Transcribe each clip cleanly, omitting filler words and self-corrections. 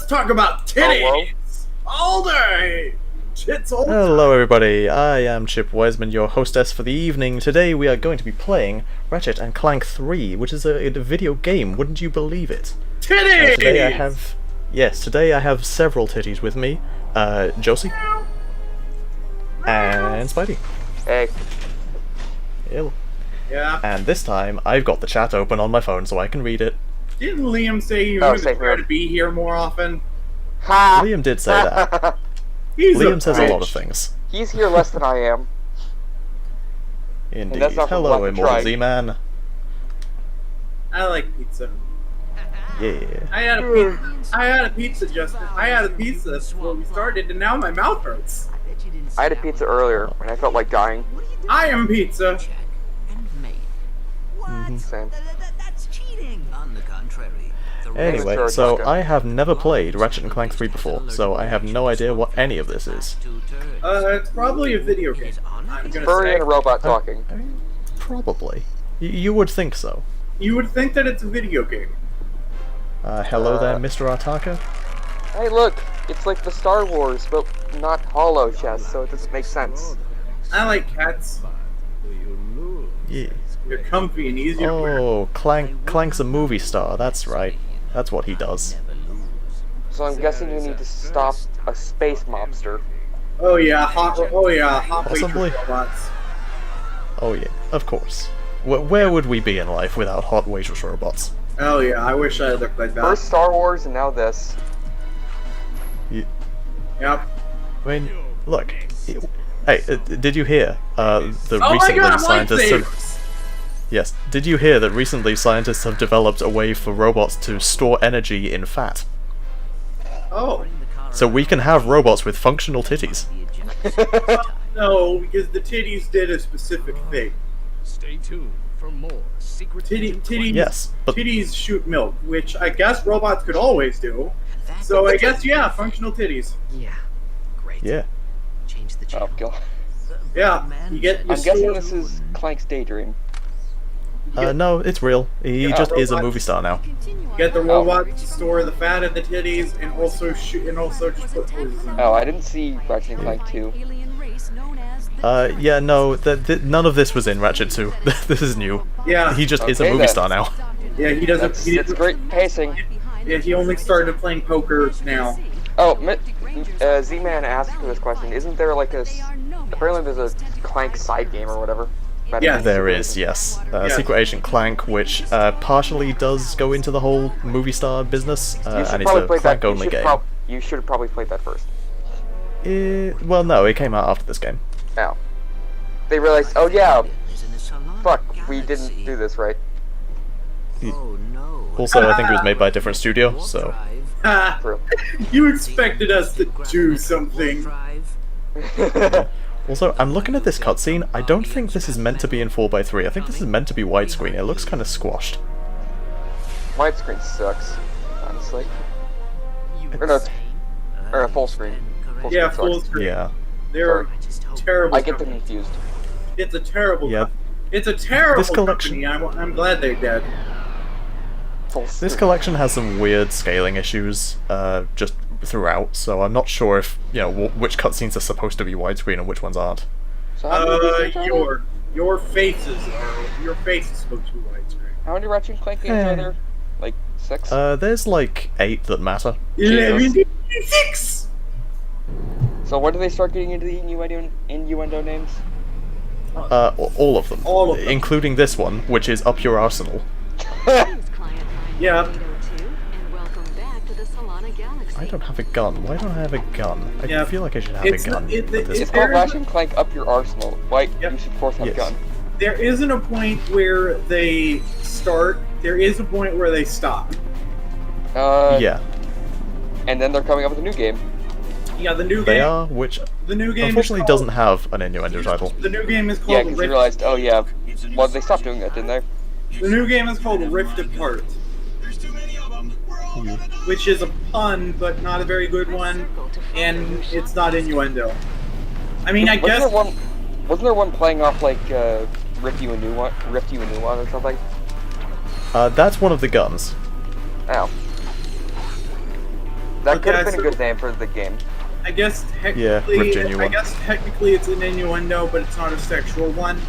Let's talk about titties all day. Tits all day. Hello everybody, I am Chip Wiseman, your hostess for the evening. Today we are going to be playing Ratchet and Clank 3, which is a video game, wouldn't you believe it? Titties! Today I have several titties with me. Josie. And Spidey. Hey. Ew. Yeah. And this time, I've got the chat open on my phone so I can read it. Didn't Liam say he would try to be here more often? Ha! Liam did say that. Liam says a lot of things. He's here less than I am. Indeed. That's not from Hello, Black Immortal Tribe. Z-Man. I like pizza. Yeah. I had a pizza before we started, and now my mouth hurts. I had a pizza earlier and I felt like dying. I am pizza. Same. That's cheating. On the contrary. Anyway, so I have never played Ratchet and Clank 3 before, so I have no idea what any of this is. It's probably a video game. I'm It's gonna furry say. and a robot talking. Probably. You would think so. You would think that it's a video game. Hello there, Mr. Artaka. Hey look, it's like the Star Wars, but not hollow chess, so it doesn't make sense. I like cats. Yeah. They're comfy and easy to wear. Oh, Clank's a movie star, that's right. That's what he does. So I'm guessing you need to stop a space mobster. Oh yeah, hot Possibly. waitress robots. Oh yeah, of course. Where would we be in life without hot waitress robots? Oh yeah, I wish I looked like that. First Star Wars and now this. Yep. I mean, look. Hey, did you hear that Oh my recently god, scientists have... lightsabers! Yes, did you hear that recently scientists have developed a way for robots to store energy in fat? Oh. So we can have robots with functional titties. No, because the titties did a specific thing. Stay tuned for more secret Titties, Yes, but... titties shoot milk, which I guess robots could always do. So I guess, yeah, functional titties. Yeah. Great. Yeah. Change the Oh channel. god. Yeah, you get... I'm guessing this is Clank's daydream. No, it's real. He Yeah, just is a robots. movie star now. Get the robot to store the fat in the titties, and also shoot, and also just put hoses in. Oh, I didn't see Ratchet and Clank 2. Yeah, no, none of this was in Ratchet 2. This is new. Yeah, He just is a Okay, movie then. star now. yeah, he doesn't. It's great pacing. Yeah, he only started playing poker now. Oh, Z-Man asked this question. Isn't there like apparently there's a Clank side game or whatever? Yeah, There is, yes. Yes. Secret Agent Clank, which partially does go into the whole movie star business, You and should it's probably a play that. Clank-only game. You should have probably played that first. Well, no, it came out after this game. Oh. They realized, oh yeah, fuck, we didn't do this right. Oh no. Also, I think it was made by a different studio, so... Ha! True. You expected us to do something. Drive. Also, I'm looking at this cutscene. I don't think this is meant to be in 4:3. I think this is meant to be widescreen. It looks kind of squashed. Widescreen sucks, honestly. Or no, or full screen. Yeah, screen full sucks. screen. Yeah. They're terrible. I get them company. confused. It's a terrible. Yeah. It's a terrible This collection- company. I'm glad they're dead. Full This screen. collection has some weird scaling issues just throughout, so I'm not sure if, which cutscenes are supposed to be widescreen and which ones aren't. So how many of these games are there? Your face is supposed to be widescreen. How many Ratchet and Clank games are there? Like 6? There's like 8 that matter. 11:56. So when do they start getting into the innuendo names? All of them. All of them. Including this one, which is Up Your Arsenal. Yeah. I don't have a gun. Why don't I have a gun? I Yeah. feel like I should have It's a gun. not- it- at this It's it's point. called Ratchet and Clank Up Your Arsenal. Why? Yep. You should force have Yes. a gun. There isn't a point where they start. There is a point where they stop. Yeah, And then they're coming up with a new game. Yeah, the new they game. are, which The new game. unfortunately is called, doesn't have an innuendo title. The new game is Yeah, called. because you Rift, realized, oh yeah, well they stopped doing that, didn't they? the new game is called Rift Apart, which is a pun, but not a very good one, and it's not innuendo. I mean, I guess. Wasn't there one playing off like Rift You a New One or something? That's one of the guns. Ow. That could have Okay, been a good name for the game. I guess Yeah, technically, ripped a new one. it's an innuendo, but it's not a sexual one.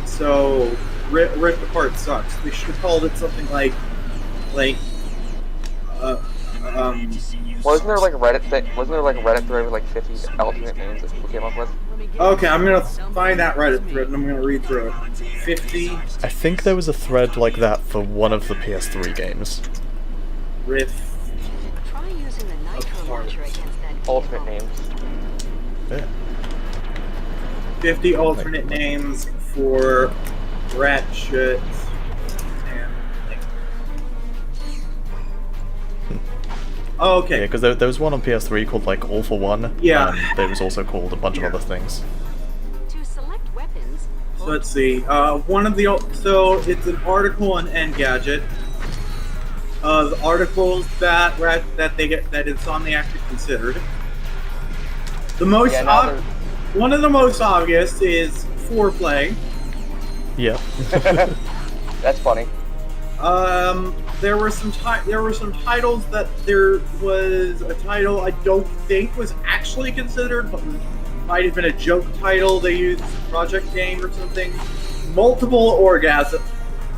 So, ripped apart sucks. They should have called it something like, Wasn't there like a Reddit thread with like 50 alternate names that people came up with? Okay, I'm gonna find that Reddit thread and I'm gonna read through it. 50 I think there was a thread like that for one of the PS3 games. riff. Try using the nitro launcher against that Alternate vehicle. names. Yeah. 50 alternate names for Ratchet and Clank. Oh, okay. Yeah, because there was one on PS3 called like All for One. Yeah. And there was also called a bunch of other things. To select weapons, So let's see. So it's an article on Engadget of articles that Insomniac has considered. The most Yeah, now they're- one of the most obvious is foreplay. Yeah. That's funny. There were some titles that there was a title I don't think was actually considered, but might have been a joke title they used Project Game or something. Multiple orgasm.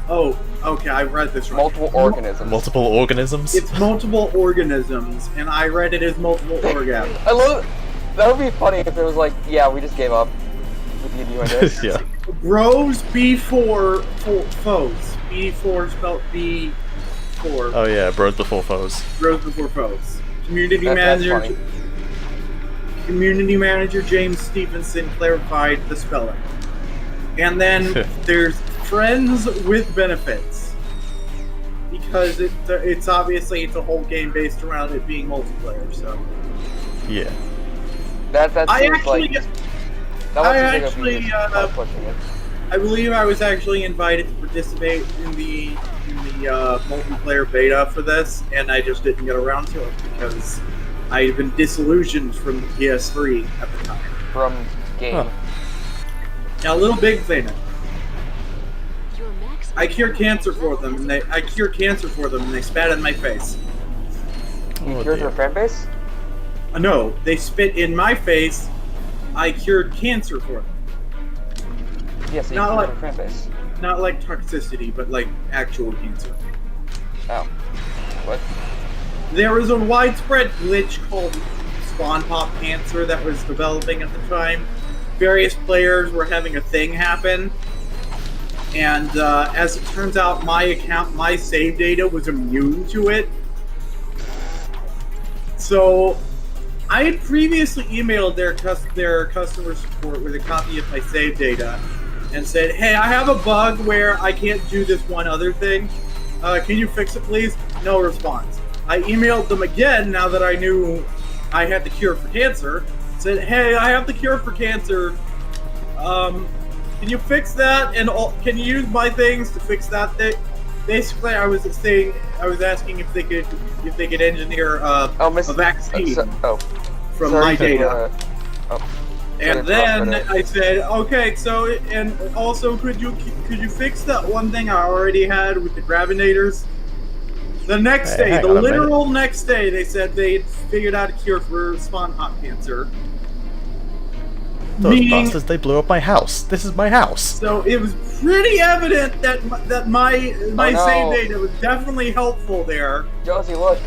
Oh, okay, I read this right. Multiple organisms. Multiple organisms? It's multiple organisms, and I read it as multiple orgasms. I love it. That would be funny if it was like, yeah, we just gave up with the innuendos. Yeah. Bros B4 foes. B4 spelled B4. Oh yeah, Bros Before Foes. Bros before foes. Community That's manager. funny. Community manager James Stevenson clarified the spelling. And then there's friends with benefits, because it's obviously it's a whole game based around it being multiplayer. So Yeah. That I seems actually, like pushing it. I believe I was actually invited to participate in the multiplayer beta for this, and I just didn't get around to it because I had been disillusioned from the PS3 at the time. From game. Huh. Now, a little big thing. your max I cured cancer for them, and they spat in my face. Oh, Here's dear. your fan base? No, they spit in my face. I cured cancer for them. Yes, you Not cured like- your fan base. Not like toxicity, but like actual cancer. Oh. What? There was a widespread glitch called spawn pop cancer that was developing at the time. Various players were having a thing happen, and as it turns out, my save data was immune to it. So I had previously emailed their customer support with a copy of my save data and said, hey, I have a bug where I can't do this one other thing. Can you fix it, please? No response. I emailed them again now that I knew I had the cure for cancer. Said, hey, I have the cure for cancer. Can you fix that? And can you use my things to fix that thing? Basically, I was asking if they could engineer a vaccine from my data. And then I said, okay, so and also could you fix that one thing I already had with the gravinators? The next day, hang the on a literal next day, they said they had figured out a cure for spawn hot cancer. Those bastards, they blew up my house. This is my house. So it was pretty evident that my no. save data was definitely helpful there. Josie, look.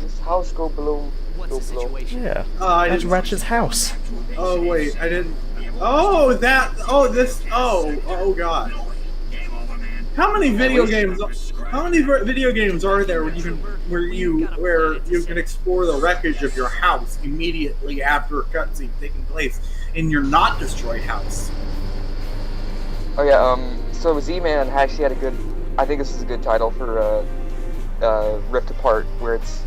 This house go bloom. What's Go the bloom. situation? Yeah. I That's didn't. Ratchet's house. Oh wait, I didn't. Oh that. Oh this. Oh god. How many video games? How many video games are there where you can explore the wreckage of your house immediately after a cutscene taking place in your not destroyed house? Oh yeah, so Z-Man actually had a good, I think this is a good title for Rift Apart, where it's,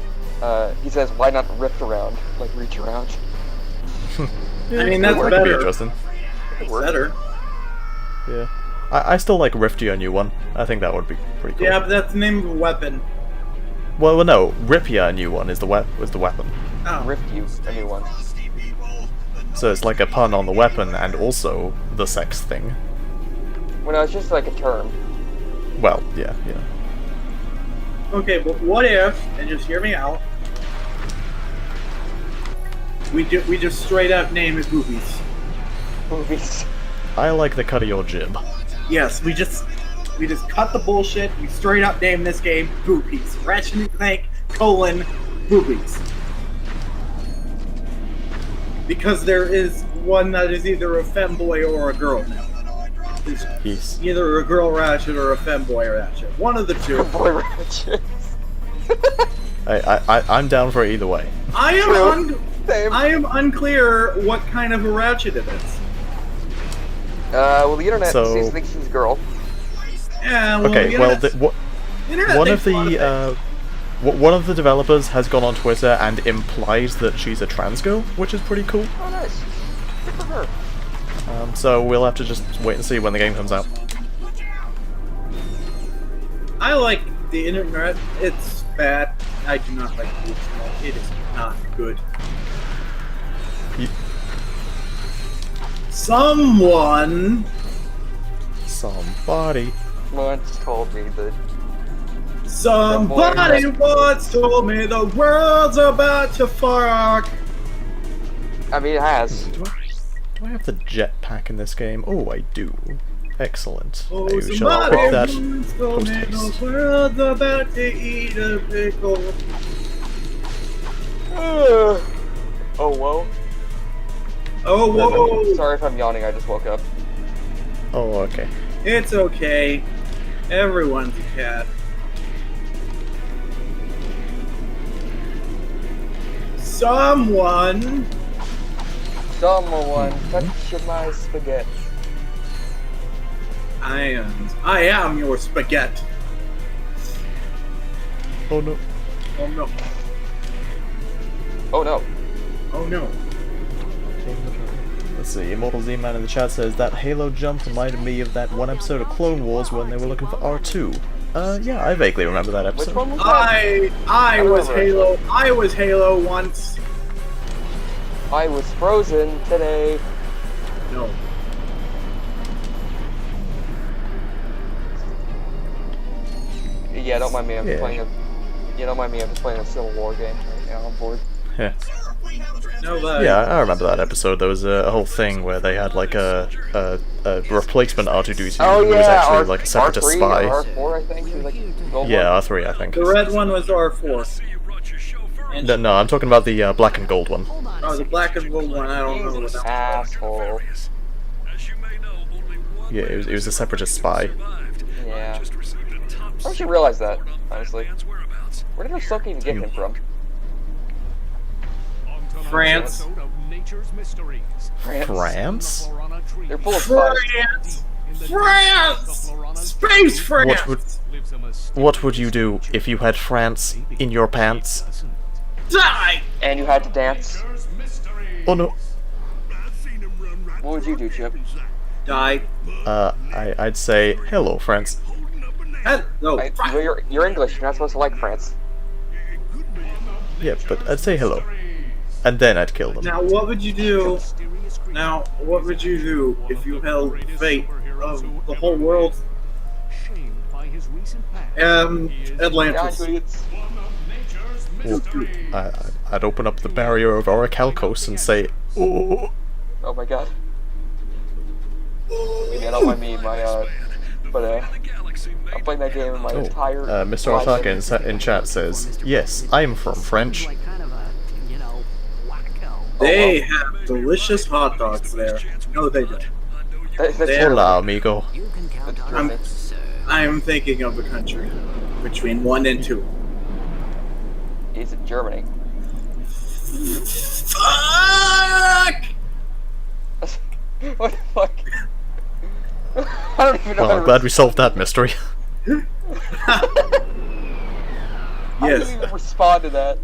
he says, why not rift around, like reach around? Yeah, I mean, that that's could be better. interesting. It's better. Yeah. I still like Riftier New One. I think that would be pretty cool. Yeah, but that's the name of a weapon. Well, no, Ripier New One is the weapon. Oh. Rift you, a new one. So it's like a pun on the weapon and also the sex thing. Well, no, it's just like a term. Well, yeah. Okay, but what if, and just hear me out, We just straight up name it Boobies. Movies. I like the cut of your jib. Yes, we just cut the bullshit. We straight up name this game Boobies. Ratchet Clank : Boobies. Because there is one that is either a femboy or a girl now. It's Yes. either a girl Ratchet or a femboy Ratchet. One of the two. Boy Ratchet. I'm down for either way. Same. I am unclear what kind of a Ratchet it is. Well, the internet So- seems to think she's a girl. Yeah, well, Okay, the well, internet- the internet one of thinks a lot the one of the developers has gone on Twitter and implies that she's a trans girl, which is pretty cool. Oh, nice. Good for her. So we'll have to just wait and see when the game comes out. I like the internet. It's bad. I do not like the internet. It is not good. Ye- Somebody Somebody. Once told me that. once told me the world's about to fuck. I mean, it has. Do I have the jetpack in this game? Oh, I do. Excellent. Oh, I shall somebody equip that once told me post-haste. the world's about to eat a pickle. Oh, whoa. Oh, whoa. Sorry if I'm yawning, I just woke up. Oh, okay. It's okay. Everyone's a cat. Someone. Someone touch my spaghetti. I am your spaghetti. Oh no. Oh no. Oh no. Oh no. Let's see, Immortal Z-Man in the chat says that Halo jump reminded me of that one episode of Clone Wars when they were looking for R2. Yeah, I vaguely remember that Which episode. one was that? I was remember. Halo. I was Halo once. I was frozen today. No. Yeah, don't mind me. I'm Yeah. playing a. Yeah, don't mind me. I'm just playing a Civil War game right now. I'm bored. Yeah. No, but Yeah, I remember that episode. There was a whole thing where they had like a replacement R2-D2 Oh who yeah, was actually like a separatist R3 spy. or R4, I think. She was like gold Yeah, one. R3, I think. the red one was R4. And No, I'm talking about the black and gold one. oh, the black and gold one. I don't know what that Asshole. Yeah, it was a separatist spy. Yeah. I wish you realized that, honestly. Where did her soak even get him from? France. France? They're full of spies. France. Space France. What would you do if you had France in your pants? Die. And you had to dance. Oh no. What would you do, Chip? Die. I'd say hello, France. No. You're English. You're not supposed to like France. Yeah, but I'd say hello, and then I'd kill them. Now, what would you do? Now, what would you do if you held the fate of the whole world? Atlantis. Well, I'd open up the barrier of Orichalcos and say, "Oh, Oh my god. Yeah, don't mind me. I'm playing that game in my entire Mr. life. Otaka in chat says, yes, I'm from French. Like kind of a, you know, wacko. They have delicious hot dogs there. No, they don't. That's Hola, amigo. You can count on I'm- it, sir. I am thinking of a country between 1 and 2. He's in Germany. Fuck! What the fuck? I don't even know Well, I'm glad we solved that mystery. how do you Yes. even respond to that.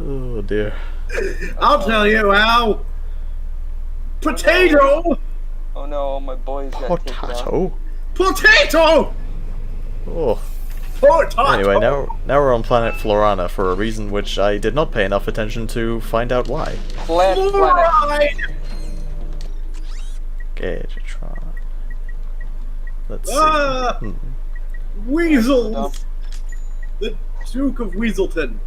Oh dear. I'll tell you how. Potato! Oh no, my boys got taken out. Potato? Potato! Oh. Potato! Anyway, now we're on planet Florana for a reason which I did not pay enough attention to find out why. Planet. Fluoride! Gadgetron. Let's see. Ah! Hmm. Weasels! The Duke of Weaselton.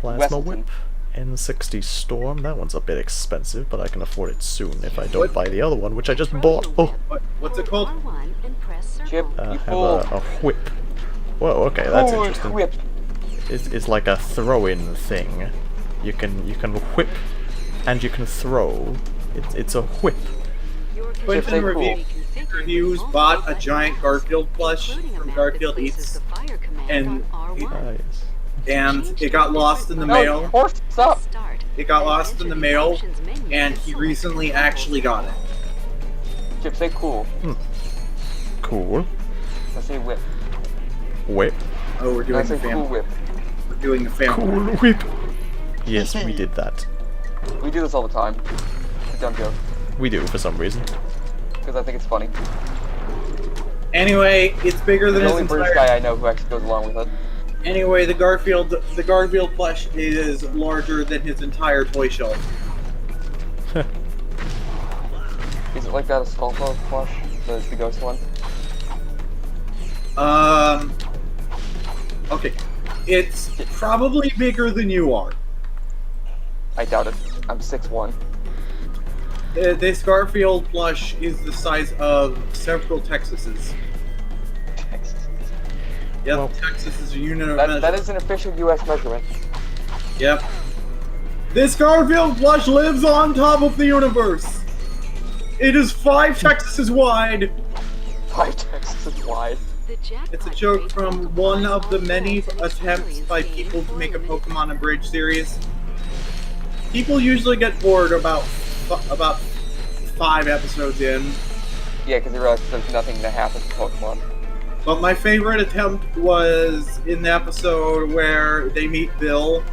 Plasma Wesselton. Whip. N60 Storm. That one's a bit expensive, but I can afford it soon if I don't buy the other one, which I just bought. Oh, What's it called? R1 and press Chip, circle. you have fool. a whip. Whoa, okay, that's Fool interesting. Whip. It's like a throw-in thing. You can whip, and you can throw. It's a whip. Your Quentin Chip, they Reviews bought a giant Garfield plush from Garfield Eats, and Ah, yes. and it got lost in the No, mail. horse, stop. It got lost in the mail, and he recently actually got it. Chip, say cool. Cool. I say whip. Whip. Oh, we're I doing say the cool family. whip. We're doing the family. Cool whip. Yes, we did that. We do this all the time. It's a dumb joke. We do for some reason. Because I think it's funny. Anyway, it's bigger than The his only British entire. guy I know who actually goes along with it. Anyway, the Garfield plush is larger than his entire toy shelf. Is it like that a Skullfo plush? The ghost one? Okay, it's probably bigger than you are. I doubt it. I'm 6'1". This Garfield plush is the size of several Texases. Texas. Yep, Well, Texas is a unit of That measure. is an official US measurement. Yep. This Garfield plush lives on top of the universe. It is 5 Texases wide. 5 Texas wide. It's a joke from one of the many attempts by people to make a Pokemon Abridged series. People usually get bored about 5 episodes in, Yeah, because they realize there's nothing that happens to Pokemon. but my favorite attempt was in the episode where they meet Bill,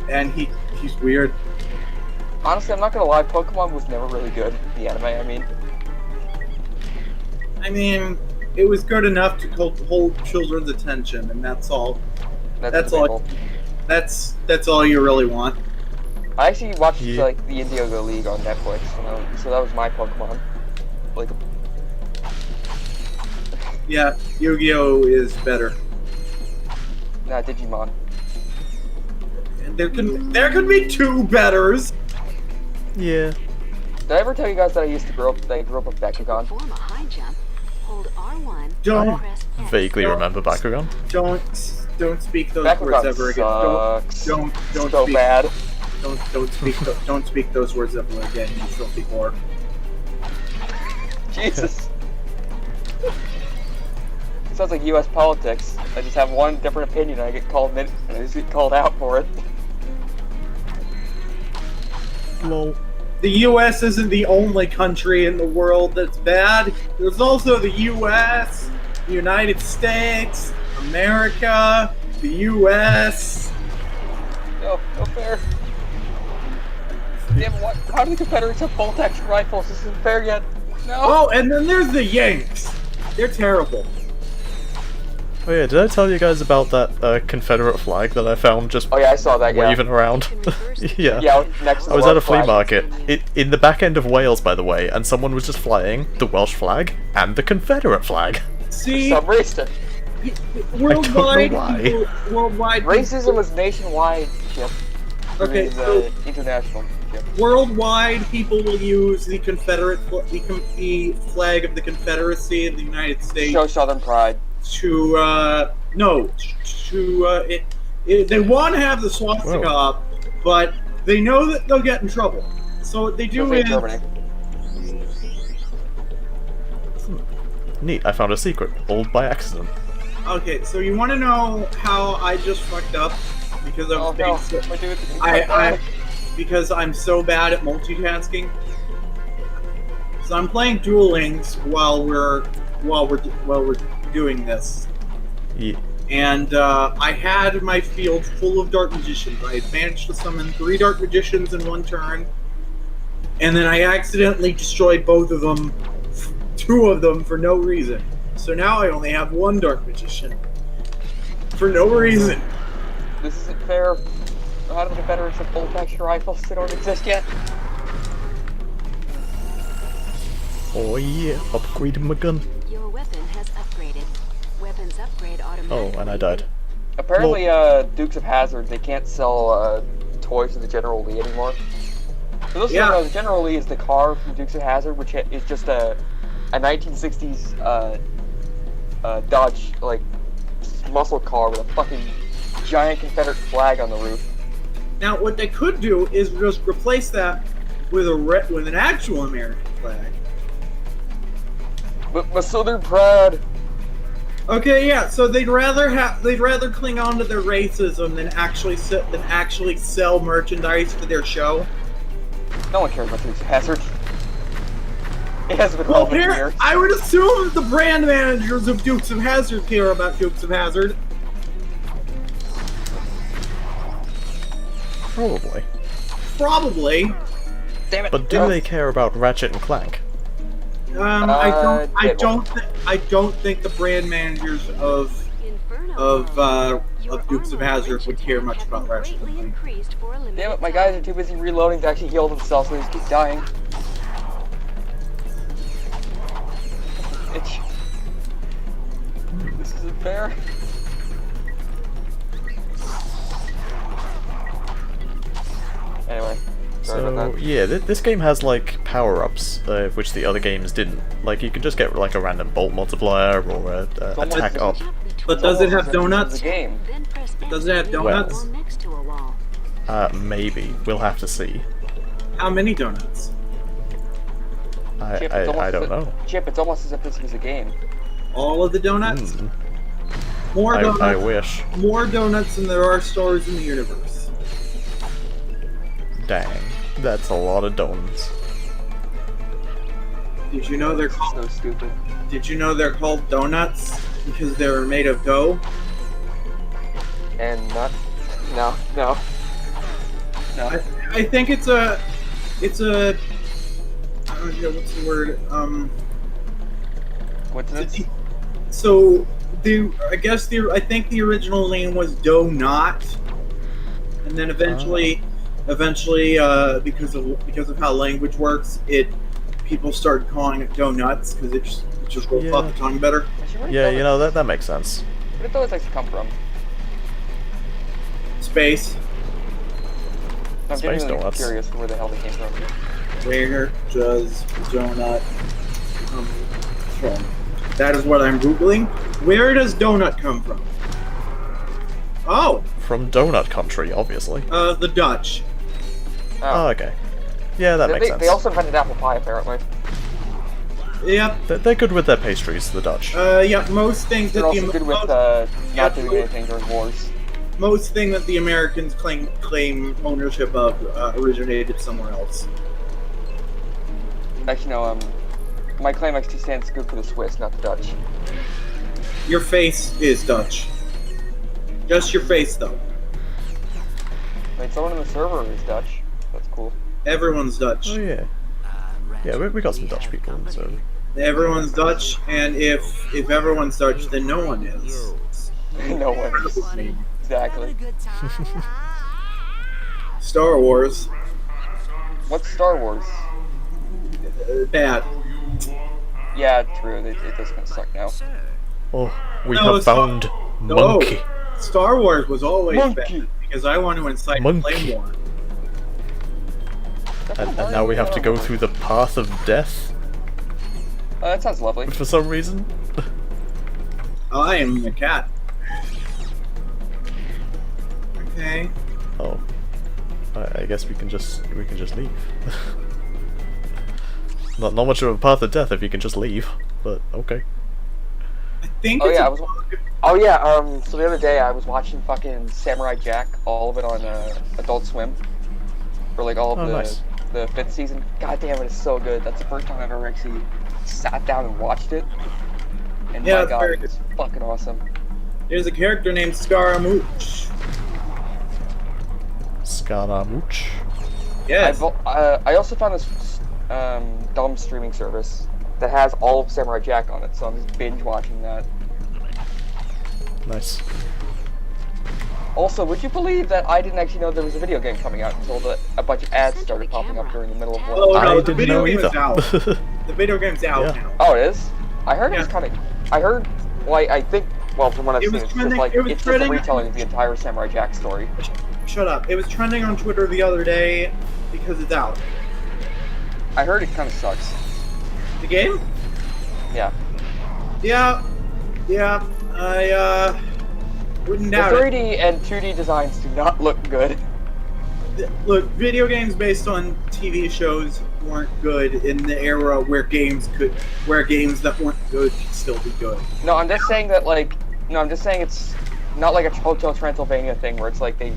and he's weird. Honestly, I'm not gonna lie, Pokemon was never really good. The anime, I mean, it was good enough to hold children's attention, and that's all. That's all. That's all you really want. I actually watched Yeah. like the Indiegogo League on Netflix, so that was my Pokemon. Like, Yeah, Yu-Gi-Oh is better. nah, Digimon. And there could be 2 betters. Yeah. Did I ever tell you guys that I grew up with Bakugan? Perform a high jump, hold R1, Don't and press S. Vaguely Don't- remember Bakugan. don't speak those words Bakugan ever again. sucks. Don't So speak. bad. Don't speak those words ever again. You filthy whore. Jesus. Sounds like U.S. politics. I just have one different opinion, and I get called out for it. Lol. The U.S. isn't the only country in the world that's bad. There's also the U.S., the United States, America, the U.S. No fair. Damn, what? How do the Confederates have bolt-action rifles? This isn't fair yet. No. Oh, and then there's the Yanks. They're terrible. Oh yeah, did I tell you guys about that Confederate flag that I found just Oh yeah, I saw that. Yeah. waving around? Yeah. Yeah, next to the I was at a Welsh flea flag. market in the back end of Wales, by the way, and someone was just flying the Welsh flag and the Confederate flag. See, Some racist. worldwide, why. people- worldwide, Racism is nationwide, Chip. Okay, It is, so international, Chip. worldwide, people will use the the flag of the Confederacy in the United States Show Southern pride. to they want to have the swastika Whoa. up, but they know that they'll get in trouble. So what they do Just like is Germany. Neat, I found a secret, all by accident. okay. So you want to know how I just fucked up because I Oh was no, being so- my dude. because I'm so bad at multitasking. So I'm playing Duel Links while we're doing this, Yeah. and I had my field full of Dark Magicians. I had managed to summon 3 Dark Magicians in one turn, and then I accidentally destroyed both of them, 2 of them for no reason. So now I only have 1 Dark Magician for no reason. This isn't fair. How do the Confederates have bolt-action rifles? They don't exist yet. Oh yeah, upgrading my gun. Your weapon has upgraded. Weapons upgrade automatically. Oh, and I died. Apparently, Dukes of Hazzard, they can't sell toys to the General Lee anymore. For those who don't know, the General Lee is the car from Dukes of Hazzard, which is just a 1960s Dodge like muscle car with a fucking giant Confederate flag on the roof. Now, what they could do is just replace that with with an actual American flag. But my Southern pride. Okay, yeah. So they'd rather cling on to their racism than actually sell merchandise for their show. No one cares about Dukes of Hazzard. It hasn't been Well, relevant in years. I would assume the brand managers of Dukes of Hazzard care about Dukes of Hazzard. Probably. Probably. Damn it. But do they care about Ratchet and Clank? I don't think the brand managers of Dukes of Hazzard would care much about Ratchet. Damn it, my guys are too busy reloading to actually heal themselves, so they just keep dying. This isn't fair. Anyway. Sorry So about that. yeah, this game has like power-ups, which the other games didn't. Like you could just get like a random bolt multiplier or a attack up. But does it have donuts? The game. Does it have donuts? Maybe we'll have to see. How many donuts? Chip, I don't know. Chip, it's almost as if this was a game. All of the donuts? More donuts. I wish. More donuts than there are stars in the universe. Dang, that's a lot of donuts. Did you know they're called? So stupid. Did you know they're called donuts because they're made of dough? And not. No. I think it's a. I don't know what's the word. Coincidence? So I think the original name was Donut, and then eventually, because of how language works, people started calling it donuts because it just rolls off the tongue better. Yeah, you know that makes sense. Where did those actually come from? Space. I'm Space genuinely donuts. curious where the hell they came from. Where does donut come from? That is what I'm googling. Where does donut come from? Oh, From Donut Country, obviously. the Dutch. Oh, okay. Yeah, that makes sense. They also invented apple pie, apparently. Yep. They're good with their pastries, the Dutch. Yep. Most things They're that also good with not doing anything during wars. most thing that the Americans claim ownership of originated somewhere else. Actually, no. My claim actually stands good for the Swiss, not the Dutch. Your face is Dutch. Just your face, though. Wait, someone in the server is Dutch. That's cool. Everyone's Dutch. Oh yeah. Yeah, we got some Dutch people in the server. Everyone's Dutch, and if everyone's Dutch, then no one is. No one is. Exactly. Star Wars. What's Star Wars? Bad. Yeah, true. It does kind of suck now. Oh, we No, have found Monkey. Star Wars was always Monkey. bad because I want to incite Monkey. flame war. And now we have to go through the path of death That sounds lovely. for some reason. I am a cat. Okay. Oh, I guess we can just leave. Not much of a path of death if you can just leave, but okay. I think Oh it's yeah, so the other day I was watching fucking Samurai Jack, all of it on Adult Swim, for like all of nice. the 5th season. God damn it, it's so good. That's the first time I've ever actually sat down and watched it. And Yeah, my it's god, very it's fucking awesome. There's a character named Scaramouche. Scaramouche. Yes. I also found this dumb streaming service that has all of Samurai Jack on it, so I'm just binge watching that. Nice. Also, would you believe that I didn't actually know there was a video game coming out until a bunch of ads started popping up during the middle of one? Oh, no, I the didn't video know game is either. out. The video game's out Yeah. now. Oh, it is? I heard it was Yeah. coming. I heard, well, I think Well, from what I've It seen, was it's trending- just like it was it's just a trending- retelling of the entire Samurai Jack story. Shut up. It was trending on Twitter the other day because it's out. I heard it kind of sucks. The game? Yeah. Yeah. I wouldn't The doubt it. 3D and 2D designs do not look good. Look, video games based on TV shows weren't good in the era where games that weren't good could still be good. No, I'm just saying that I'm just saying it's not like a Hotel Transylvania thing where it's like they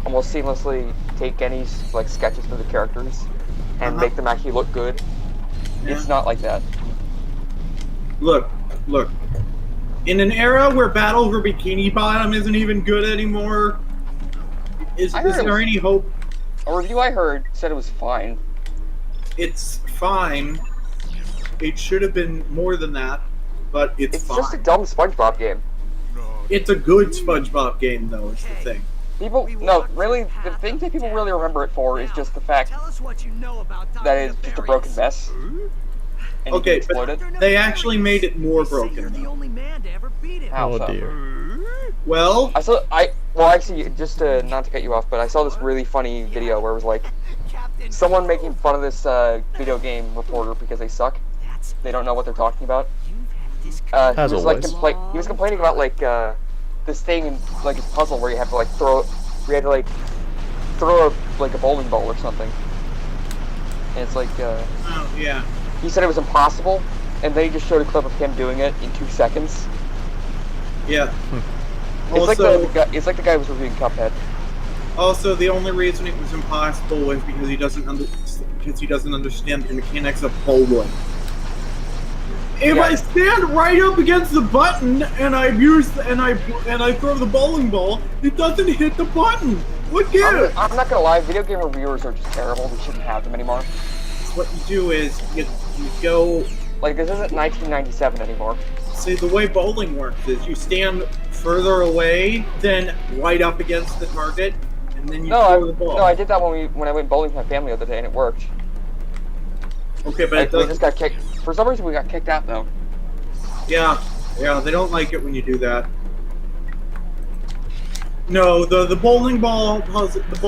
almost seamlessly take any like sketches for the characters and make them actually look good. Yeah. It's not like that. Look. In an era where Battle for Bikini Bottom isn't even good anymore, is there any hope? A review I heard said it was fine. It's fine. It should have been more than that, but it's fine. It's just a dumb SpongeBob game. It's a good SpongeBob game, though, is the thing. Really, the thing that people really remember it for is just the fact Tell us what you know about that it's just a broken mess. And Okay, you can but explode it. they actually made it more broken, You're the though. only man to ever beat him. How Oh so? dear. Well, Actually, just not to cut you off, but I saw this really funny video where it was like someone making fun of this video game reporter because they suck. They don't know what they're talking about. As He was like always. he was complaining about like this thing in like his puzzle where you have to like throw a bowling ball or something. And it's like oh, yeah. he said it was impossible, and then he just showed a clip of him doing it in 2 seconds. Yeah. It's Also, like the guy who was reviewing Cuphead. Also, the only reason it was impossible was because he doesn't understand the mechanics of bowling. If I stand right up against the button and I throw the bowling ball, it doesn't hit the button. What gives? I'm not gonna lie, video game reviewers are just terrible. We shouldn't have them anymore. What you do is you go. Like, this isn't 1997 anymore. See, the way bowling works is you stand further away than right up against the target, and then you throw the ball. No, I did that when I went bowling with my family the other day, and it worked. Okay, but Like, it we doesn't. just got kicked. For some reason, we got kicked out, though. Yeah, they don't like it when you do that. No, the bowling ball puzzle, the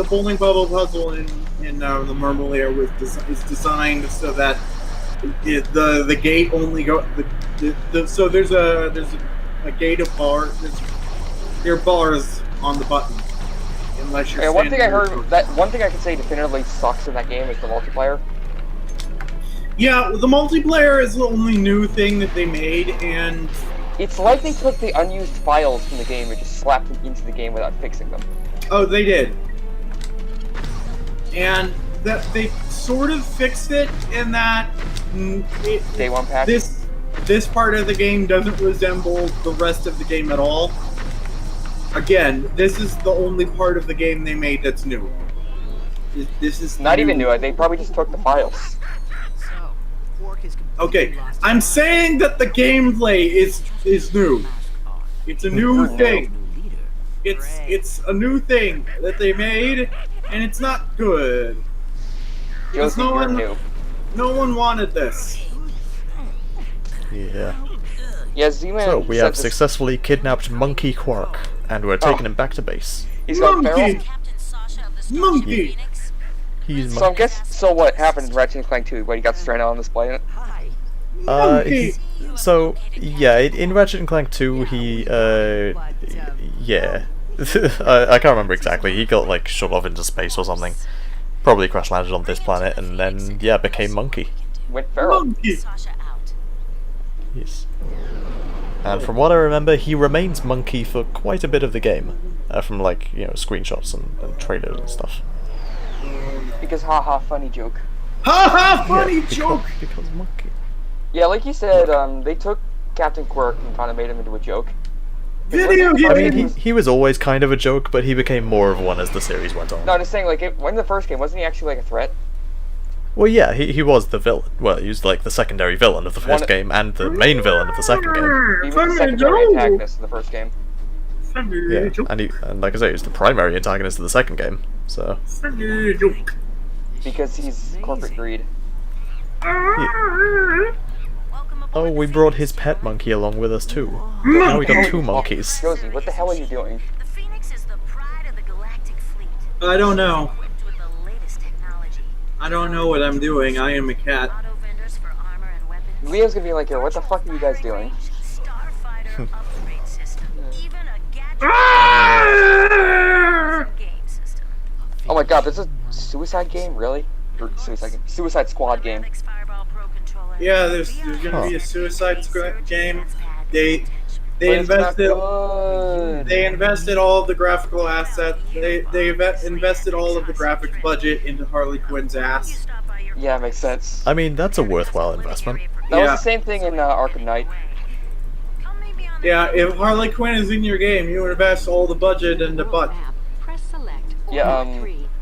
bowling bubble puzzle in the Mermal Lair is designed so that the gate only so there's a gate of bars. There are bars on the button. Unless you're. And one thing I standing heard, there. one thing I can say definitively sucks in that game is the multiplayer. Yeah, the multiplayer is the only new thing that they made, and It's like they took the unused files from the game and just slapped them into the game without fixing them. oh, they did. And that they sort of fixed it in that Day one patch. this part of the game doesn't resemble the rest of the game at all. Again, this is the only part of the game they made that's new. This is Not even new. They probably just took the files. Okay, I'm saying that the gameplay is new. It's a new thing. It's a new thing that they made, and it's not good. Because Josie, you're new. no one wanted this. Yeah. Yeah, Z-Man So we said have this- successfully kidnapped Monkey Quark, and we're taking him back to base. He's got barrel. Monkey! Monkey! He's So I'm guessing. So what happened in Ratchet Clank 2 when he got stranded on this planet? Hi. Monkey! In Ratchet and Clank 2, he, yeah. I can't remember exactly. He got, like, shot off into space or something. Probably crash landed on this planet, and then, yeah, became Monkey. Went feral. Monkey! Yes. And from what I remember, he remains Monkey for quite a bit of the game. From, like, screenshots and trailers and stuff. Because haha, funny joke. Ha ha! Funny Yeah, joke! Because Monkey. Yeah, like you said, they took Captain Quirk and kind of made him into a joke. Video I mean, game! He was always kind of a joke, but he became more of one as the series went on. No, I'm just saying, like, when the first game, wasn't he actually like a threat? Well, yeah, he was the villain. Well, he was like the secondary villain of the first game and the main villain of the second game. He was the secondary antagonist of the first game. Yeah, and like I say, he was the primary antagonist of the second game. So Because he's corporate greed. Oh, we brought his pet monkey along with us too. Now we got 2 monkeys. Josie, what the hell are you doing? The Phoenix is the pride of the galactic fleet. I don't know. Equipped with the latest technology. I don't know what I'm doing. I am a cat. Auto vendors for armor and weapons. Leo's gonna be like, yo, what the fuck are you guys doing? Starfighter upgrade system. Even a gadget game system. Oh my god, this is Suicide Game, really? Or Suicide Squad game. Fireball Pro controller. Yeah, there's gonna be a Suicide Squad game. They But it's not invested. good. They invested all of the graphical assets. They invested all of the graphics budget into Harley Quinn's ass. Yeah, makes sense. I mean, that's a worthwhile investment. That was Yeah. the same thing in Arkham Knight. Yeah, if Harley Quinn is in your game, you invest all the budget into butt. Press select. Yeah,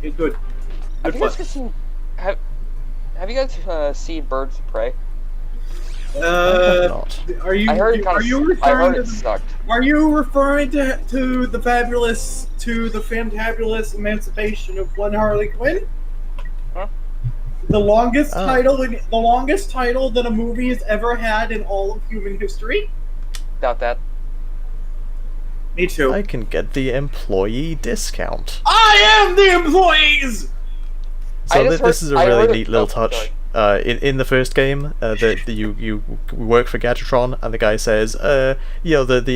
It's good. Have Good you guys butt. seen? Have you guys seen Birds of Prey? Not. Are you I heard it are you I heard referring it sucked. are you referring to the fantabulous emancipation of one Harley Quinn? Huh? The longest Oh. title that a movie has ever had in all of human history? Doubt that. Me too. I can get the employee discount. I am the employees! So I just this is a I really heard it- neat little oh, touch. sorry. In the first game, you work for Gadgetron, and the guy says, the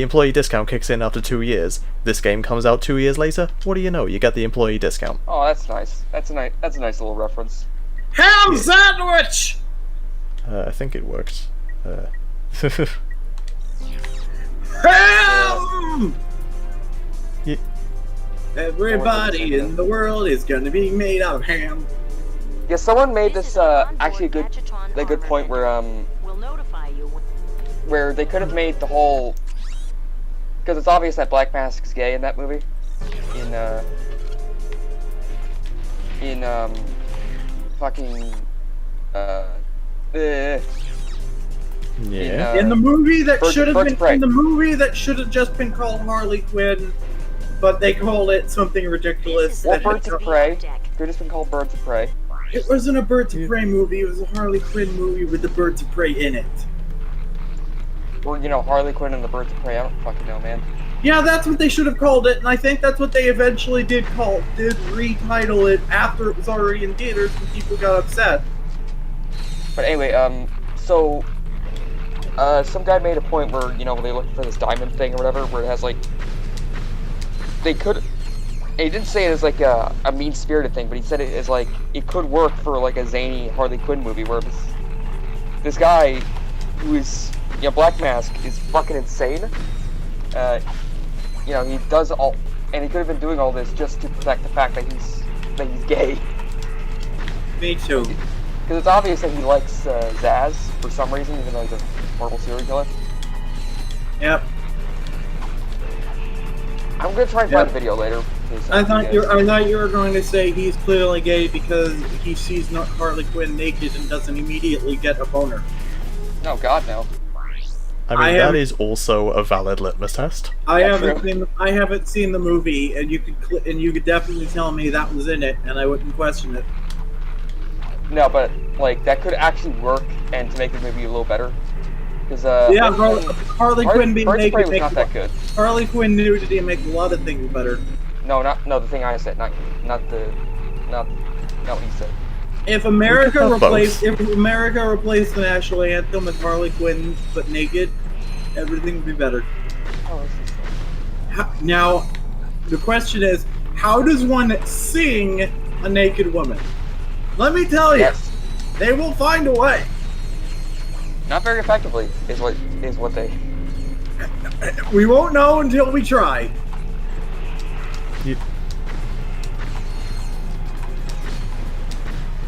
employee discount kicks in after 2 years. This game comes out 2 years later. What do you know? You get the employee discount. Oh, that's nice. That's a nice little reference. Ham sandwich! I think it worked. Ham! Yeah. Everybody in the world is gonna be made out of ham. Yeah, someone made this actually a good point where We'll notify you when where they could have made the whole, because it's obvious that Black Mask is gay in that movie. In fucking Yeah. In the movie that Birds- should have Birds of Prey. been in the movie that should have just been called Harley Quinn, but they called it something ridiculous. Or that Birds had of no- Prey. Could have just been called Birds of Prey. It wasn't a Birds of Prey movie. It was a Harley Quinn movie with the Birds of Prey in it. Or Harley Quinn and the Birds of Prey. I don't fucking know, man. Yeah, that's what they should have called it, and I think that's what they eventually did retitle it after it was already in theaters and people got upset. But anyway, so some guy made a point where when they looked for this diamond thing or whatever, where it has like they could. He didn't say it as like a mean-spirited thing, but he said it as like it could work for like a zany Harley Quinn movie where this guy who is Black Mask is fucking insane. He does all, and he could have been doing all this just to protect the fact that he's gay. Me too. Because it's obvious that he likes Zaz for some reason, even though he's a horrible serial killer. Yep. I'm gonna try and find a video later. I thought you were going to say he's clearly gay because he sees Harley Quinn naked and doesn't immediately get a boner. No, God, no. I mean, I that am- is also a valid litmus test. I That's haven't seen the movie, and you could definitely tell me that was in it, and I wouldn't question it. No, but like that could actually work, and to make the movie a little better. Because Yeah, Harley Quinn being Birds of Prey naked was not that good. Harley Quinn nudity make a lot of things better. No, the thing I said, not what you said. If America have both. replaced the national anthem with Harley Quinn but naked, everything would be better. Oh, this is Now, the question is, how does one sing a naked woman? Let me tell you, yes, they will find a way. not very effectively is what they. We won't know until we try.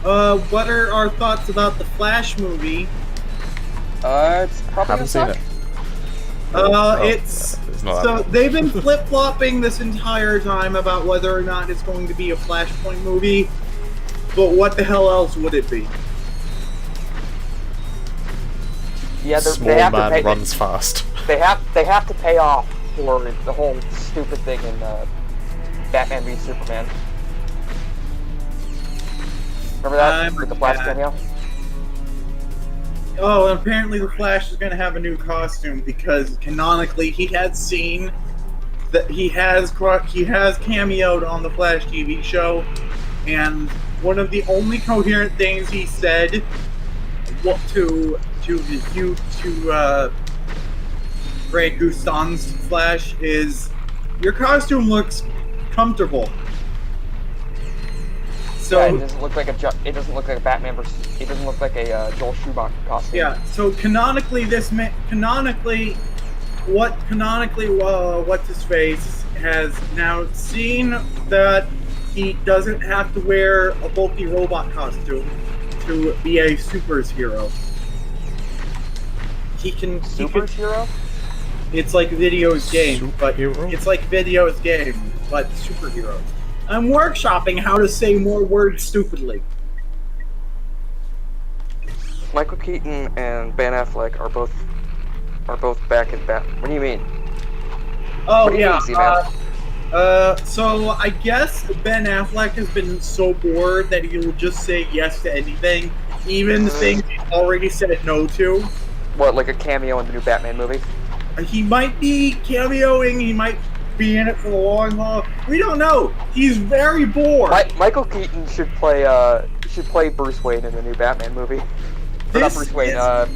What are our thoughts about the Flash movie? It's probably Haven't seen gonna it. suck. It's not so that they've been flip-flopping this entire time about whether or not it's going to be a Flashpoint movie. But what the hell else would it be? Yeah, they Small have to man pay. runs fast. They have to pay off for the whole stupid thing in Batman v Superman. Remember that I'm with the Flash bad. cameo? Oh, and apparently the Flash is going to have a new costume because canonically he had seen that he has cameoed on the Flash TV show, and one of the only coherent things he said to Greg Guston's Flash is, "Your costume looks comfortable." So Yeah, it doesn't look like a Batman versus. It doesn't look like a Joel Schumacher costume. yeah, so canonically what's his face has now seen that he doesn't have to wear a bulky robot costume to be a superhero. He can Superhero? It's like videos game, but Superhero? it's like videos game, but superheroes. I'm workshopping how to say more words stupidly. Michael Keaton and Ben Affleck are both back in Bat. What do you mean? Oh What do you yeah. mean, Z-Man? So I guess Ben Affleck has been so bored that he will just say yes to anything, even the things he already said no to. What, like a cameo in the new Batman movie? He might be cameoing. He might be in it for the long haul. We don't know. He's very bored. Michael Keaton should play Bruce Wayne in the new Batman movie. Or not This Bruce Wayne. is-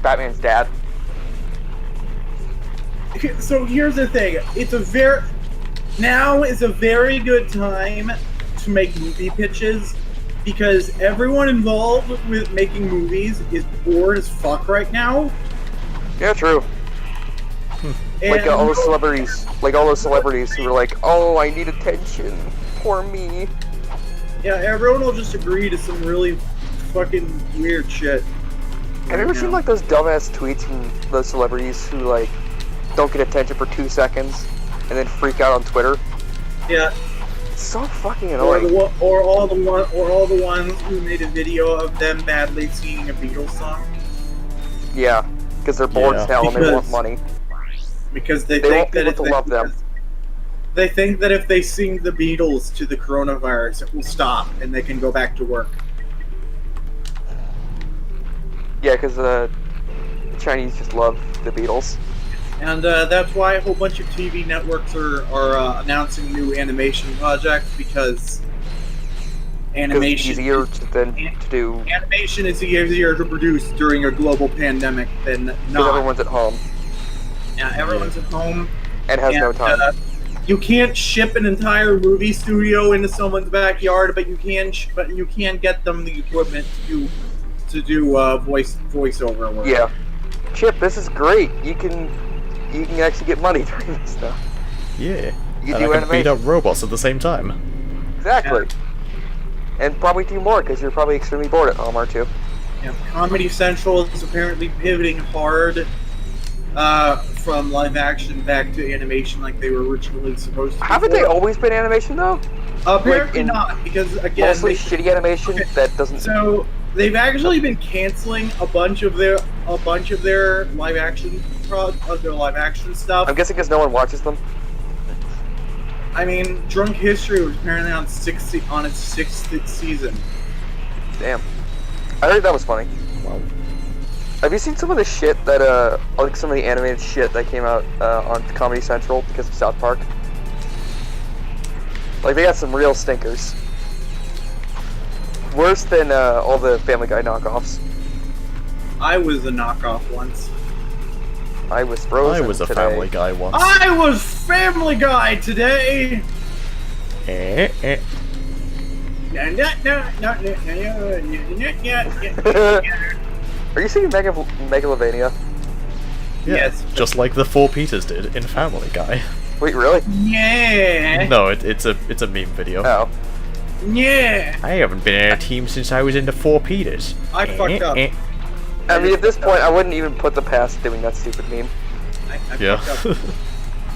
Batman's dad. So here's the thing. Now is a very good time to make movie pitches because everyone involved with making movies is bored as fuck right now. Yeah, true. Like And- all those celebrities, who were like, "Oh, I need attention, poor me." Yeah, everyone will just agree to some really fucking weird shit. Have you ever seen like those dumbass tweets from those celebrities who like don't get attention for 2 seconds and then freak out on Twitter? Yeah, It's so fucking or annoying. all the ones who made a video of them badly singing a Beatles song Yeah, because they're bored Yeah. as hell and they want Because- money. because they They think want that people to love them. They think that if they sing the Beatles to the coronavirus, it will stop and they can go back to work. Yeah, because the Chinese just love the Beatles. And that's why a whole bunch of TV networks are announcing new animation projects because Because it's easier to do animation is easier to produce during a global pandemic than because not. everyone's at home Yeah, everyone's at home. and has no And, time. You can't ship an entire movie studio into someone's backyard, but you can get them the equipment to do voiceover work. Yeah. Chip, this is great. You can actually get money doing this stuff. Yeah. You And do I can beat animation. up robots at the same time. Exactly. And probably do more because you're probably extremely bored at home, aren't you? Yeah, Comedy Central is apparently pivoting hard from live action back to animation like they were originally supposed to. Haven't they always been animation though? Apparently in not, because again, Mostly shitty animation that doesn't. so they've actually been canceling a bunch of their live action stuff. I'm guessing because no one watches them. I mean, Drunk History was apparently on its sixth season. Damn. I heard that was funny. Wow. Have you seen some of the shit that like some of the animated shit that came out on Comedy Central because of South Park? Like they got some real stinkers. Worse than all the Family Guy knockoffs. I was a knockoff once. I was frozen. I was a today. Family Guy once. I was Family Guy today. Eh. Are you seeing Megalovania? Yeah, Yes. just like the Four Peters did in Family Guy. Wait, really? Yeah. No, it's a meme video. Oh. Yeah. I haven't been in a team since I was in the Four Peters. I fucked up. I mean, at this point, I wouldn't even put the past doing that stupid meme. I Yeah. fucked up.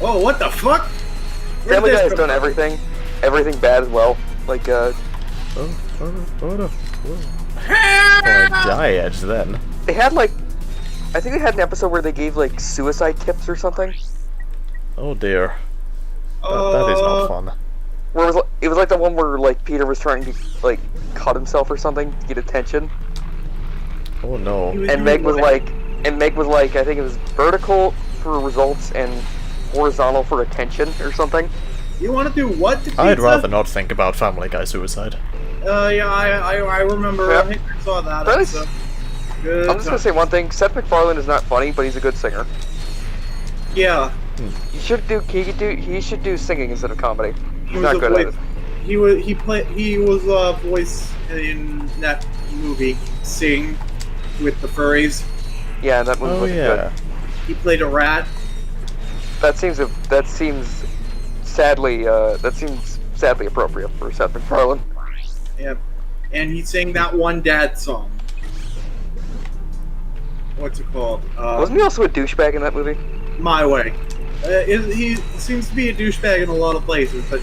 Oh, what the fuck? Where'd Family this Guy has come done from? everything bad as well. Like, Oh no. I died then. they had like, I think they had an episode where they gave like suicide tips or something. Oh dear. That is not fun. Where it was like the one where like Peter was trying to like cut himself or something to get attention. Oh no. He was And doing Meg was what? like, I think it was vertical for results and horizontal for attention or something. You want to do what to pizza? I'd rather not think about Family Guy suicide. Yeah, I remember. Yeah. I think I saw that Really? episode. Good I'm just gonna say one thing: Seth MacFarlane is not funny, but he's a good singer. Yeah. He should do singing instead of comedy. He He's was not a good at voice. it. He was a voice in that movie, Sing, with the furries. Yeah, that movie Oh wasn't yeah. good. He played a rat. That seems sadly appropriate for Seth MacFarlane. Yep. And he sang that one dad song. What's it called? Wasn't he also a douchebag in that movie? My Way. He seems to be a douchebag in a lot of places. But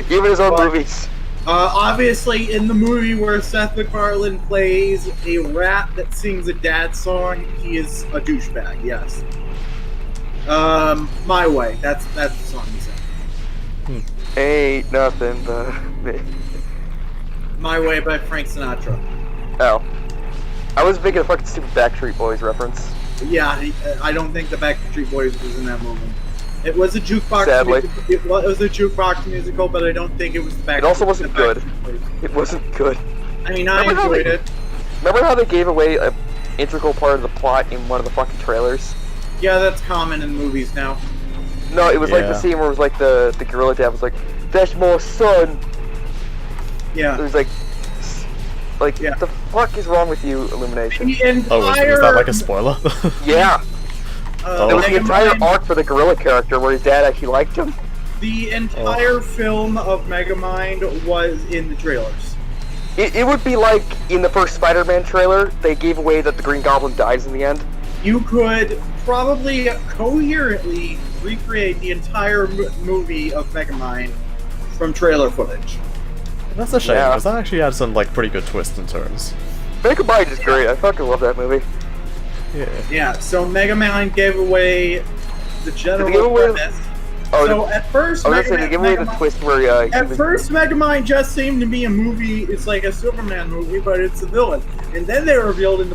Even his own But- movies. obviously, in the movie where Seth MacFarlane plays a rat that sings a dad song, he is a douchebag. Yes. My Way. That's the song he sang. Ain't nothing but me. My Way by Frank Sinatra. Oh. I was making a fucking stupid Backstreet Boys reference. Yeah, I don't think the Backstreet Boys was in that movie. It was a jukebox. Sadly. It was a jukebox musical, but I don't think it was the Backstreet. It also wasn't the good. Backstreet Boys. It wasn't good. I mean, I Remember how enjoyed they- it. Remember how they gave away an integral part of the plot in one of the fucking trailers? Yeah, that's common in movies now. No, it was like the Yeah. scene where it was like the gorilla dad was like, "That's my son." It Yeah. was like, Yeah. the fuck is wrong with you, Illumination? The entire, Oh, was that like a spoiler? Yeah, Oh. there was the Mega entire Man- arc for the gorilla character where his dad actually liked him. The entire film of Megamind was in the trailers. It would be like in the first Spider-Man trailer, they gave away that the Green Goblin dies in the end. You could probably coherently recreate the entire movie of Megamind from trailer footage. That's a shame, Yeah. because that actually had some like pretty good twists and turns. Megamind is great. I fucking love that movie. Yeah. Yeah, so Megamind gave away the general Did they give away the- premise. Oh, So at first, I was gonna say they gave away the twist where he At was. first, Megamind just seemed to be a movie. It's like a Superman movie, but it's a villain. And then they revealed in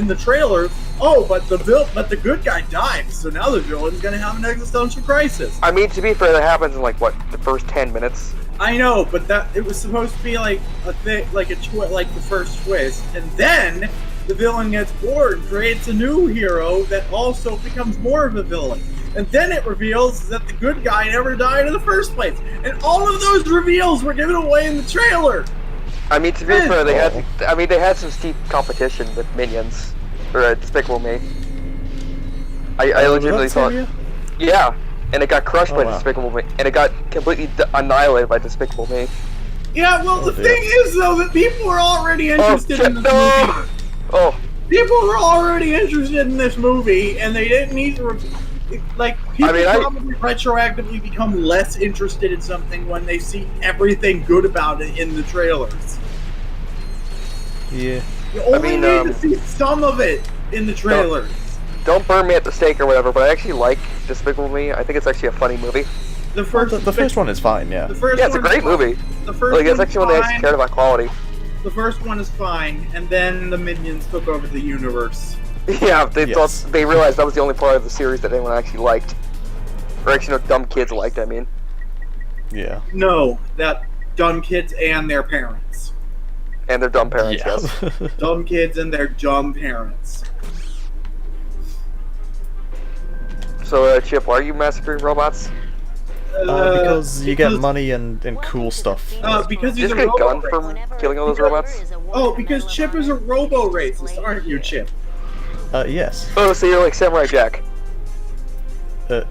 the trailer, oh, but the good guy died, so now the villain's gonna have an existential crisis. I mean, to be fair, that happens in like what, the first 10 minutes. I know, but that it was supposed to be like a thing, like like the first twist, and then the villain gets bored and creates a new hero that also becomes more of a villain. And then it reveals that the good guy never died in the first place. And all of those reveals were given away in the trailer. I mean, to be fair, they had some steep competition with Minions or Despicable Me. I legitimately thought, yeah, and it got crushed Oh, by wow. Despicable Me, and it got completely annihilated by Despicable Me. Yeah, well, the dear. thing is, though, that people were already interested shit, in this no! movie. Oh, People were already interested in this movie, and they didn't need to. Like, people probably retroactively become less interested in something when they see everything good about it in the trailers. Yeah. You only mean, need to see some of it in the trailers. don't burn me at the stake or whatever, but I actually like Despicable Me. I think it's actually a funny movie. The first, The first one is fine, yeah. The first Yeah, it's a one's great fine. movie. The first Like, that's one's actually when they actually fine. cared about quality. The first one is fine, and then the Minions took over the universe. Yeah, they Yes. thought they realized that was the only part of the series that anyone actually liked, or actually, no, dumb kids liked. I mean, Yeah. No, that dumb kids and their parents. and their dumb parents. Yeah. Yes. Dumb kids and their dumb parents. So, Chip, why are you massacring robots? Because you get because- money and cool stuff. Because Did he's you a just get a gun robo from killing all those robots? Oh, because Chip is a robo-racist, aren't you, Chip? Yes. Oh, so you're like Samurai Jack. Y-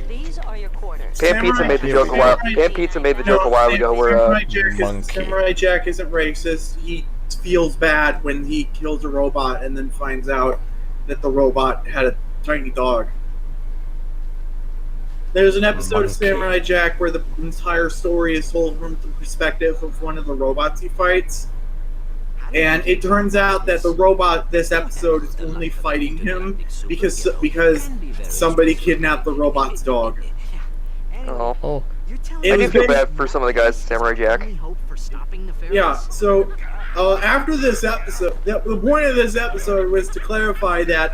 These are your quarters. Pan Pizza made the Jack- joke a while. Samurai- Pan Pizza made the joke a while ago where Monkey. Samurai Jack isn't racist. He feels bad when he kills a robot and then finds out that the robot had a tiny dog. There's an episode of Monkey. Samurai Jack where the entire story is told from the perspective of one of the robots he fights. And it turns out that the robot this episode is only fighting him because somebody kidnapped the robot's dog. oh, Oh. It I do was feel very- bad for some of the guys in Samurai Jack. Yeah, so after this episode, the point of this episode was to clarify that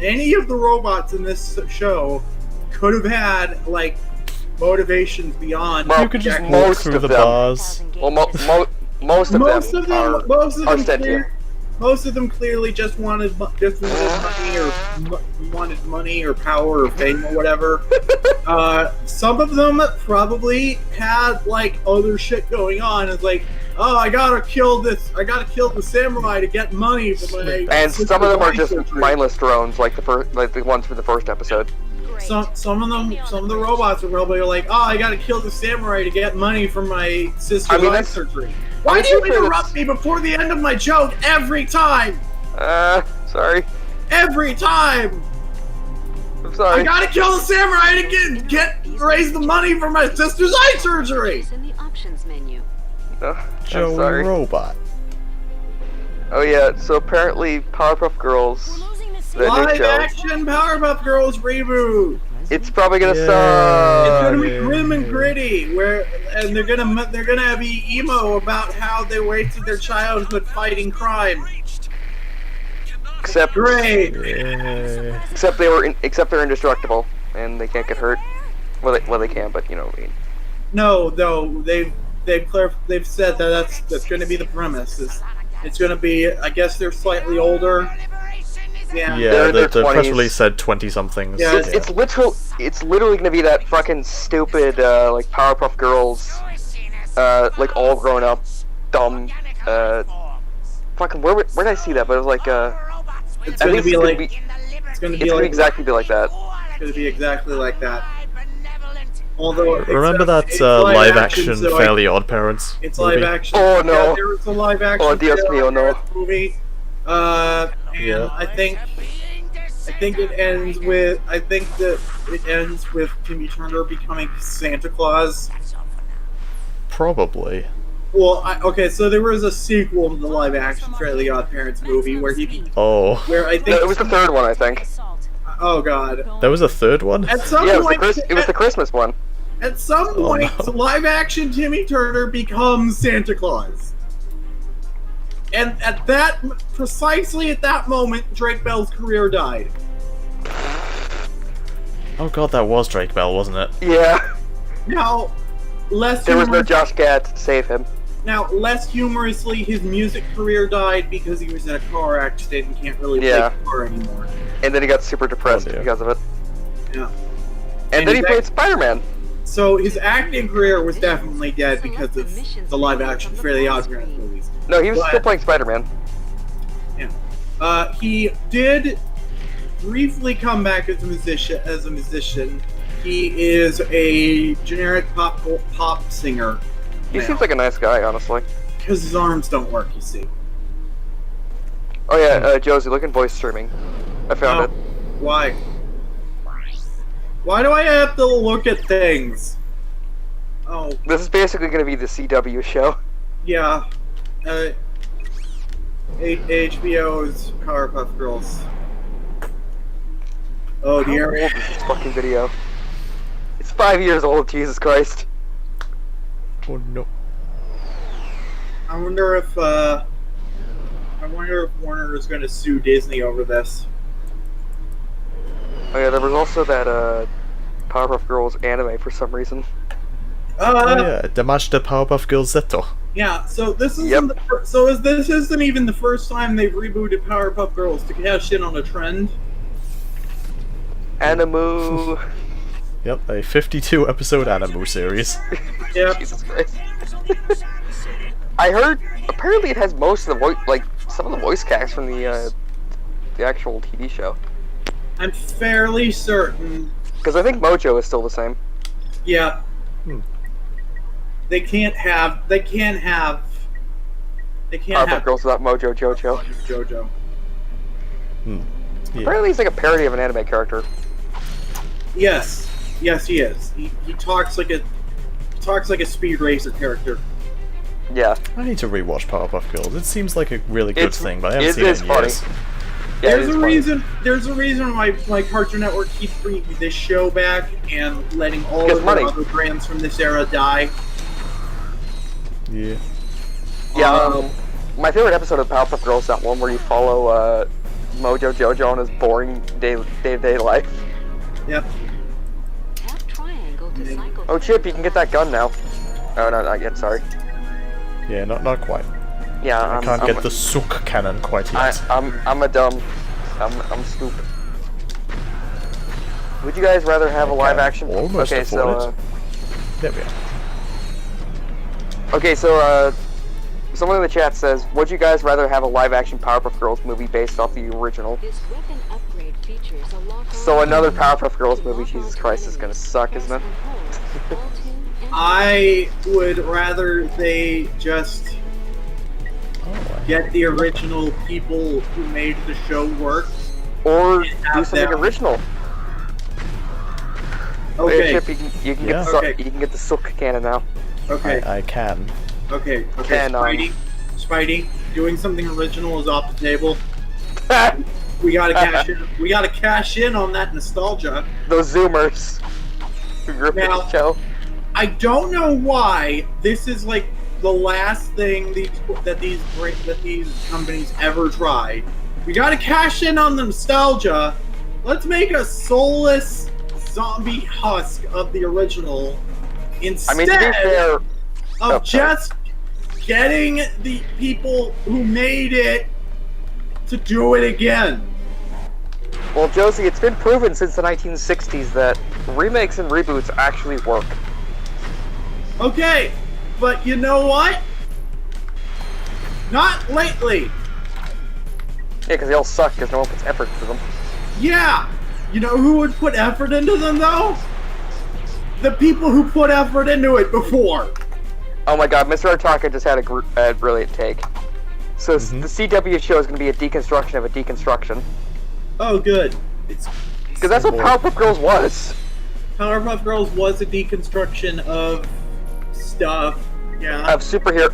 any of the robots in this show could have had like motivations beyond. Well, You could just most walk through of the them. bars. Well, most of them are sentient. Most of them clearly just wanted money or power or fame or whatever. Some of them probably had like other shit going on. It's like, oh, I gotta kill the samurai to get money for my. And some of them are just mindless drones, like the ones from the first episode. Some of the robots are probably like, oh, I gotta kill the samurai to get money for my sister's eye surgery. Why do you interrupt me before the end of my joke every time? Sorry. Every time! I'm sorry. I gotta kill the samurai to raise the money for my sister's eye surgery! In the options menu. I'm Joe sorry. Robot. Oh yeah, so apparently Powerpuff Girls, the new Live show, action Powerpuff Girls reboot! it's probably gonna It's suck. gonna be grim and gritty, and they're gonna be emo about how they wasted their childhood fighting crime. Except Great! Yeah. except they're indestructible and they can't get hurt. Well, they can, but you know what I mean. No, though they've said that that's going to be the premise. It's going to be, I guess they're slightly older. Yeah. Yeah, They're the press 20s. release said 20-somethings. Yeah, It's literally gonna be that fucking stupid like Powerpuff Girls, like all grown up, dumb. Fucking where did I see that? But it was like It's I going to think be it's like gonna be, it's going to it's be gonna like exactly be like that. It's going to be exactly like that. Although Remember it's that live action, action so Fairly Odd Parents? it's movie? live action. Oh, no. Yeah, there was a live action. Oh, Dios Fairly mío, Odd no. Parents movie. And Yeah. I think it ends with Timmy Turner becoming Santa Claus. Probably. Well, okay, so there was a sequel to the live action Fairly Odd Parents movie where Oh. I think No, it was the third one, I think. oh god. There was a third one? At some Yeah, point, it was the Christmas one. at some Oh, point, no. live action Timmy Turner becomes Santa Claus. And precisely at that moment, Drake Bell's career died. Oh god, that was Drake Bell, wasn't it? Yeah, Now, there was no Josh Gad to save him. less humorously, his music career died because he was in a car accident and can't really Yeah. play guitar anymore. And then he got super depressed Oh, dear. because of it. Yeah. And then he played Spider-Man. So his acting career was definitely dead because of the live action Fairly Odd Parents movies. No, he was But- still playing Spider-Man. He did briefly come back as a musician. He is a generic pop singer. He seems like a nice guy, honestly. Because his arms don't work, you see. Oh yeah, Josie, look in voice streaming. I found No. it. Why? Why do I have to look at things? Oh, This is basically going to be the CW show. yeah. HBO's Powerpuff Girls. Oh How dear. old is this fucking video? It's 5 years old, Jesus Christ. Oh no. I wonder if Warner is going to sue Disney over this. Oh yeah, there was also that Powerpuff Girls anime for some reason. Oh yeah, Damage the Powerpuff Girls Zeto. Yeah, so this isn't Yep. this isn't even the first time they've rebooted Powerpuff Girls to cash in on a trend. Animu. Yep, a 52 episode anime series. Yeah. Jesus Christ. I heard apparently it has most of the voice, like some of the voice cast from the actual TV show. I'm fairly certain. Because I think Mojo is still the same. Yeah. Hmm. They can't have Powerpuff Girls without Mojo Jojo. JoJo. Hmm. Yeah. Apparently he's like a parody of an anime character. Yes, he is. He talks like a Speed Racer character. Yeah. I need to rewatch Powerpuff Girls. It seems like a really good It's- thing, but I haven't it seen it is in funny. years. Yeah, There's it is a funny. reason. There's a reason why Cartoon Network keeps bringing this show back and letting all Gets of money. the other brands from this era die. Yeah. Yeah, my favorite episode of Powerpuff Girls is that one where you follow Mojo Jojo on his boring day-to-day life. Yep. Tap triangle to cycle. Oh, Chip, you can get that gun now. Oh, no, not yet, sorry. Yeah, not quite. Yeah, I can't get the Sook cannon quite yet. I'm a dumb. I'm stupid. Would you guys rather have a live action? Almost Okay, afford so it. There we are. okay, so someone in the chat says, would you guys rather have a live action Powerpuff Girls movie based off the original? This weapon upgrade features a lock-on. So another Powerpuff Girls movie, Jesus Christ, is gonna suck, isn't it? I would rather they just get the original people who made the show work. Or Have do something them. original. Okay. Chip, you can Yeah. get the Okay. you can get the Sook cannon now. Okay. I can. Okay. Can, Spidey, doing something original is off the table. We gotta cash in. We gotta cash in on that nostalgia. Those Zoomers. Who grew up in Now- the show. I don't know why this is like the last thing that these companies ever tried. We gotta cash in on the nostalgia. Let's make a soulless zombie husk of the original I instead mean, to be fair, of just getting the people who made it to do it again. well, Josie, it's been proven since the 1960s that remakes and reboots actually work. Okay, but you know what? Not lately. Yeah, because they all suck because no one puts effort into them. Yeah. You know who would put effort into them, though? The people who put effort into it before. Oh my god, Mr. Artaka just had a brilliant take. So the CW show is going to be a deconstruction of a deconstruction. Oh, good. It's Because that's what Powerpuff Girls was. Powerpuff Girls was a deconstruction of stuff. Yeah. Of superhero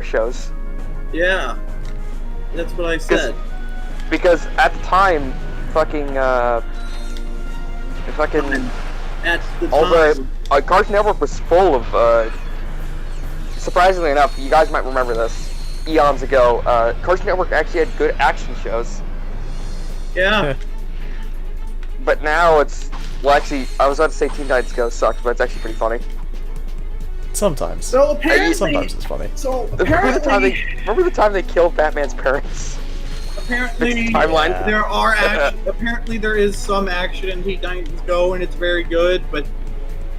shows. Yeah. That's what I said. Because at the time, fucking At the all time. the Cartoon Network was full of surprisingly enough, you guys might remember this eons ago, Cartoon Network actually had good action shows. Yeah. But now it's, well, actually, I was about to say Teen Titans Go sucked, but it's actually pretty funny. Sometimes. So apparently. Sometimes it's funny. So Remember apparently. the time they killed Batman's parents? Apparently. Timeline. Yeah. There are apparently there is some action in Teen Titans Go, and it's very good, but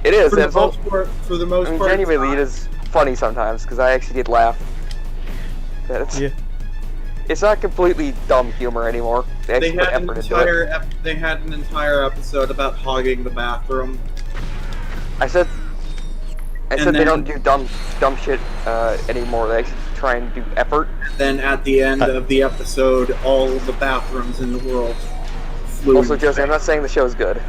It is. for the and it's all- most I mean, part, it's genuinely, not. it is funny sometimes, because I actually did laugh. But it's not completely dumb humor anymore. They actually put effort into it. They had an entire episode about hogging the bathroom. I said And they then- don't do dumb shit anymore. They actually try and do effort. Then at the end of the episode, all of the bathrooms in the world flew. Also, into Josie, I'm space. not saying the show's good.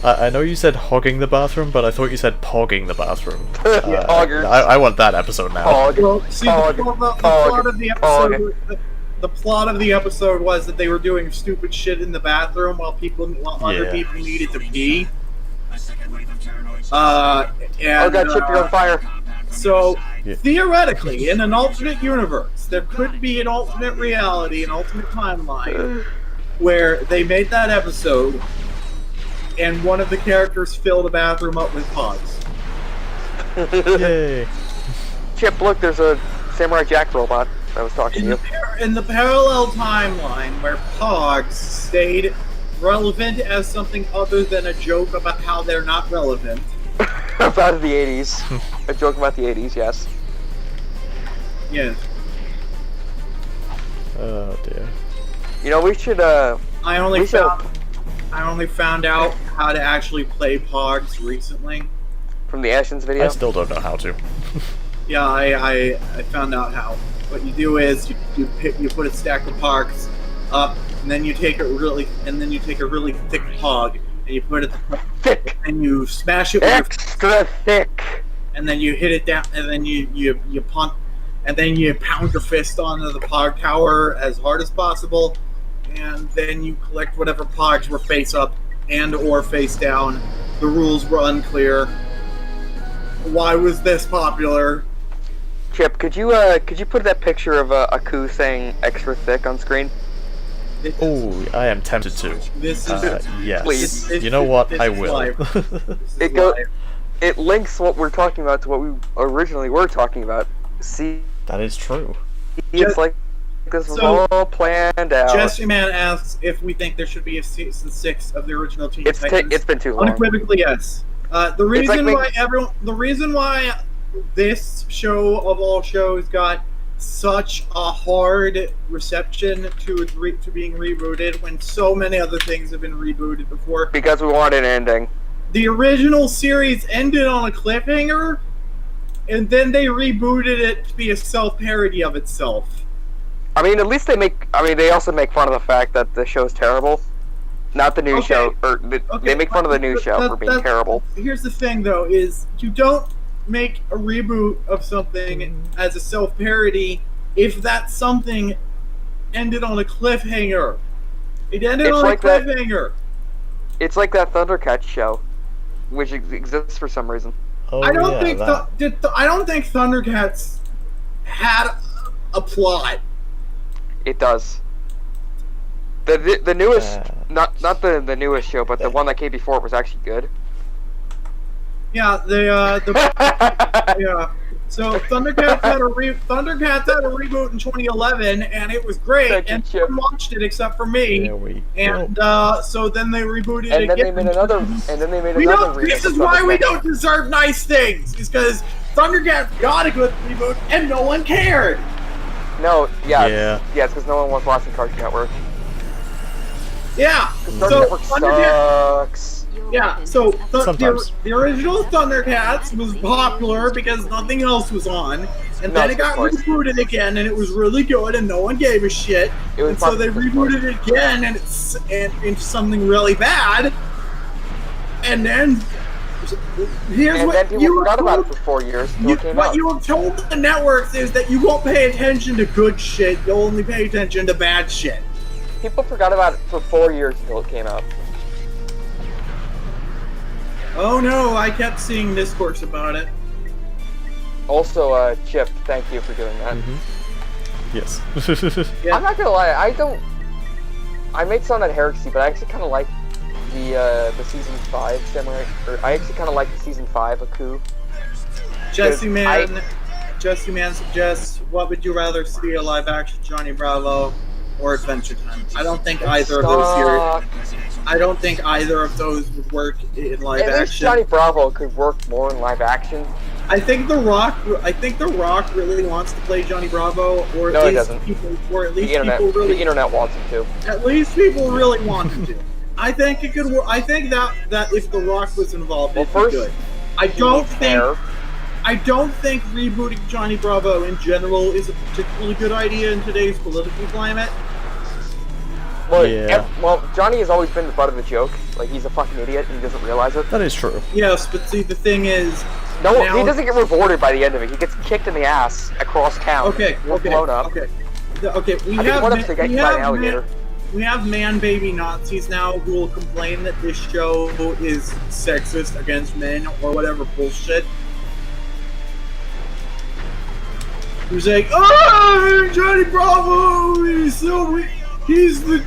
I know you said hogging the bathroom, but I thought you said pogging the bathroom. Hoggers. I want that episode now. Hog. Well, see, Hog. the Hog. plot of the Hog. episode. The plot of the episode was that they were doing stupid shit in the bathroom while other Yeah. people needed to pee. And, Oh god, Chip, you're on fire. So, Yeah. theoretically, in an alternate universe, there could be an alternate reality, an alternate timeline, where they made that episode, and one of the characters filled a bathroom up with pods. Yay. Chip, look, there's a Samurai Jack robot that was talking to you. In the parallel timeline, where pogs stayed relevant as something other than a joke about how they're not relevant. About the 80s. A joke about the 80s, yes. Yeah. Oh dear. You know, we should, I only we should... found out how to actually play Pogs recently. From the Ashens video? I still don't know how to. Yeah, I found out how. What you do is you put a stack of Pogs up, and then you take a really thick Pog, and you put it Thick! and you smash it with your, Extra thick! and then you hit it down, and then you punt, and then you pound your fist onto the Pog tower as hard as possible, and then you collect whatever Pogs were face up and or face down. The rules were unclear. why was this popular? Chip, could you put that picture of Aku saying extra thick on screen? Oh, I am tempted to. This is Yes. Please. You know what? This I is will. live. This is It go- live. It links what we're talking about to what we originally were talking about. See, That is true. it's like this was So- all planned out. Jesse Man asks if we think there should be a season 6 of the original Teen Titans. It's been too long. Unequivocally, yes. The reason why this show of all shows got such a hard reception to being rebooted when so many other things have been rebooted before. Because we wanted an ending. The original series ended on a cliffhanger, and then they rebooted it to be a self-parody of itself. I mean, at least they also make fun of the fact that the show's terrible. Not the new Okay. show, they make fun of the new show for being terrible. Here's the thing, though, is you don't make a reboot of something as a self-parody if that something ended on a cliffhanger. It ended It's on like a that- cliffhanger. It's like that Thundercats show, which exists for some reason. Oh, I don't yeah, think that. I don't think Thundercats had a plot. It does. The newest, not the newest show, but the one that came before it was actually good. Yeah, yeah. So Thundercats had a reboot in 2011, and it was great, Thank you, and Chip. no one watched it except for me. There we And go. so then they rebooted And it then again. they made another. And then they made We another. don't. remake This of is why we Thundercats. don't deserve nice things. Is because Thundercats got a good reboot, and no one cared. No, yeah, Yeah. it's because no one wants watching Cartoon Network. Yeah. Cartoon So Network Thundercats. sucks. Yeah. So Sometimes. the original Thundercats was popular because nothing else was on, and No, then it got of course. rebooted again, and it was really good, and no one gave a shit. It was And so they popular, of rebooted it again, and it's into something really bad. And then here's And what then people you forgot about told- it for 4 years until it came what out. you have told the networks is that you won't pay attention to good shit. You'll only pay attention to bad shit. People forgot about it for 4 years until it came out. Oh no, I kept seeing discourse about it. Also, Chip, thank you for doing that. Yes. Yeah. I'm not gonna lie, I made sound at heresy, but I actually kind of like the season 5 samurai. Or I actually kind of like the season 5 Aku. Jesse Because Man, Jesse Man suggests, what would you rather see, a live-action Johnny Bravo or Adventure Time? I don't think either of those series. I don't think either of those would work in live At least action. Johnny Bravo could work more in live action. I think The Rock really wants to play Johnny Bravo, or at No, he least doesn't. people, or at least The internet, people really, the internet wants him to. at least people really want him to. I think it could work. I think that if The Rock was involved, Well, it'd be first, good. I He don't needs think. hair. I don't think rebooting Johnny Bravo in general is a particularly good idea in today's political climate. Well, Yeah. well, Johnny has always been the butt of the joke. Like, he's a fucking idiot and he doesn't realize it. That is true. Yes, but see, the thing is, No, now- he doesn't get rewarded by the end of it. He gets kicked in the ass across town. okay, blown up. okay. We I think have one of them got eaten by an alligator. we have man-baby Nazis now who will complain that this show is sexist against men or whatever bullshit. Who's like, oh, Johnny Bravo, he's the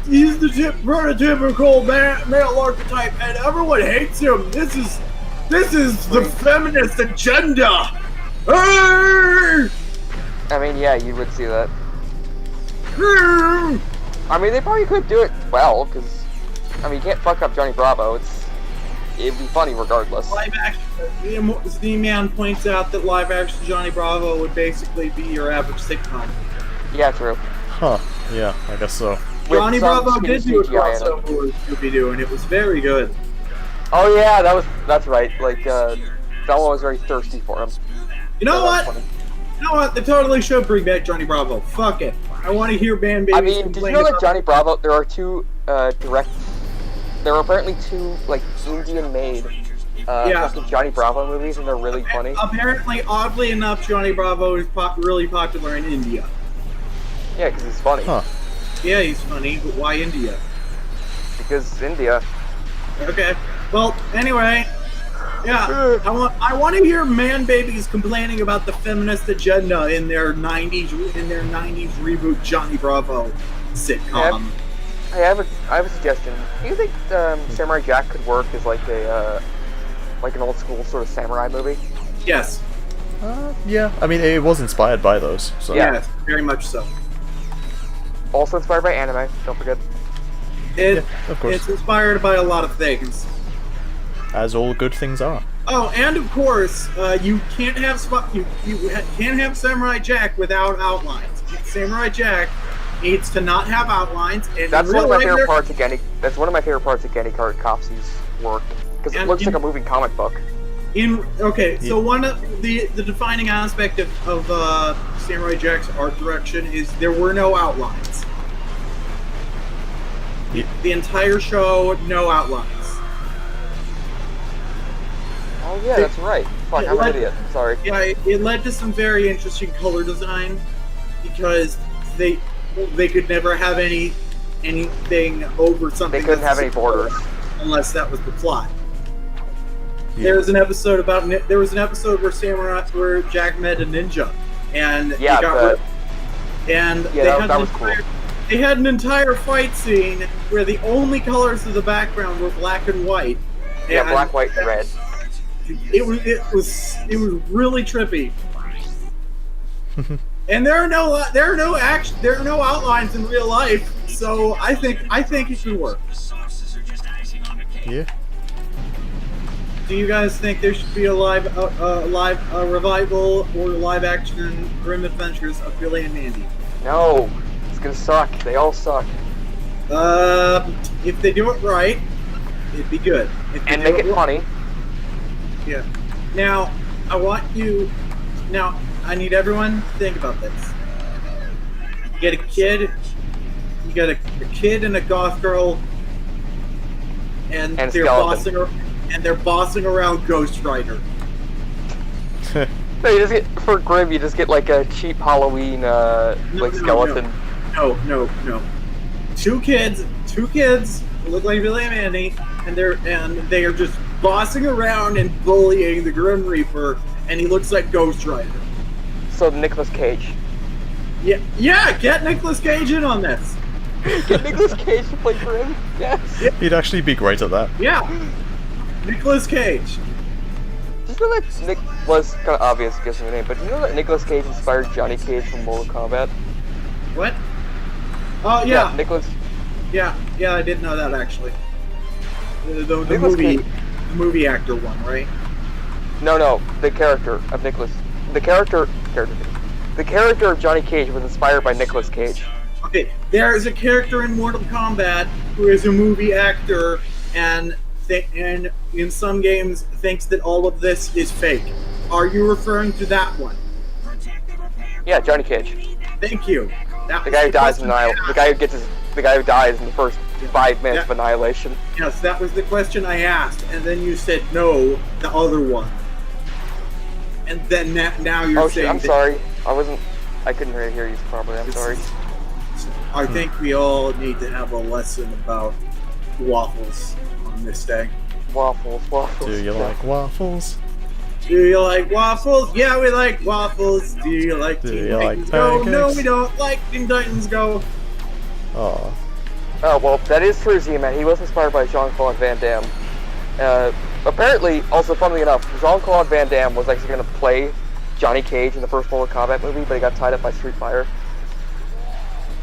prototypical male archetype, and everyone hates him. This is the feminist agenda. Arr! I mean, yeah, you would see that. Arr! I mean, they probably could do it well, because, I mean, you can't fuck up Johnny Bravo. It'd be funny regardless. Live action. The man points out that live action Johnny Bravo would basically be your average sitcom. Yeah, true. Huh. Yeah, I guess so. With Johnny some Bravo shitty did do a CGI in it. crossover with Scooby-Doo, and it was very good. Oh yeah, that's right. Like, someone was very thirsty for him. You know So what? that's funny. You know what? They totally should bring back Johnny Bravo. Fuck it. I want to hear band babies I mean, did you complain know that about- Johnny Bravo? There are two There are apparently two like Indian-made Yeah. fucking Johnny Bravo movies, and they're really funny. Apparently, oddly enough, Johnny Bravo is really popular in India. Yeah, because he's funny. Huh. Yeah, he's funny, but why India? Because India. Okay. Well, anyway, Yeah, I want to hear man babies complaining about the feminist agenda in their '90s reboot Johnny Bravo sitcom. I have a suggestion. Do you think Samurai Jack could work as like a like an old school sort of samurai movie? Yes. Yeah. I mean, it was inspired by those. So. Yeah. Yes, very much so. Also inspired by anime. Don't forget. It, of course. It's inspired by a lot of things. As all good things are. Oh, and of course, you can't have can't have Samurai Jack without outlines. Samurai Jack needs to not have outlines. And That's one of my favorite parts of Genny. That's one of my favorite parts of Genny Copsy's work because it looks like a moving comic book. So one of the defining aspect of Samurai Jack's art direction is there were no outlines. The entire show, no outlines. Oh yeah, that's right. Fuck, I'm an idiot. Sorry. Yeah, it led to some very interesting color design because they could never have anything over something. They couldn't have any borders unless that was the plot. Yeah. There was an episode where Jack met a ninja, and that was cool. They had an entire fight scene where the only colors of the background were black and white. Yeah, black, white, and red. It was really trippy. And there are no outlines in real life, so I think it could work. Yeah. Do you guys think there should be a live revival or live action Grim Adventures of Billy and Mandy? No, it's gonna suck. They all suck. If they do it right, it'd be good. And make it funny. Yeah. Now, I need everyone to think about this. You get a kid and a goth girl, and they're bossing around Ghost Rider. No, for Grim, you just get like a cheap Halloween skeleton. No. Two kids who look like Billy and Mandy, and they are just bossing around and bullying the Grim Reaper, and he looks like Ghost Rider. So Nicolas Cage. Yeah, get Nicolas Cage in on this. Get Nicolas Cage to play Grim. Yes. Yeah. He'd actually be great at that. Yeah. Nicolas Cage. Just know that Nick was kind of obvious guessing the name, but do you know that Nicolas Cage inspired Johnny Cage from Mortal Kombat? What? Oh yeah. Nicolas. Yeah, I didn't know that actually. The movie actor one, right? No, the character of Nicolas. The character of Johnny Cage was inspired by Nicolas Cage. Okay, there is a character in Mortal Kombat who is a movie actor and in some games thinks that all of this is fake. Are you referring to that one? Yeah, Johnny Cage. Thank you. The guy who dies in the guy who dies in the first 5 minutes of Annihilation. Yes, that was the question I asked, and then you said no, the other one. And then now you're saying. I'm sorry. I couldn't really hear you properly. I'm sorry. I think we all need to have a lesson about waffles on this day. Waffles. Do you like waffles? Do you like waffles? Yeah, we like waffles. Do you like Teen Titans Go? No, we don't like Teen Titans Go. Oh. Oh, well, that is true, Z-Man. He was inspired by Jean-Claude Van Damme. Apparently, also funnily enough, Jean-Claude Van Damme was actually going to play Johnny Cage in the first Mortal Kombat movie, but he got tied up by Street Fighter.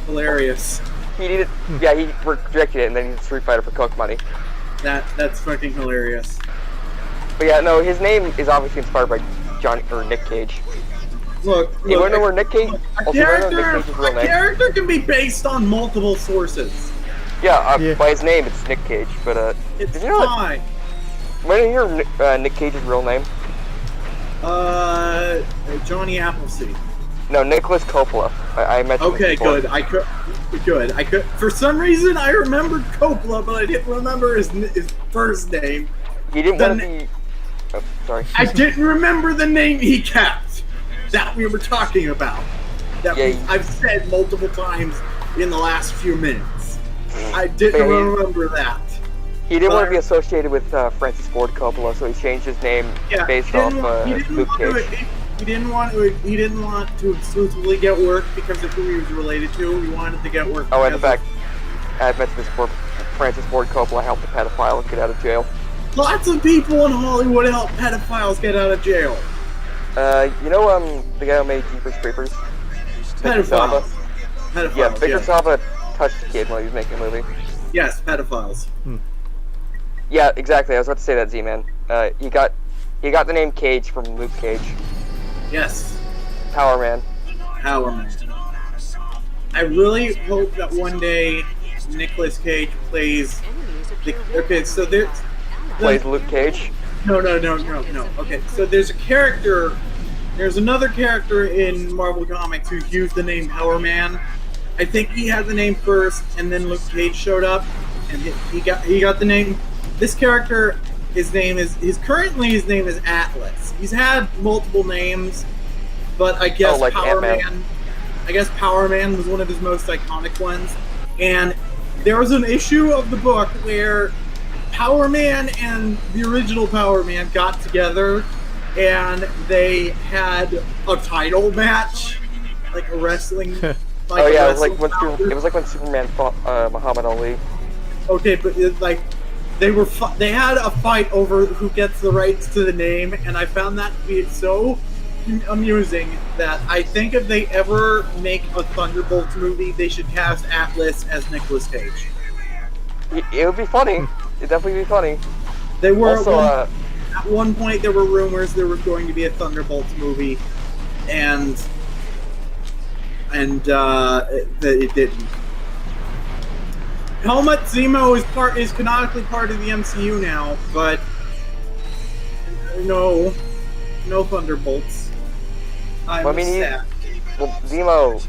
Hilarious. He rejected it, and then he did Street Fighter for Coke money. That's fucking hilarious. But yeah, no, his name is obviously inspired by Nick Cage. Look, you wanna know where Nick Cage? A character can be based on multiple sources. Yeah, by his name, it's Nick Cage. But it's did you know fine. When you hear Nick Cage's real name? Johnny Appleseed. No, Nicholas Coppola. I mentioned. Okay, good. I could. For some reason, I remembered Coppola, but I didn't remember his first name. He didn't want to be. Oh, sorry. I didn't remember the name he kept that we were talking about. I've said multiple times in the last few minutes. I didn't remember that. He didn't want to be But- associated with Francis Ford Coppola, so he changed his name based off Luke Cage. He didn't want to exclusively get work because of who he was related to. He wanted to get work. Oh, and in because fact, I mentioned this before, Francis Ford Coppola helped a pedophile get out of jail. lots of people in Hollywood help pedophiles get out of jail. You know, the guy who made Jeepers Creepers? Victor Salva? Pedophiles. Pedophiles. Yeah, Victor yes. Salva touched the kid while he was making a movie. Yes, pedophiles. Yeah, exactly. I was about to say that, Z-Man. He got the name Cage from Luke Cage. Yes. Power Man. Power Man. I really hope that one day Nicolas Cage plays. Okay, so there's. Plays Luke Cage. No. Okay, so there's a character. There's another character in Marvel Comics who's used the name Power Man. I think he had the name first, and then Luke Cage showed up, and he got the name. This character, his name is Atlas. He's had multiple names, but I guess like Power Ant-Man. Man. I guess Power Man was one of his most iconic ones, and there was an issue of the book where Power Man and the original Power Man got together, and they had a title match, like a wrestling. Like Oh a yeah, it was wrestling like when Superman fought Muhammad Ali. Okay, but they had a fight over who gets the rights to the name, and I found that to be so amusing that I think if they ever make a Thunderbolts movie, they should cast Atlas as Nicolas Cage. It would be funny. It'd definitely be funny. They were Also, at one point there were rumors there was going to be a Thunderbolts movie, and it didn't. Helmut Zemo is canonically part of the MCU now, but no Thunderbolts. I'm sad. well, Zemo.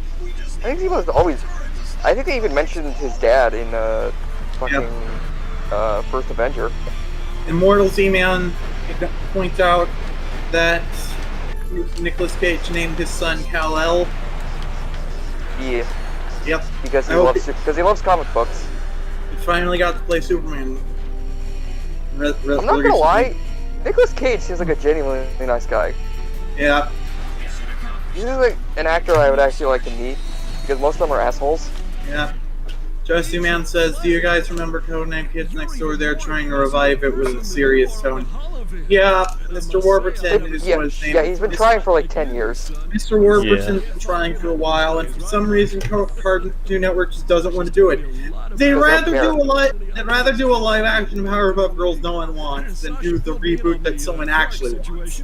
I think Zemo's always. I think they even mentioned his dad in fucking First Avenger. Immortal Z-Man points out that Nicolas Cage named his son Kal-El. Yeah, Yep. because he I hope loves comic books. He finally got to play Superman. I'm not gonna lie, Nicolas Cage seems like a genuinely nice guy. Yeah. He's like an actor I would actually like to meet because most of them are assholes. Yeah. Josie Man says, do you guys remember Codename Kids Next Door? They're trying to revive it with a serious tone. Yeah, Mr. Warburton is what his name is. He's been trying for like 10 years. Mr. Warburton's been trying for a while, and for some reason Cartoon Network just doesn't want to do it. They'd rather do a live action Powerpuff Girls no one wants than do the reboot that someone actually wants.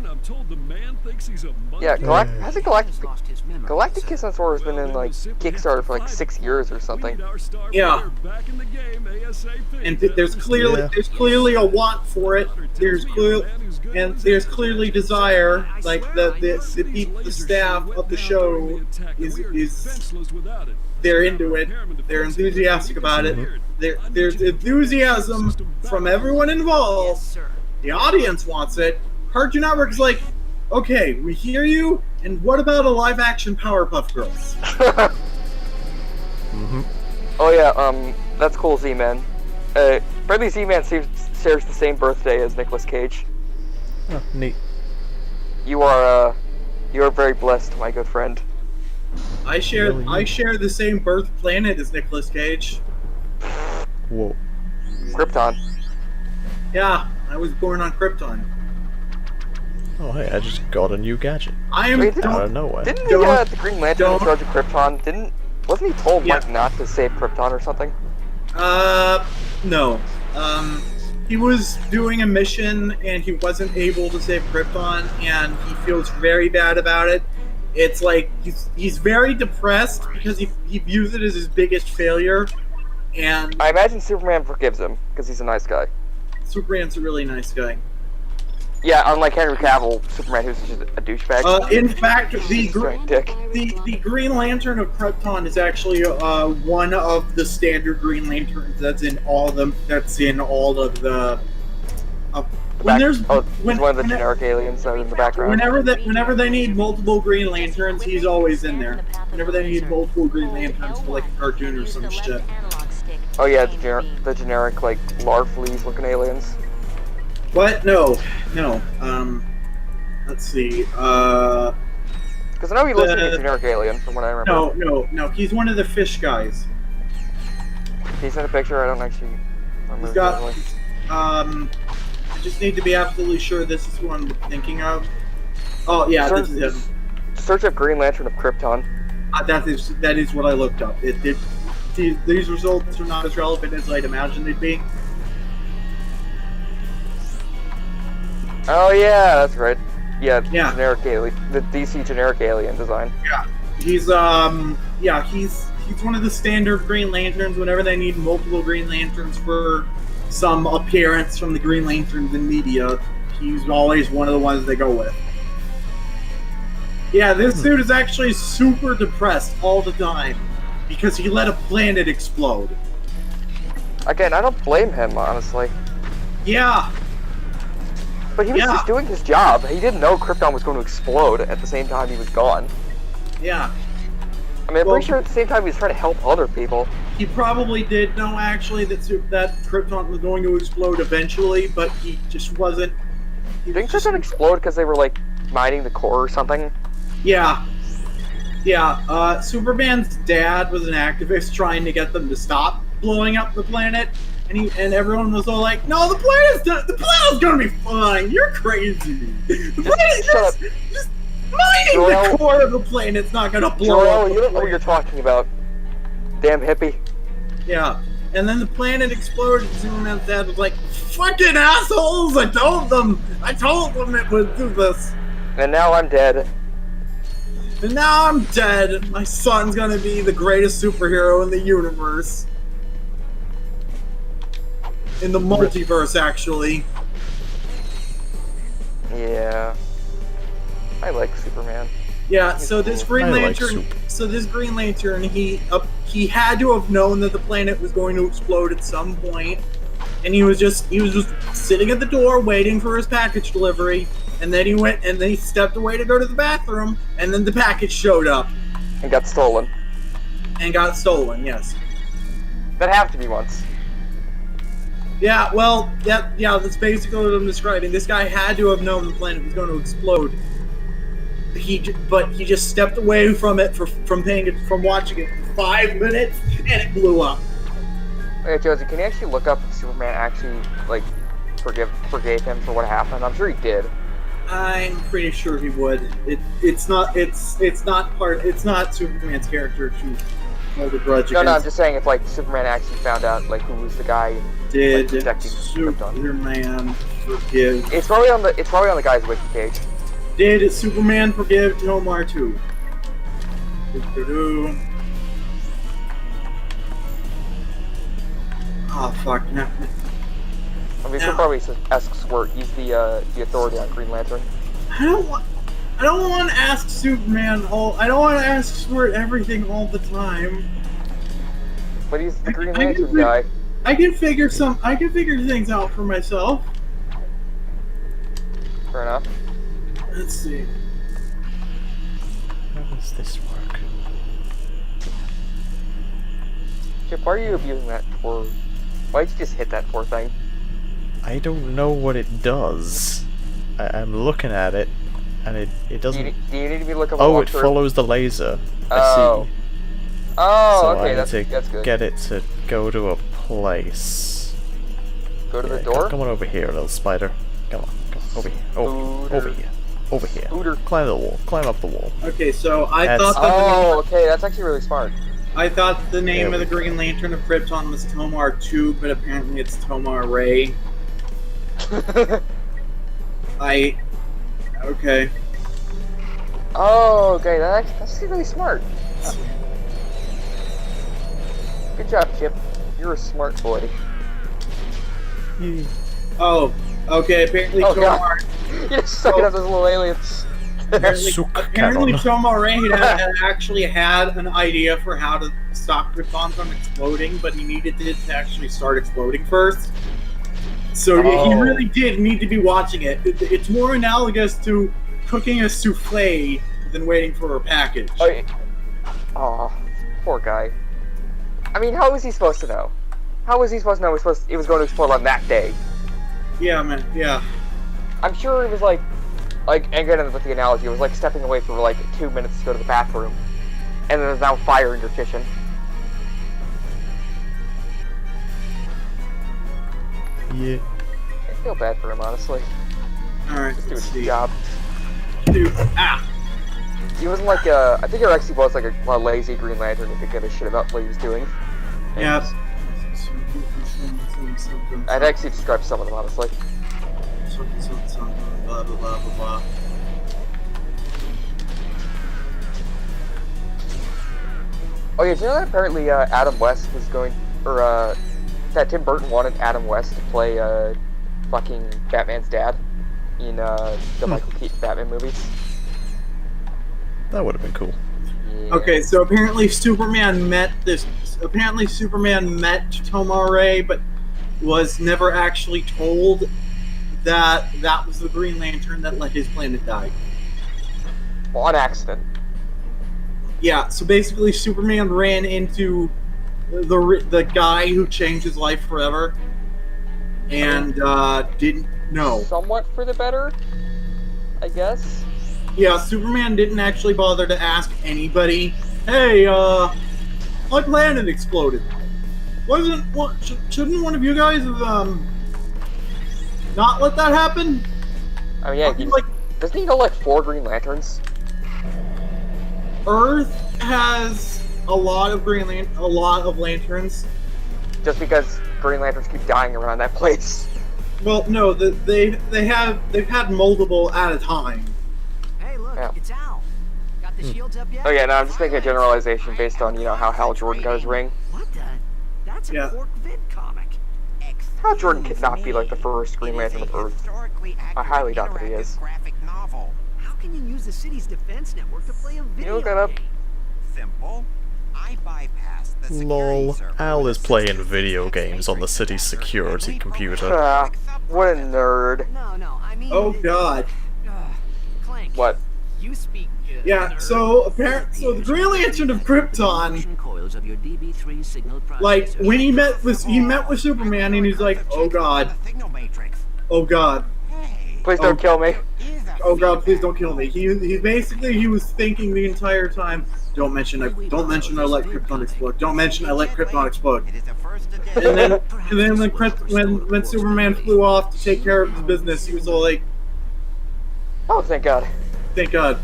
Yeah, Galactic Kiss and Sword has been in like Kickstarter for like 6 years or something. Yeah. And there's clearly a want for it. There's clearly desire. Like the staff of the show is they're into it. They're enthusiastic about it. There's enthusiasm from everyone involved. The audience wants it. Cartoon Network is like, okay, we hear you. And what about a live-action Powerpuff Girls? Oh yeah, that's cool, Z-Man. Apparently Z-Man shares the same birthday as Nicolas Cage. Oh, neat. You are very blessed, my good friend. I share the same birth planet as Nicolas Cage. Whoa. Krypton. Yeah, I was born on Krypton. Oh hey, I just got a new gadget. I am Wait, Out of nowhere. Didn't Don't- the Green Lantern in charge of Krypton? Wasn't he told Yeah. like not to save Krypton or something? No. He was doing a mission and he wasn't able to save Krypton, and he feels very bad about it. It's like he's very depressed because he views it as his biggest failure, and I imagine Superman forgives him because he's a nice guy. Superman's a really nice guy. Yeah, unlike Henry Cavill, Superman, who's just a douchebag. In fact, the Dick. Green Lantern of Krypton is actually one of the standard Green Lanterns that's in all of them. That's in all of the. He's one of the generic aliens that are in the background. Whenever they need multiple Green Lanterns, he's always in there. Whenever they need multiple Green Lanterns for like a cartoon or some shit. Oh yeah, the generic like larfleas looking aliens. What? No. Let's see. Because I know he looks like a generic alien from what I remember. No. He's one of the fish guys. He sent a picture. I don't actually remember. He's got. Exactly. I just need to be absolutely sure this is who I'm thinking of. Oh yeah, this is him. Search up Green Lantern of Krypton. That is what I looked up. These results are not as relevant as I'd imagine they'd be. Oh yeah, that's right. Yeah. Yeah. The DC generic alien design. Yeah, he's one of the standard Green Lanterns. Whenever they need multiple Green Lanterns for some appearance from the Green Lanterns in media, he's always one of the ones they go with. Yeah, this dude is actually super depressed all the time because he let a planet explode. Again, I don't blame him, honestly. Yeah. But he was just doing his job. He didn't know Krypton was going to explode at the same time he was gone. Yeah. I mean, I'm pretty sure at the same time he was trying to help other people. He probably did know, actually, that Krypton was going to explode eventually, but he just wasn't... Didn't Krypton explode because they were, like, mining the core or something? Yeah. Yeah, Superman's dad was an activist trying to get them to stop blowing up the planet, and everyone was all like, "No, the planet's gonna be fine. You're crazy. The planet just mining the core of the planet's not gonna blow up." You don't know what you're talking about. Damn hippie. Yeah, and then the planet exploded, and Superman's dad was like, "Fucking assholes! I told them it would do this." And now I'm dead. And now I'm dead. My son's gonna be the greatest superhero in the universe. In the multiverse, actually. Yeah. I like Superman. Yeah, so this Green Lantern, he had to have known that the planet was going to explode at some point, and he was just sitting at the door waiting for his package delivery, and then he stepped away to go to the bathroom, and then the package showed up. And got stolen. Yes. That happened to me once. Yeah, well, that's basically what I'm describing. This guy had to have known the planet was going to explode. But he just stepped away from it from watching it for 5 minutes, and it blew up. Okay, Josie, can you actually look up if Superman actually forgave him for what happened? I'm sure he did. I'm pretty sure he would. It's not Superman's character to hold a grudge against. No, I'm just saying if Superman actually found out who was the guy. Did Superman forgive? It's probably on the guy's wiki page. Did Superman forgive Tomar too? Oh fuck! No. I mean, should probably ask Squirt. He's the authority on Green Lantern. I don't want to ask Superman I don't want to ask Squirt everything all the time. But he's the Green Lantern guy. I can figure things out for myself. Fair enough. Let's see. How does this work? Chip, why are you abusing that poor... Why'd you just hit that poor thing? I don't know what it does. I'm looking at it, and it doesn't... Do you need to be looking at Oh, it follows the laser. I see. Oh, so okay, I that's need to good. get it to go to a place. Go to the door? Come on over here, little spider. Come on, over here. Over here. Scooter. Climb the wall. Climb up the wall. Okay, so I That's- thought that Okay, that's actually really smart. I thought the name of the Green Lantern of Krypton was Tomar 2, but apparently it's Tomar Ray. Okay. Oh, okay, that's actually really smart. Good job, Chip. You're a smart boy. Oh, okay, apparently Oh, Tomar... You're just sucking up those little aliens. Apparently Tomar Ray had actually had an idea for how to stop Krypton from exploding, but he needed it to actually start exploding first. So he really did need to be watching it. It's more analogous to cooking a souffle than waiting for a package. Oh, poor guy. I mean, how was he supposed to know? How was he supposed to know it was going to explode on that day? Yeah, man. Yeah. I'm sure it was like, and again with the analogy, it was like stepping away for like 2 minutes to go to the bathroom, and then there's now fire in your kitchen. Yeah. I feel bad for him, honestly. All right. Just do Let's his see. job. Dude. Ah. He wasn't like I think he actually was like a lazy Green Lantern who didn't give a shit about what he was doing. Yeah. I'd actually describe some of them, honestly. Blah blah blah blah blah. Oh yeah, do you know that apparently Adam West was going, or that Tim Burton wanted Adam West to play fucking Batman's dad in the Michael Keaton Batman movies? That would have been cool. Yeah. Okay, so apparently Superman met Tomare, but was never actually told that that was the Green Lantern that let his planet die. Well, on accident. Yeah, so basically Superman ran into the guy who changed his life forever, and didn't know. Somewhat for the better, I guess. Yeah, Superman didn't actually bother to ask anybody, hey, my planet exploded. Shouldn't one of you guys have, not let that happen? I mean, yeah, doesn't he know like 4 Green Lanterns? Earth has a lot of lanterns. Just because Green Lanterns keep dying around that place. Well, no, they've had multiple at a time. Hey, look, Yeah. it's Al. Got the shields up yet? Oh yeah, no, I'm just making a generalization based on, you know, how Hal Jordan got his ring. What the? That's a Yeah. Cork Vid comic. Hal Jordan could not be like the first Green Lantern of Earth. I highly doubt that he is. How can you use the city's defense network to play a video look that up? game? Simple. I bypassed the security Lol. server Al with is a playing system video that games on the city's security computer. Ah, what a nerd. No, I mean... Oh God. Clank. What? You speak... Yeah, so the Green Lantern of Krypton, Coils of your DB3 signal like processor. when he met with Superman, and he's like, oh God, the signal matrix. oh God, Hey, Please don't kill me. oh God, please don't kill me. He was thinking the entire time, don't mention I let Krypton explode. Don't mention I let Krypton explode. it is the first And then edition. when Superman flew off to take care of his business, he was all like, Oh, thank God. thank God.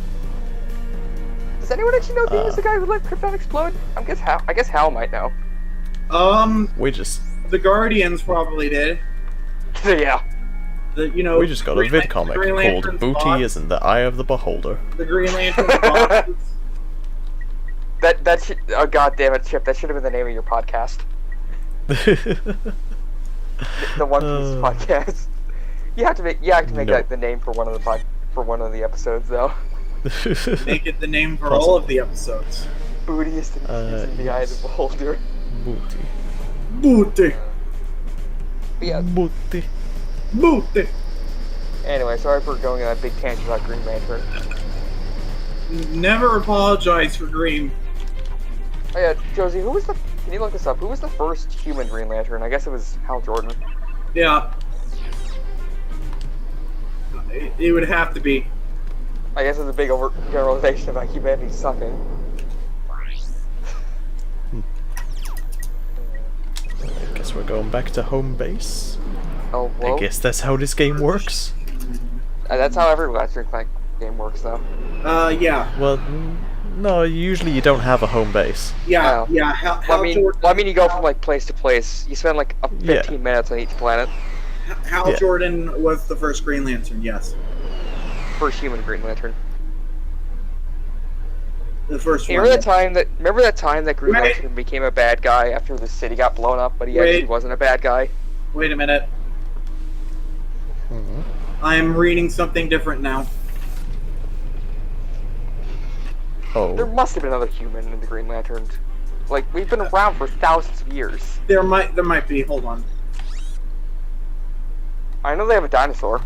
Does anyone actually know he was the guy who let Krypton explode? I guess Hal might know. We just The Guardians probably did. Yeah. we just got a Green vid comic Green called Lantern's Booty boss- is in the Eye of the Beholder. The Green Lantern boss. That should, oh god damn it, Chip, that should have been the name of your podcast. The One Piece podcast. You have to make No. that the name for one of the episodes though. Make it the name for all of the episodes. Booty is in the eye of the beholder. Booty. Booty. But yeah, Booty. Booty. anyway, sorry for going on that big tangent about Green Lantern. Never apologize for Green. Oh yeah, Josie, can you look this up? Who was the first human Green Lantern? I guess it was Hal Jordan. Yeah. It would have to be. I guess it's a big overgeneralization about humanity sucking. I guess we're going back to home base. Oh, well, I guess that's how this game works. that's how every Ratchet Clank game works, though. Yeah. Well, no, usually you don't have a home base. Yeah, Oh. yeah. Hal Jordan, you go from like place to place. You spend like 15 Yeah. minutes on each planet. Hal Yeah. Jordan was the first Green Lantern, yes. First human Green Lantern. The first one. Remember that time that Green Wait. Lantern became a bad guy after the city got blown up, but he Wait. actually wasn't a bad guy? Wait a minute. Mhm. I'm reading something different now. There Oh. must have been another human in the Green Lantern. Like, we've been around for thousands of years. There might be. Hold on. I know they have a dinosaur.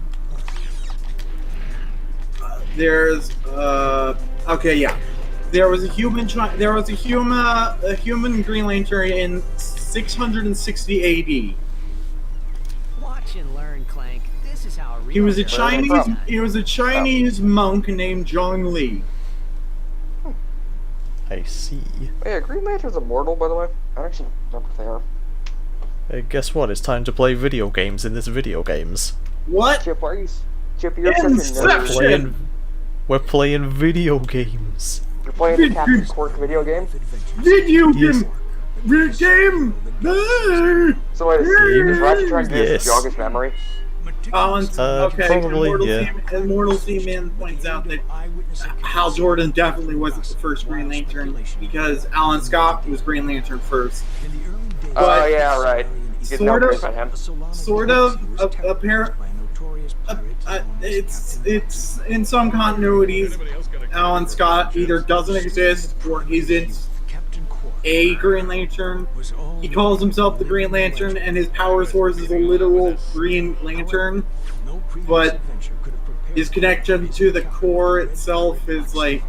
There's okay, yeah. There was a human Green Lantern in 660 AD. Watch and learn, Clank. This is how a He was a real Chinese monk named Zhong Li. I see. Yeah, Green Lantern's immortal, by the way. I don't actually remember if they are. Guess what? It's time to play video games in this video games. What? Chip, why are you... Chip, you're such a nerd. We're playing video games. You're playing the Captain Quirk video game? Video Yes. game! Game! No! So wait, is Ratchet trying to Yes. jog his memory? Okay, probably, Immortal Z-Man points out that Hal Jordan definitely wasn't the first Green Lantern because Alan Scott was Green Lantern first. Oh, yeah, right. Sort of, apparent. It's in some continuities, Alan Scott either doesn't exist or isn't a Green Lantern. He calls himself the Green Lantern, and his power source is a literal Green Lantern, but his connection to the core itself is like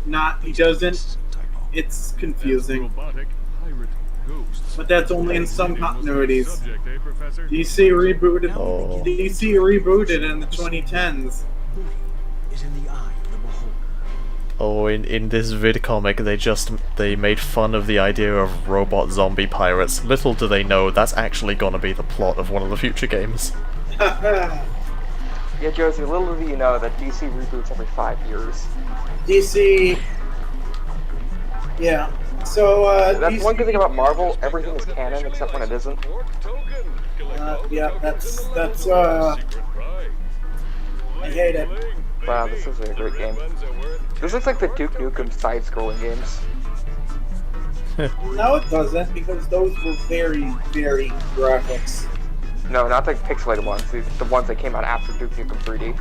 not. He doesn't. It's confusing. But that's only in some continuities. DC rebooted. Oh. DC rebooted in the 2010s. Oh, in this vid comic, they made fun of the idea of robot zombie pirates. Little do they know that's actually gonna be the plot of one of the future games. Yeah, Josie, little do you know that DC reboots every 5 years. DC. Yeah. So That's DC, one good thing about Marvel, everything is canon except when it isn't. yeah, that's I hate it. Wow, this is a great game. This looks like the Duke Nukem side-scrolling games. No, it doesn't, because those were very, very graphics. No, not the pixelated ones, the ones that came out after Duke Nukem 3D.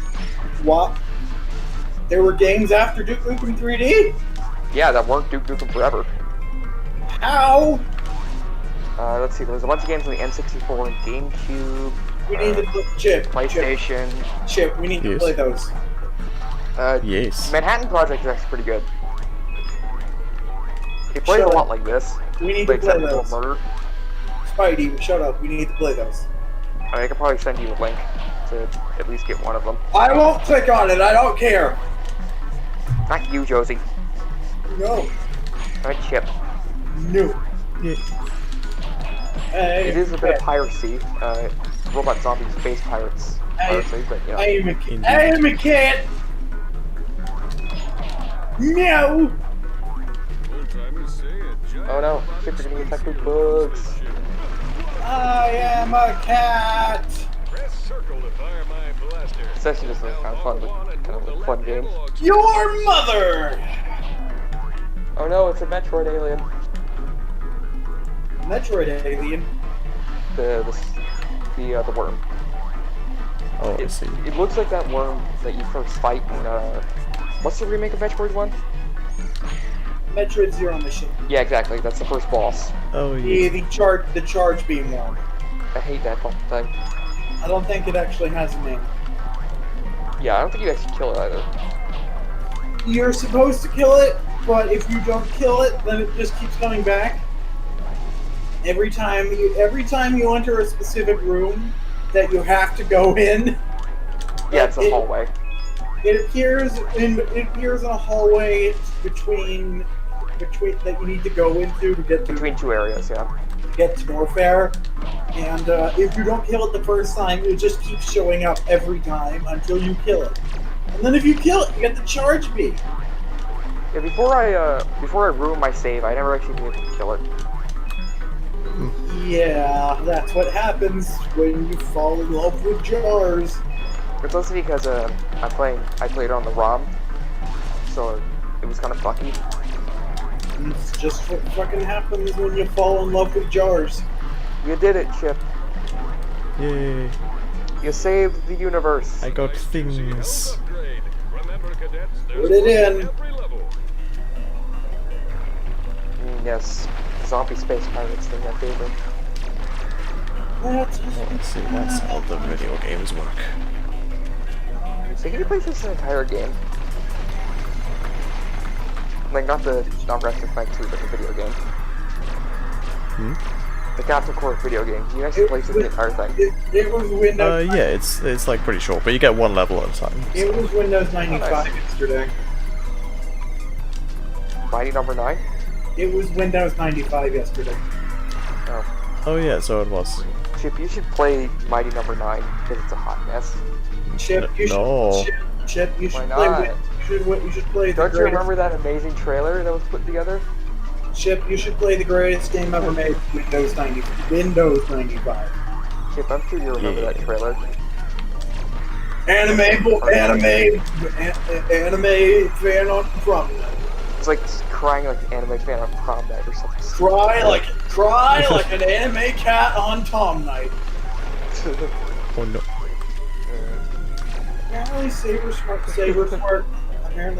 What? There were games after Duke Nukem 3D? Yeah, that weren't Duke Nukem Forever. How? Let's see, there's a bunch of games on the N64 and GameCube. We need to play PlayStation. Chip, we need to play those. Yes. Manhattan Project is actually pretty good. It plays a lot like this. We need to play except those. for murder. Spidey, shut up. We need to play those. I could probably send you a link to at least get one of them. I won't click on it. I don't care. Not you, Josie. No. Alright, Chip. No. Hey, It is a bit of piracy. Robot zombie space pirates. Piracy, but, you know. I am a cat. Meow. Oh no, Chip, you're gonna get attacked with bugs. I am a cat. It's actually just kind of fun, kind of a fun game. Your mother. Oh no, it's a Metroid alien. Metroid alien. The worm. Oh, I see. It looks like that worm that you first fight in what's the remake of Metroid 1? Metroid Zero Mission. Yeah, exactly. That's the first boss. Oh, yeah. The charge beam one. I hate that fucking thing. I don't think it actually has a name. Yeah, I don't think you actually kill it either. You're supposed to kill it, but if you don't kill it, then it just keeps coming back. Every time you enter a specific room that you have to go in. Yeah, it's a hallway. It appears in a hallway between that you need to go into to get to, Between two areas, yeah. get to Norfair. And if you don't kill it the first time, it just keeps showing up every time until you kill it. And then if you kill it, you get the charge beam. Yeah, before I ruined my save, I never actually been able to kill it. Yeah, that's what happens when you fall in love with jars. It's also because I played on the ROM, so it was kind of fucky. It's just what fucking happens when you fall in love with jars. You did it, Chip. Yay. You saved the universe. I got things. Put it in. Yes, zombie space pirates, they're my favorite. Let's See, that's how the video games work. So can you play this entire game? Like not Ratchet Clank 2, but the video game. The Captain Quirk video game. Do you actually play through the entire thing? It was Windows. Yeah, it's like pretty short, but you get one level at a time. It was Windows 95 nice. yesterday. Mighty Number 9? It was Windows 95 yesterday. Oh. Oh yeah, so it was. Chip, you should play Mighty Number 9 because it's a hot mess. Chip, you should. No. Chip, you should Why play. not? You should play. Don't the you greatest, remember that amazing trailer that was put together? Chip, you should play the greatest game ever made. Windows 95. Chip, I'm sure you remember that trailer. Anime fan on prom night. It's like crying like an anime fan on prom night or something. Cry like an anime cat on Tom night. Oh no. Apparently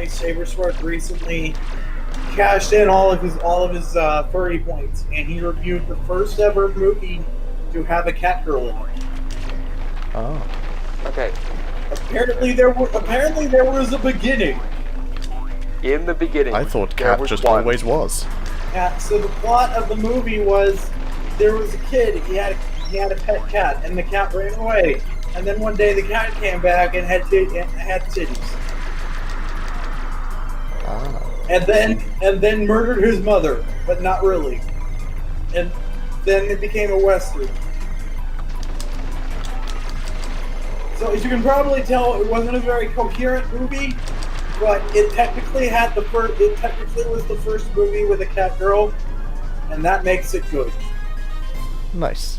Sabersmart recently cashed in all of his furry points, and he reviewed the first ever movie to have a cat girl in it. Oh. Okay. Apparently there was a beginning. In the beginning, I thought there cat was just one. always was. Yeah, so the plot of the movie was there was a kid, he had a pet cat, and the cat ran away. And then one day the cat came back and had titties. Ah. And then murdered his mother, but not really. And then it became a western. So as you can probably tell, it wasn't a very coherent movie, but it technically was the first movie with a cat girl, and that makes it good. Nice.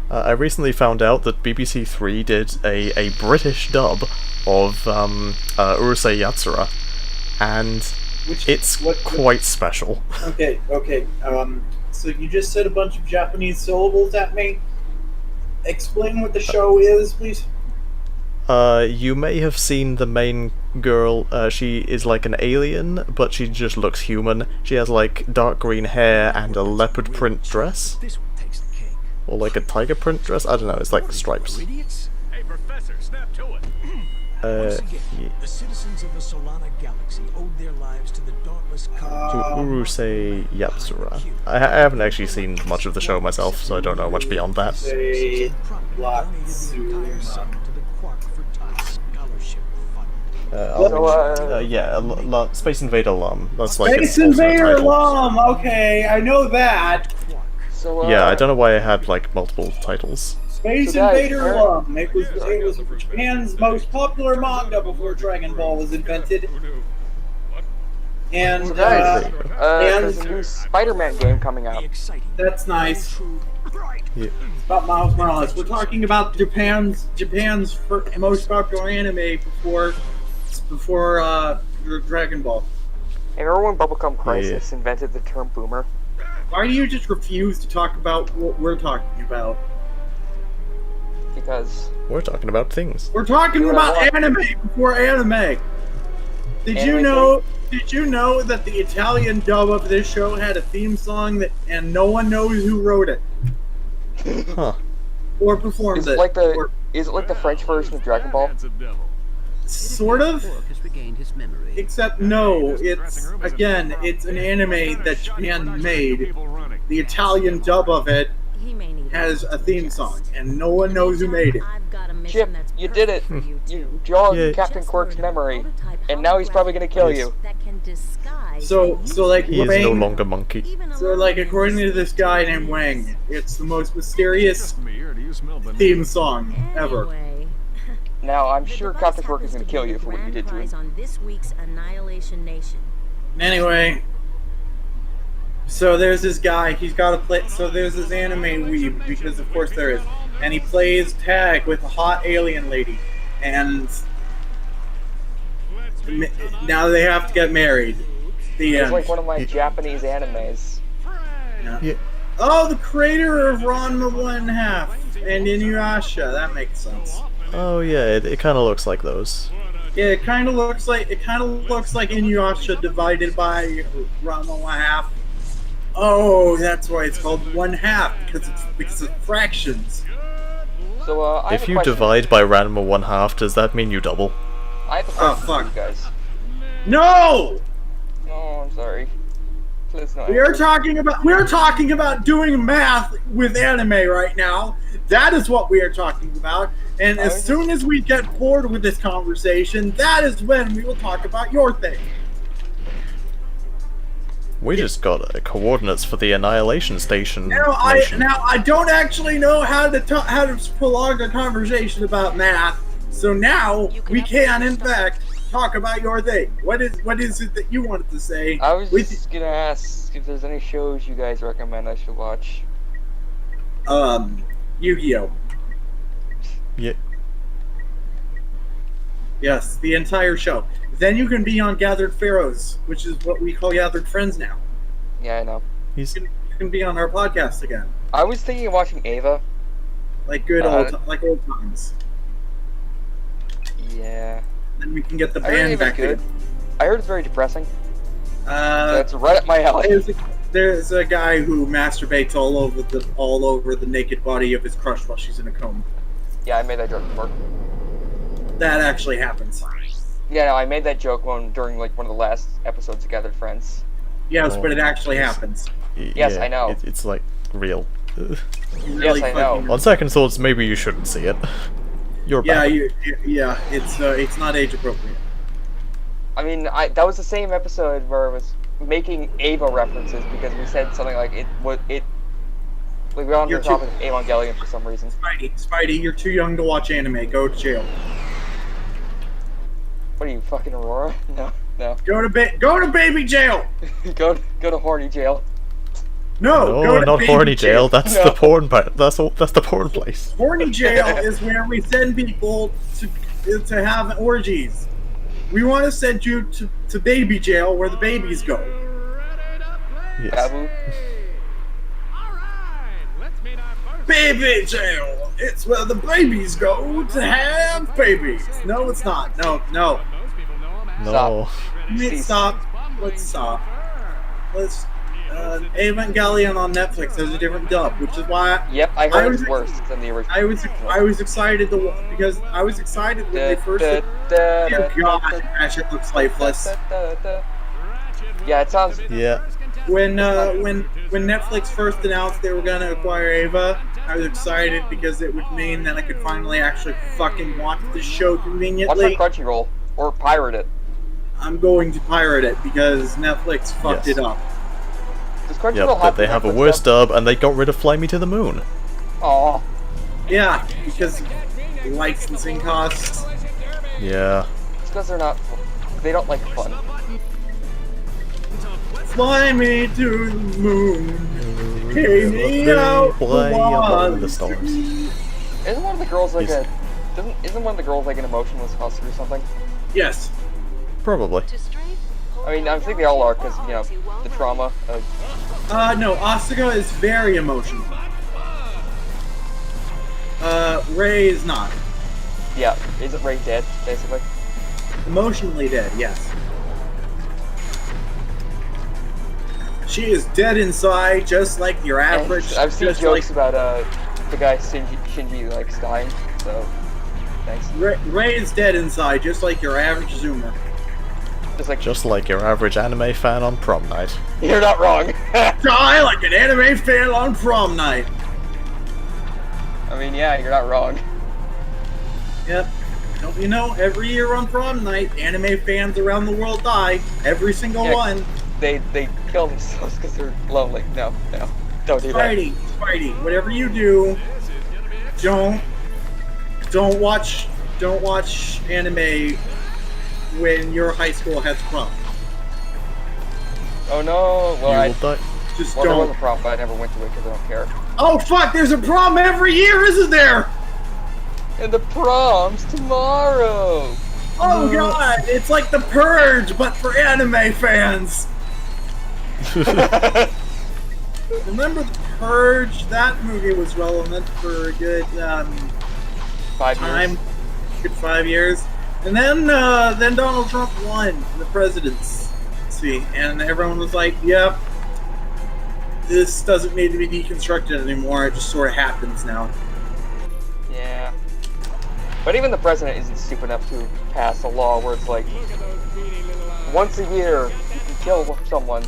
I recently found out that BBC Three did a British dub of Urusei Yatsura, and it's quite special. Okay. So you just said a bunch of Japanese syllables at me. Explain what the show is, please. You may have seen the main girl. She is like an alien, but she just looks human. She has like dark green hair and a leopard print dress. Or like a tiger print dress? I don't know, it's like stripes. Hey, Professor, snap to it. Yeah. The citizens of the Solana galaxy owed their lives to the dauntless To Urusei Yatsura. I haven't actually seen much of the show myself, so I don't know much beyond that. Say Space Invader Lum. That's like Space its alternate Invader title. Lum. Okay, I know that. So, Yeah, I don't know why I had like multiple titles. Space So guys, Invader Lum. It was Japan's most popular manga before Dragon Ball was invented. And So guys, and there's a new Spider-Man game coming out. that's nice. Yeah. It's about Miles Morales. We're talking about Japan's most popular anime before Dragon Ball. And remember when Bubblegum Crisis invented the term boomer? Why do you just refuse to talk about what we're talking about? Because We're talking about things. We're talking about anime before anime. Did you know that the Italian dub of this show had a theme song and no one knows who wrote it Huh. or performed is it like the French version of Dragon Ball? Sort of. Has regained his memory. Except no, it's an anime that Japan made. The Italian dub of it has a theme song, and no one knows who made it. Chip, you did it. You jogged Captain Quirk's memory, and now he's probably gonna kill you. So like He is no longer monkey. So like according to this guy named Wang, it's the most mysterious theme song ever. Now I'm sure Captain Quirk is gonna kill you for what you did to him. Anyway, so there's this guy, he's got to play, so there's this anime weeb, because of course there is, and he plays tag with a hot alien lady, and now they have to get married. The It's end. like one of my Japanese animes. Yeah. Oh, the creator of Ranma 1/2 and Inuyasha, that makes sense. Oh yeah, it kind of looks like those. Yeah, it kind of looks like Inuyasha divided by Ranma 1/2. Oh, that's why it's called 1/2 because it's fractions. So I have If a you question. divide by Ranma 1/2, does that mean you double? I have a Oh, question for fuck. you guys. No! Oh, I'm sorry. There's no We're answer. talking about doing math with anime right now. That is what we are talking about. And as soon as we get bored with this conversation, that is when we will talk about your thing. We just got coordinates for the Annihilation Station. Now I don't actually know how to prolong a conversation about math. So now we can, in fact, talk about your thing. What is it that you wanted to say? I was just gonna ask if there's any shows you guys recommend I should watch. Yu-Gi-Oh. Yeah. Yes, the entire show. Then you can be on Gathered Pharaohs, which is what we call Gathered Friends now. Yeah, I know. You can be on our podcast again, I was thinking of watching Ava. like old times. Yeah. Then we can get the I heard band Ava's back good. in. I heard it's very depressing. That's That's right up my alley. There's a guy who masturbates all over the naked body of his crush while she's in a coma. Yeah, I made that joke before. That actually happens. Yeah, no, I made that joke during like one of the last episodes of Gathered Friends. Yes, but it actually happens. Yes, I know. It's like real. Really Yes, I know. On second thoughts, maybe you shouldn't see it. You're bad. It's not age appropriate. I mean, that was the same episode where I was making Ava references because we said something like we were on the topic of Evangelion for some reason. Spidey, you're too young to watch anime. Go to jail. What are you, fucking Aurora? No. Go to baby jail. go to horny jail. No, go to not baby horny jail. That's No. the porn part. That's the porn place. Horny jail is where we send people to have orgies. We want to send you to baby jail where the babies go. Yes. Babu. Baby jail. It's where the babies go to have babies. No, it's not. No. No. Stop. Let's stop. Let's. Evangelion on Netflix has a different dub, which is why. Yep, I heard it's worse than the original. I was excited because I was excited when they first. Dear God, Ratchet looks lifeless. Yeah, it sounds. Yeah. When Netflix first announced they were gonna acquire Ava, I was excited because it would mean that I could finally actually fucking watch the show conveniently. Watch on Crunchyroll or pirate it. I'm going to pirate it because Netflix fucked it up. Does Crunchyroll Yep, but they have a worse dub, and they got rid of Fly Me to the Moon. Aw. Yeah, because licensing costs. Yeah. It's because they don't like fun. Fly me to the moon. Take me out Fly among the stars. Isn't one of the girls like Isn't one of the girls like an emotionless husk or something? Yes. Probably. I mean, I think they all are because the trauma of. No, Asuka is very emotional. Ray is not. Yeah, isn't Ray dead basically? Emotionally dead, yes. She is dead inside, just like your average. I've seen jokes about the guy Shinji likes dying, so thanks. Ray is dead inside, just like your average Zoomer. Just like your average anime fan on prom night. You're not wrong. Die like an anime fan on prom night. I mean, yeah, you're not wrong. Yep. Don't you know, every year on prom night, anime fans around the world die. Every single one. They kill themselves because they're lonely. No, don't do that. Spidey, whatever you do, don't watch anime when your high school has prom. Oh no! Well, Just there don't. was a prom, but I never went to it because I don't care. Oh fuck! There's a prom every year, isn't there? And the prom's tomorrow. Oh god! It's like The Purge, but for anime fans. Remember The Purge? That movie was relevant for a good 5 years. Good 5 years. And then Donald Trump won the presidency, and everyone was like, "Yep, this doesn't need to be deconstructed anymore. It just sort of happens now." Yeah. But even the president isn't stupid enough to pass a law where it's like, once a year you can kill someone,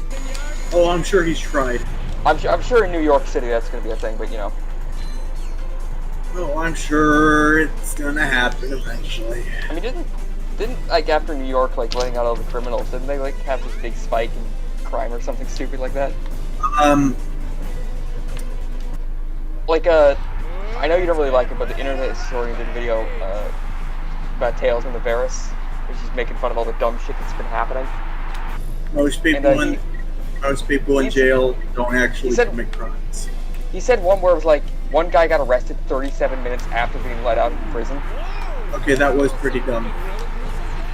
Oh, I'm sure he's tried. I'm sure in New York City that's gonna be a thing, but you know. Oh, I'm sure it's gonna happen eventually. I mean, didn't like after New York like letting out all the criminals, didn't they like have this big spike in crime or something stupid like that? Like I know you don't really like it, but the Internet Historian did a video about Tales from the Varus, which is making fun of all the dumb shit that's been happening. Most people in jail don't actually commit crimes. He said one where it was like one guy got arrested 37 minutes after being let out of prison. Okay, that was pretty dumb.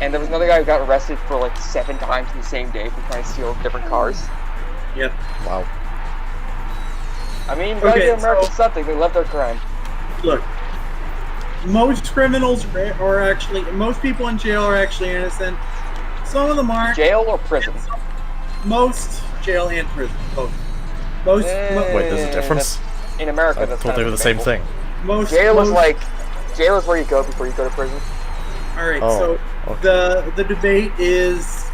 And there was another guy who got arrested for like 7 times in the same day for trying to steal different cars. Yep. Wow. I mean, gotta give Americans something. They love their crime. Look, most criminals are actually, most people in jail are actually innocent. Some of them aren't. Jail or prison? Most jail and prison, both. Most. Wait, there's a difference? In America, I that's thought they were the same thing. Jail is where you go before you go to prison. All right, Oh, so okay. the debate is: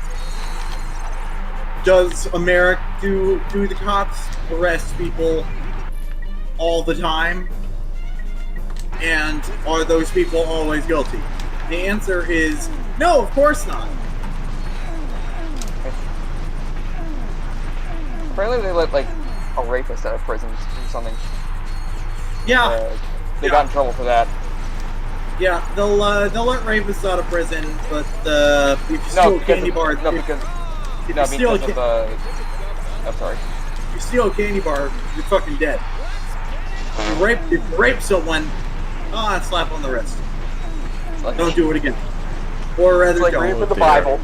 does America do the cops arrest people all the time, and are those people always guilty? The answer is no, of course not. Apparently, they let like a rapist out of prison or something. Yeah, they got in trouble for that. yeah, they'll let rapists out of prison, but if you steal a candy bar, I'm sorry. If you steal a candy bar, you're fucking dead. If you rape someone, slap on the wrist. Like, Don't do it again. Or rather, it's like don't. reading the Bible.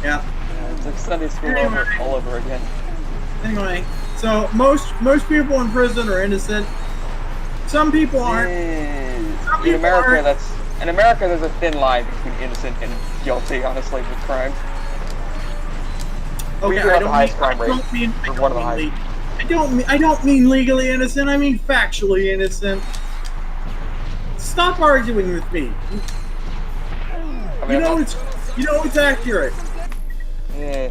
Yeah. It's like Sunday school all over again. Anyway, so most people in prison are innocent. Some people aren't. Some In people aren't. America, there's a thin line between innocent and guilty, honestly, with crime. We Okay, do I have the don't highest mean, crime rate. One of the highest. I don't mean legally innocent. I mean factually innocent. Stop arguing with me. I mean, You know it's accurate. Yeah.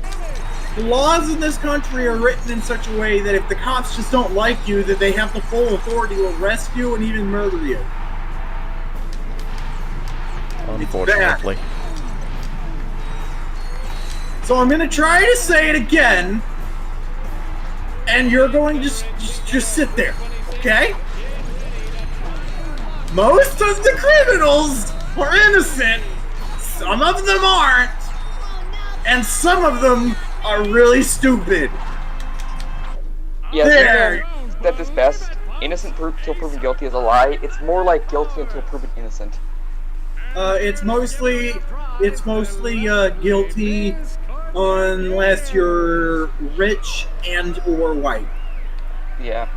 The laws in this country are written in such a way that if the cops just don't like you, that they have the full authority to arrest you and even murder you. Unfortunately. So I'm gonna try to say it again, and you're going to just sit there, okay? Most of the criminals are innocent, some of them aren't, and some of them are really stupid. Yeah, There. at this best, innocent until proven guilty is a lie. It's more like guilty until proven innocent. It's mostly guilty unless you're rich and or white. Yeah.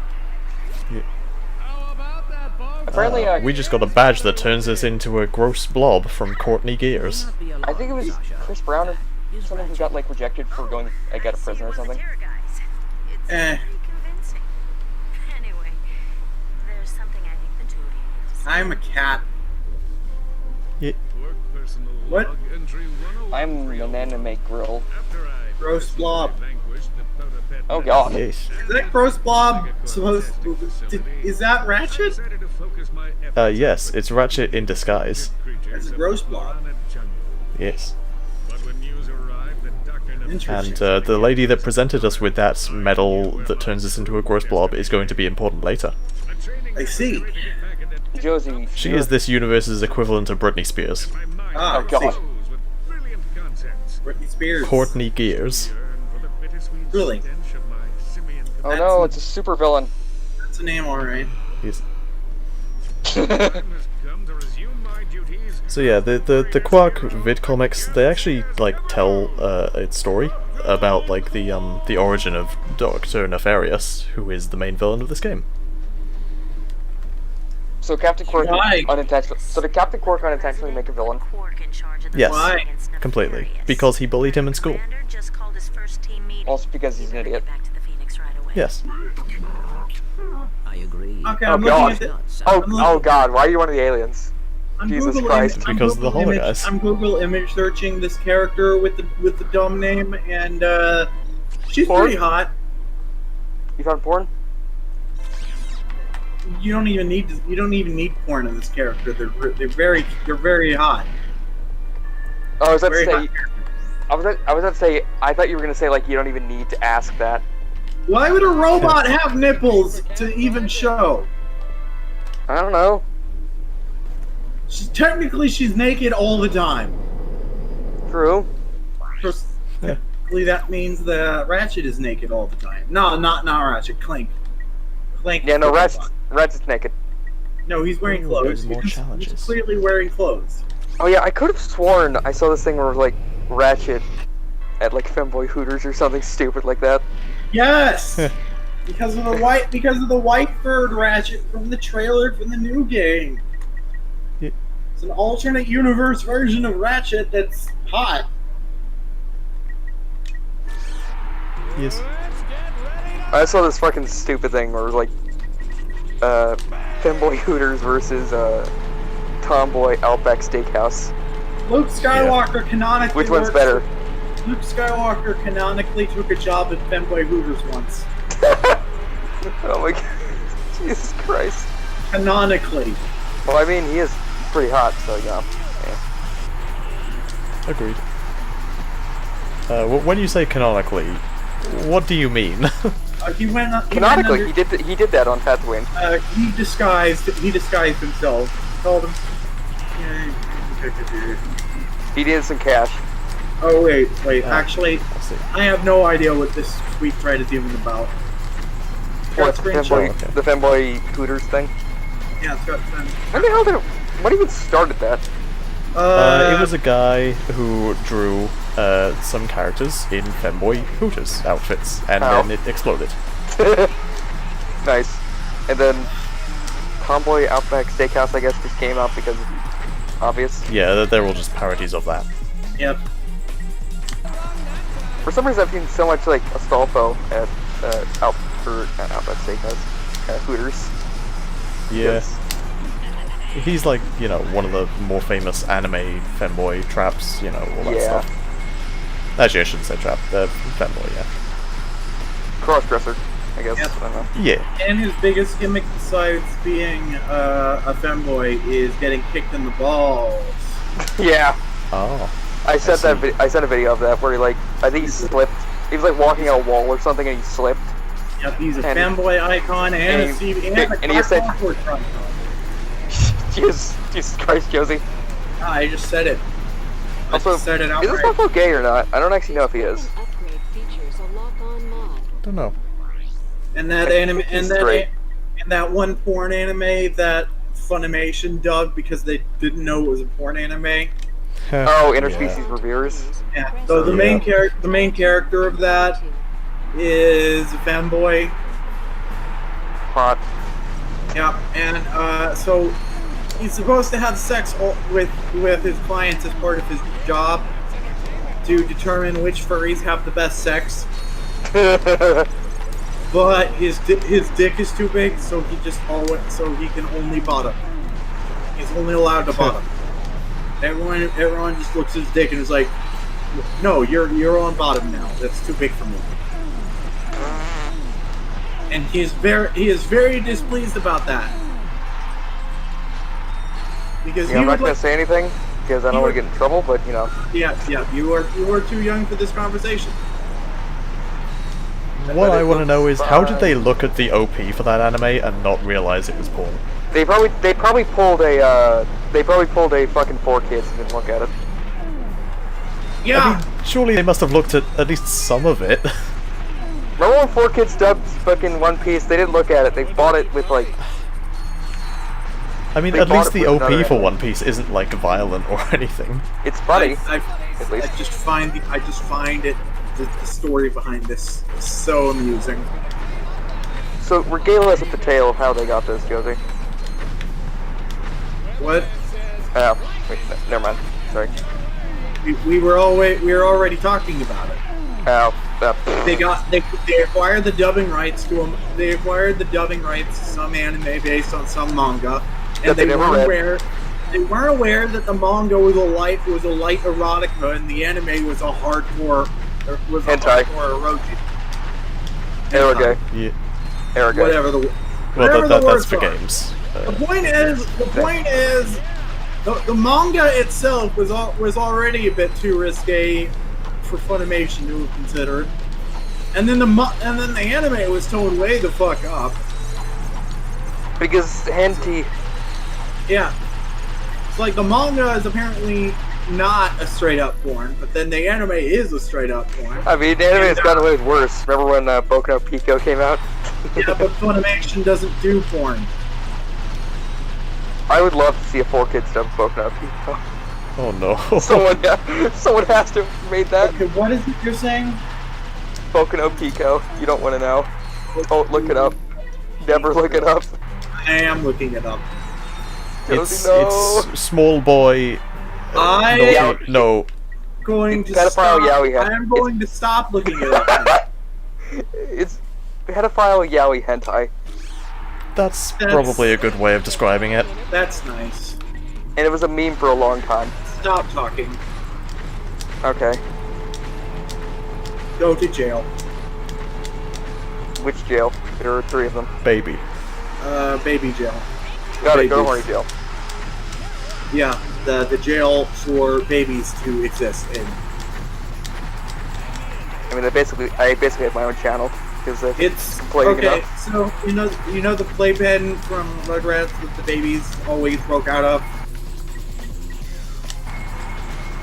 Apparently, We just got a badge that turns us into a gross blob from Courtney Gears. I think it was Chris Brown or someone who got like rejected for going like out of prison or something. Eh, Anyway, there's something I think the two of you need to say. I'm a cat. What? I'm an anime grill. Gross blob. Oh god. Yes. Is that gross blob supposed to, is that Ratchet? Yes, it's Ratchet in disguise. That's a gross blob. Yes. Interesting. And the lady that presented us with that medal that turns us into a gross blob is going to be important later. I see. Josie. She is this universe's equivalent of Britney Spears. Ah, Oh god. Britney Spears. Courtney Gears. Really? Oh no, it's a super villain. That's a name, alright. Yes. So yeah, the Quark vid comics, they actually like tell its story about like the origin of Dr. Nefarious, who is the main villain of this game. So Captain Quark Why? unintentionally. So did Captain Quark unintentionally make a villain? Quark in charge of the Yes, Why? completely. Nefarious. Because he bullied him in school. Commander just called his first team meeting. Also because he's an Better idiot. get back to the Phoenix right away. Yes. I agree. Okay, Oh I'm god. looking at Oh god. Why are you one of the aliens? Jesus Google Christ. I'm Because of the Google holo image, guys. I'm Google image searching this character with the dumb name, and she's Porn? pretty hot. You found porn? You don't even need porn in this character. They're very hot. Oh, I was about to Very say. hot. I was about to say. I thought you were gonna say like you don't even need to ask that. Why would a robot have nipples to even show? I don't know. Technically, she's naked all the time. True. Technically, that means that Ratchet is naked all the time. No, not Ratchet. Clank. Clank. Yeah, no, is Rat's robot. naked. No, he's wearing Ooh, clothes. there's more He's challenges. clearly wearing clothes. Oh yeah, I could have sworn I saw this thing where like Ratchet at like Femboy Hooters or something stupid like that. Yes, because of the white furred Ratchet from the trailer from the new game. Yeah. It's an alternate universe version of Ratchet that's hot. Yes. I saw this fucking stupid thing where it was like Femboy Hooters versus Tomboy Outback Steakhouse. Luke Skywalker canonically. Which one's works- better? Luke Skywalker canonically took a job at Femboy Hooters once. Oh my god. Jesus Christ. Canonically. Well, I mean, he is pretty hot, so yeah. Agreed. When you say canonically, what do you mean? He went. Canonically, he went he did that on Tatooine. He disguised himself. Told him. He needed some cash. Oh wait. Actually, Let's see. I have no idea what this sweet thread is even about. What, Got screenshot. okay. the Femboy Hooters thing? Yeah, it's got fun. When the hell did it... What even started that? It was a guy who drew some characters in Femboy Hooters outfits, and Ow. then it exploded. Nice. And then Tomboy Outback Steakhouse, I guess, just came out because it's obvious. Yeah, they're all just parodies of that. Yep. For some reason, I've seen so much like Astolfo at Outback Steakhouse, Hooters. Yeah. Yes. He's like, you know, one of the more famous anime femboy traps, you know, all that Yeah. stuff. Actually, I shouldn't say trap, femboy, yeah. Crossdresser, I guess. Yep. I don't know. Yeah. And his biggest gimmick besides being a femboy is getting kicked in the balls. Yeah. Oh. I sent see. I sent a video of that where he like I think he slipped. He was like walking on a wall or something and he slipped. Yep, he's a And- femboy icon and a and he said- awkward icon. Jesus Christ, Josie. I just said it. I Also, just said it is this outright. Buffalo gay or not? I don't actually know if he is. Upgrade features a lock-on mod. Don't know. And that I anime, think he's and that, straight. and that one porn anime that Funimation dubbed because they didn't know it was a porn anime. Oh, Yeah. interspecies reviewers. Yeah. So the main character of that is a femboy. Hot. Yeah, and so he's supposed to have sex with his clients as part of his job to determine which furries have the best sex. But his dick is too big, so he can only bottom. He's only allowed to bottom. Everyone just looks at his dick and is like, "No, you're on bottom now. That's too big for me." And he is very displeased about that. Because Yeah, he I'm not would gonna like, say anything because I don't want to get in trouble. But you know, yeah, you are too young for this conversation. What I want to know is, how did they look at the OP for that anime and not realize it was porn? they probably pulled a fucking 4Kids and didn't look at it. Yeah, I mean, surely they must have looked at least some of it. Remember when 4Kids dubbed fucking One Piece? They didn't look at it. They bought it with like. I mean, They at bought least it the with OP another for anime. One Piece isn't like violent or anything. It's funny. I at least. just find it the story behind this so amusing. So regale us with the tale of how they got this, Josie. What? Oh, wait, never mind. Sorry. We were already talking about it. Oh, They acquired the dubbing rights to them. They acquired the dubbing rights to some anime based on some manga, and That they they never weren't read. aware. They weren't aware that the manga was a light erotica and the anime was a hardcore Hentai. erotic. Eroge. Yeah. Eroge. Whatever the Well, whatever the that's words for are. games. The point is, the manga itself was already a bit too risque for Funimation to have considered, and then the anime was toned way the fuck up. Because hentai. Yeah, it's like the manga is apparently not a straight up porn, but then the anime is a straight up porn. I mean, the anime has gotten way worse. Remember when Boku no Pico came out? Yeah, but Funimation doesn't do porn. I would love to see a 4-kid dub Boku no Pico. Oh no. Someone has to have made that. Okay, what is it you're saying? Boku no Pico. You don't want to know. Don't look it up. Never look it up. I am looking it up. It's Josie, no. it's small boy. I No. going to Pedophile stop. yaoi I am going to stop looking it up. It's pedophile yaoi hentai. That's probably a good way of describing it. That's nice. And it was a meme for a long time. Stop talking. Okay. Go to jail. Which jail? There are 3 of them. Baby. Baby jail. Got it, go to Babies. horny jail. Yeah, the jail for babies to exist in. I mean, I basically have my own channel because It's complaining okay. enough. So you know the playpen from Rugrats that the babies always broke out of.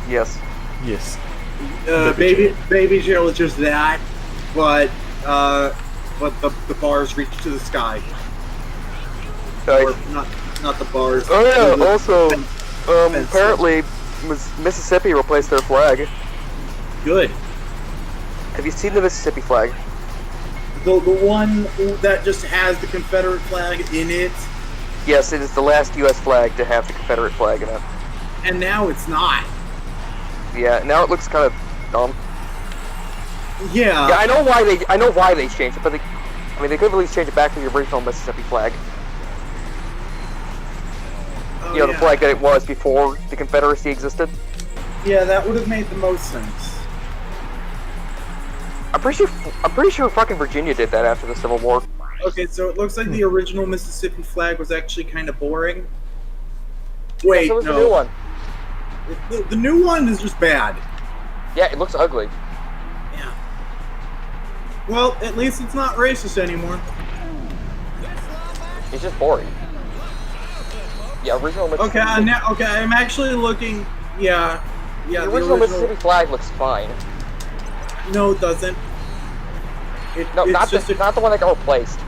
Yes. Yes. Baby jail is just that, but the bars reach to the sky. Like, Or not the bars. oh yeah. the Also, fence. apparently, Mississippi replaced their flag. Good. Have you seen the Mississippi flag? The one that just has the Confederate flag in it, Yes, it is the last U.S. flag to have the Confederate flag in it. and now it's not. Yeah. Now it looks kind of dumb. Yeah. Yeah, I know why they changed it, but they could at least change it back to the original Mississippi flag. Oh, You know, the flag that it was before the Confederacy existed. Yeah, that would have made the most sense. I'm pretty sure fucking Virginia did that after the Civil War. Okay, so it looks like the original Mississippi flag was actually kind of boring. Wait, So was no. the new one. The new one is just bad. Yeah, it looks ugly. Yeah. Well, at least it's not racist anymore. It's just boring. Yeah, original Mississippi. Okay, I'm actually looking. Yeah, The original Mississippi flag looks fine. No, it doesn't. No, it's not the one that got replaced.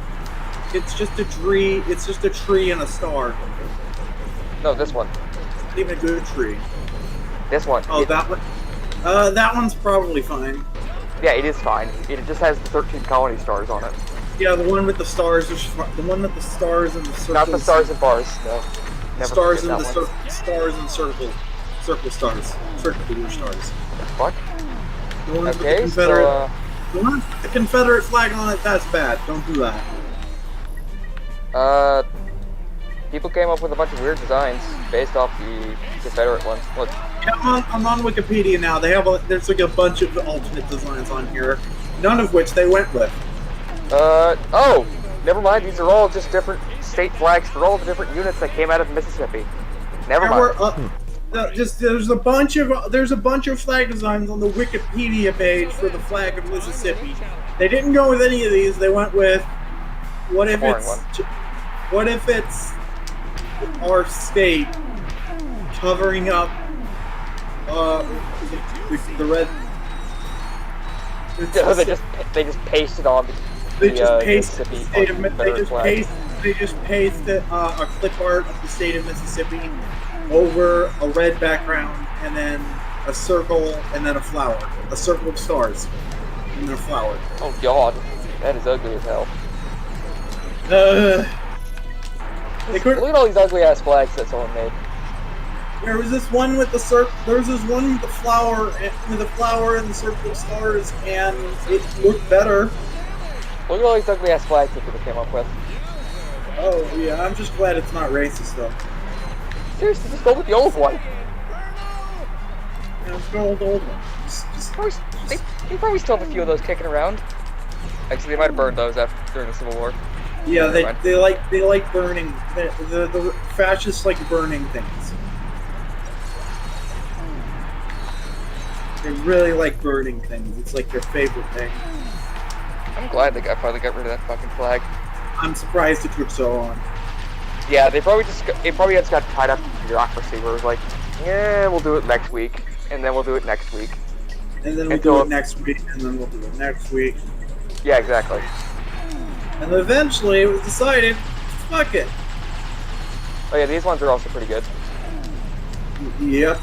It's just a tree. It's just a tree and a star. No, this one. Not even a good tree. This one. Oh, that one. That one's probably fine. Yeah, it is fine. It just has the 13 colony stars on it. Yeah, the one with the stars is the one with the stars and the circles. Not the stars and bars. No. Never Stars forget and that the one. stars and circle stars, circular stars. What? The one with the Okay, Confederate, so the one with the Confederate flag on it. That's bad. Don't do that. people came up with a bunch of weird designs based off the Confederate ones. Look, Yeah, I'm on Wikipedia now. There's like a bunch of alternate designs on here, none of which they went with. oh, never mind. These are all just different state flags for all the different units that came out of Mississippi. Never mind. There's a bunch of flag designs on the Wikipedia page for the flag of Mississippi. They didn't go with any of these. They went with what if it's our state covering up the red. They just pasted on They the just paste Mississippi the state of Confederate flag. they just paste a clip art of the state of Mississippi over a red background, and then a circle, and then a flower, a circle of stars, and then a flower. Oh god, that is ugly as hell. They could. Look at all these ugly ass flags that someone made. There was this one with the There was this one with the flower, and the circle of stars, and it looked better. Look at all these ugly ass flags that people came up with. Oh yeah, I'm just glad it's not racist though. Seriously, just go with the old one. Yeah, let's go with the old one. They probably still have a few of those kicking around. Actually, they might have burned those during the Civil War. Yeah, they like burning. The fascists like burning things. They really like burning things. It's like their favorite thing. I'm glad they finally got rid of that fucking flag. I'm surprised it took so long. Yeah, it probably just got tied up in bureaucracy where it was like, yeah, we'll do it next week, and then we'll do it next week. And then we'll do it next week, and then we'll do it next week. Yeah, exactly. And eventually it was decided, fuck it. Oh yeah, these ones are also pretty good. Yep.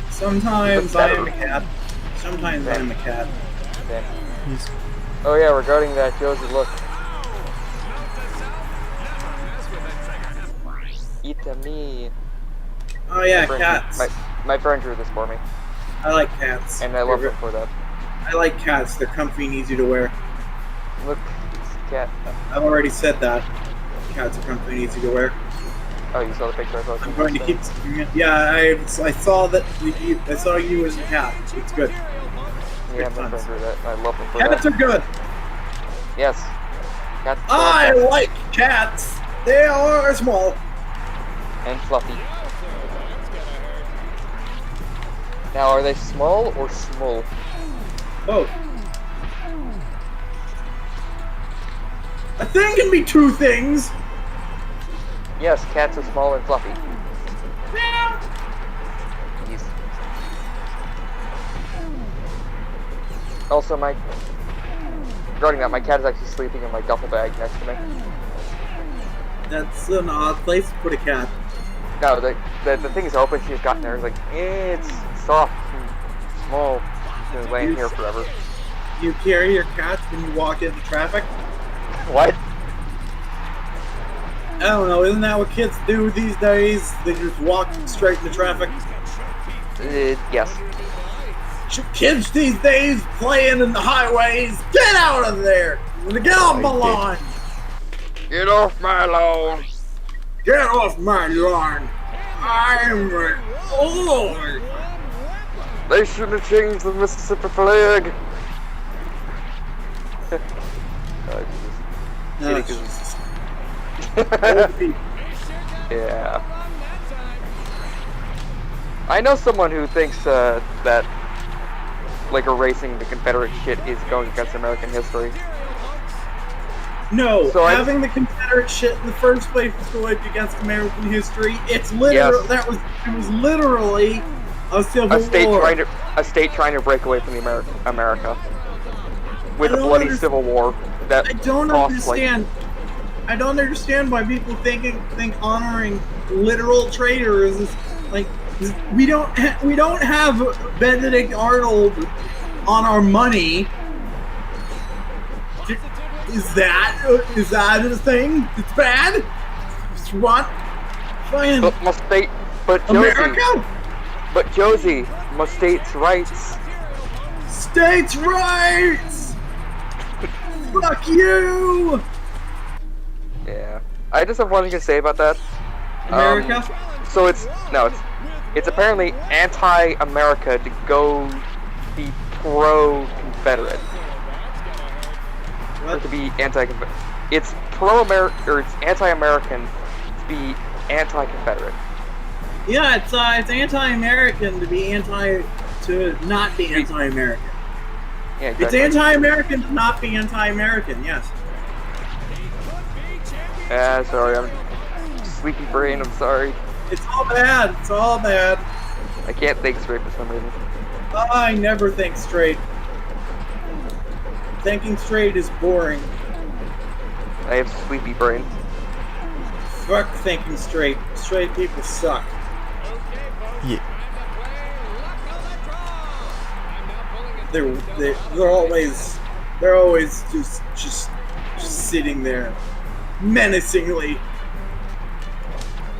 Sometimes I am a cat. Sometimes I'm a cat. Okay. Oh yeah, regarding that Josie look. Eat me. Oh yeah, cats. My friend drew this for me. I like cats. And I love them for that. I like cats. They're comfy and easy to wear. Look, it's a cat. I've already said that. Cats are comfy and easy to wear. Oh, you saw the picture I posted? I'm going to keep. Yeah, I saw that. I saw you as a cat. It's good. Yeah, my friend drew that. I love them for Cats that. are good. Yes. Cats. I like cats. They are small. And fluffy. Now, are they small or small? Both. A thing can be two things. Yes, cats are small and fluffy. Yeah. Yes. Also, regarding that, my cat is actually sleeping in my duffel bag next to me. That's an odd place to put a cat. No, the thing is open. She's gotten there. It's like, it's soft and small. It's been laying here forever. You carry your cats when you walk into traffic? What? I don't know. Isn't that what kids do these days? They just walk straight into traffic. Yes. Kids these days playing in the highways. Get out of there! Get off my lawn! Get off my lawn! Get off my lawn! I'm old! They shouldn't have changed the Mississippi flag! Oh, No, Jesus. old people. Yeah. I know someone who thinks that like erasing the Confederate shit is going against American history. No, So having the Confederate shit in the first place is going against American history. It's literally it was literally a civil war. A state trying to break away from the America with a don't bloody understand- civil war that I don't cost, like, understand. I don't understand why people think honoring literal traitors is like we don't have Benedict Arnold on our money. Is that a thing? It's bad. It's what? Fine. But Josie, America? but Josie, my states' rights. States' rights. Fuck you. Yeah, I just have one thing to say about that. America? So it's apparently anti-America to go be pro-Confederate. Or What? to be anti-Confederate. It's pro-American, or it's anti-American to be anti-Confederate. Yeah, it's anti-American to not be anti-American. Yeah, It's exactly. anti-American to not be anti-American. Yes. Sorry, I'm sleepy brain. I'm sorry. It's all bad. It's all bad. I can't think straight for some reason. I never think straight. Thinking straight is boring. I have sleepy brain. Fuck thinking straight. Straight people suck. Yeah. They're always just sitting there menacingly.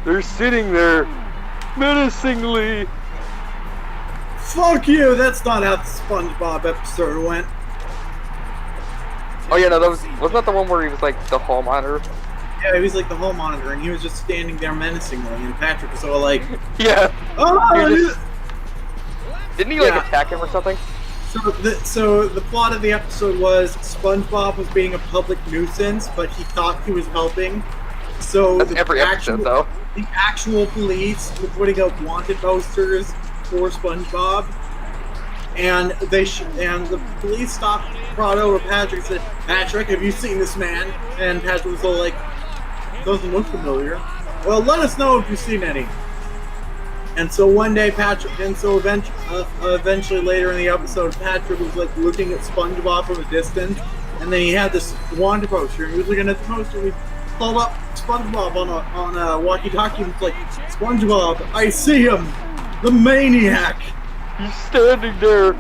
They're sitting there menacingly. Fuck you. That's not how the SpongeBob episode went. Oh yeah, no, wasn't that the one where he was like the hall monitor? Yeah, he was like the hall monitor, and he was just standing there menacingly, and Patrick was all like, Yeah. "Oh!" He just- Didn't he like Yeah. attack him or something? So the plot of the episode was SpongeBob was being a public nuisance, but he thought he was helping. So That's every episode, though. The actual police were putting up wanted posters for SpongeBob, and the police stopped, brought over Patrick, and said, "Patrick, have you seen this man?" And Patrick was all like, "Doesn't look familiar." "Well, let us know if you've seen any." And so one day, eventually later in the episode, Patrick was like looking at SpongeBob from a distance, and then he had this wanted poster, and he was looking at the poster, and he pulled up SpongeBob on a walkie-talkie, and it's like, "SpongeBob, I see him, the maniac." He's standing there,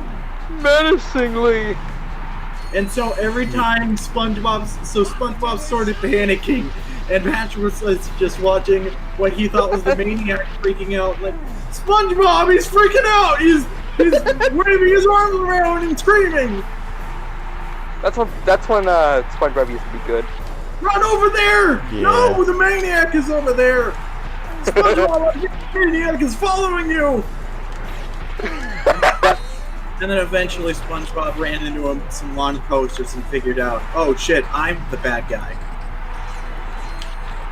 menacingly. And so every time SpongeBob started panicking, and Patrick was just watching what he thought was the maniac freaking out, like, "SpongeBob, he's freaking out! He's waving his arms around and screaming!" That's when SpongeBob used to be good. "Run over there! Yeah. No, the maniac is over there! SpongeBob, the maniac is following you!" And then eventually SpongeBob ran into some lawn posters and figured out, "Oh shit, I'm the bad guy."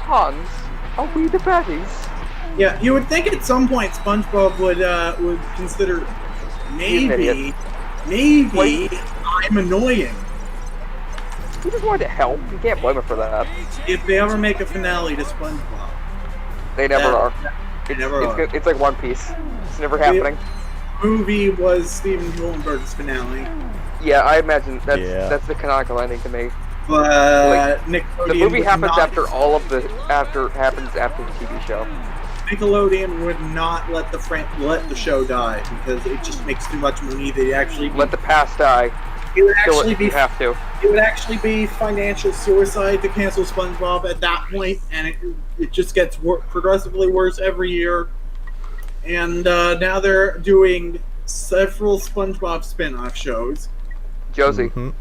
Hans, are we the baddies? Yeah, you would think at some point SpongeBob would consider He's an idiot. maybe I'm annoying. He just wanted to help. You can't blame him for that. If they ever make a finale to SpongeBob. They never are. They never are. It's like One Piece. It's never happening. Movie was Steven Spielberg's finale, Yeah, I imagine that's the canonical ending to me. but Nickelodeon The movie would happens not- happens after the TV show. Nickelodeon would not let the show die because it just makes too much money. They actually Let the past die. it would Kill actually it if be you have to. it would actually be financial suicide to cancel SpongeBob at that point, and it just gets progressively worse every year. And now they're doing several SpongeBob spin-off shows. Josie, Mhm.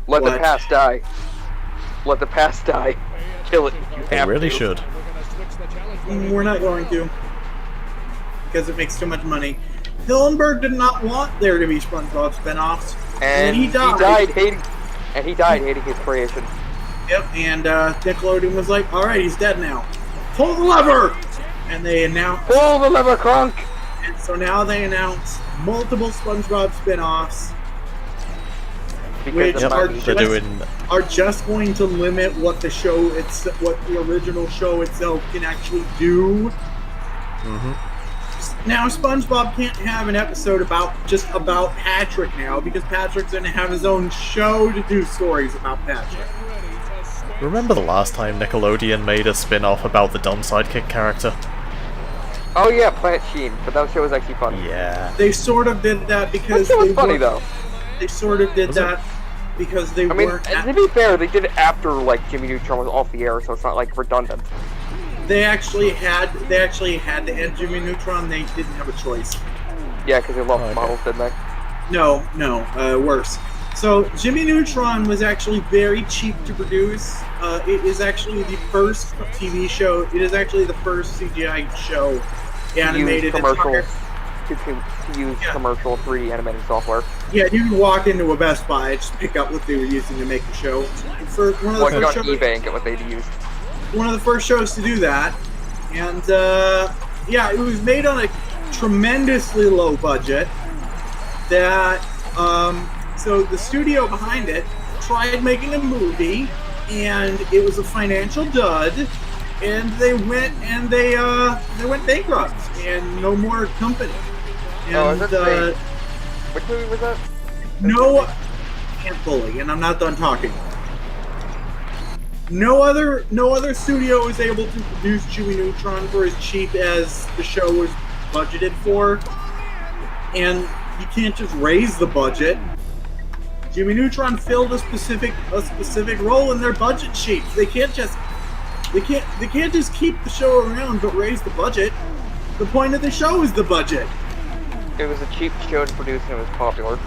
let the What? past die. Let the past die. Kill it if you They have really to. should. We're not going to, because it makes too much money. Hillenberg did not want there to be SpongeBob spin-offs, And he died. hating his creation. Yep, and Nickelodeon was like, "All right, he's dead now. Pull the lever!" And they announced. Pull the lever, Kronk! And so now they announce multiple SpongeBob spin-offs, Because which of are money. They're doing. just going to limit what the original show itself can actually do. Mhm. Now SpongeBob can't have an episode about Patrick now, because Patrick's going to have his own show to do stories about Patrick. Remember the last time Nickelodeon made a spin-off about the dumb sidekick character? Oh yeah, Planet Sheen, but that show was actually funny. Yeah. They sort of did that That because show was they funny weren't- though. They sort of did Was it? that because they I mean, weren't. to be fair, they did it after like Jimmy Neutron was off the air, so it's not like redundant. They actually had to end Jimmy Neutron. They didn't have a choice. Yeah, because they lost Okay. models, didn't they? No, worse. So Jimmy Neutron was actually very cheap to produce. It is actually the first TV show. It is actually the first CGI show animated. Commercials. To use Yeah. commercial 3D animated software. Yeah, you can walk into a Best Buy and just pick up what they were using to make the show. For one of the Well, you go on first eBay and get what they'd used. one of the first shows to do that, and yeah, it was made on a tremendously low budget. That so the studio behind it tried making a movie, and it was a financial dud, and they went bankrupt, and no more company. And that's great. Which movie was that? no, can't fully, and I'm not done talking. No other studio was able to produce Jimmy Neutron for as cheap as the show was budgeted for, and you can't just raise the budget. Jimmy Neutron filled a specific role in their budget sheets. They can't just keep the show around but raise the budget. The point of the show is the budget. It was a cheap show to produce and it was popular.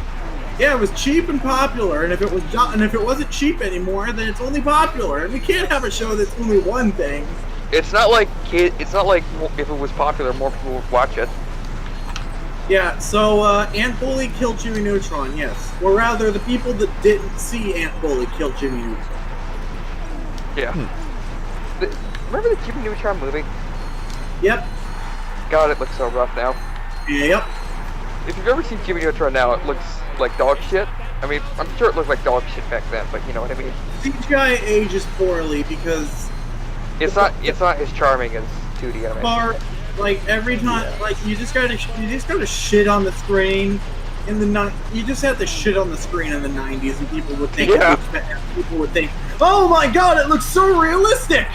Yeah, it was cheap and popular, and if it wasn't cheap anymore, then it's only popular. And we can't have a show that's only one thing. It's not like if it was popular, more people would watch it. Yeah, so Ant Bully killed Jimmy Neutron, yes. Or rather, the people that didn't see Ant Bully kill Jimmy Neutron. Yeah. Remember the Jimmy Neutron movie? Yep. God, it looks so rough now. Yep. If you've ever seen Jimmy Neutron now, it looks like dog shit. I mean, I'm sure it looked like dog shit back then, but you know what I mean. CGI ages poorly because it's not as charming as 2D animation. Like every time, like you just gotta shit on the screen. You just had to shit on the screen in the 90s, and people would think, "Oh my god, it looks so realistic."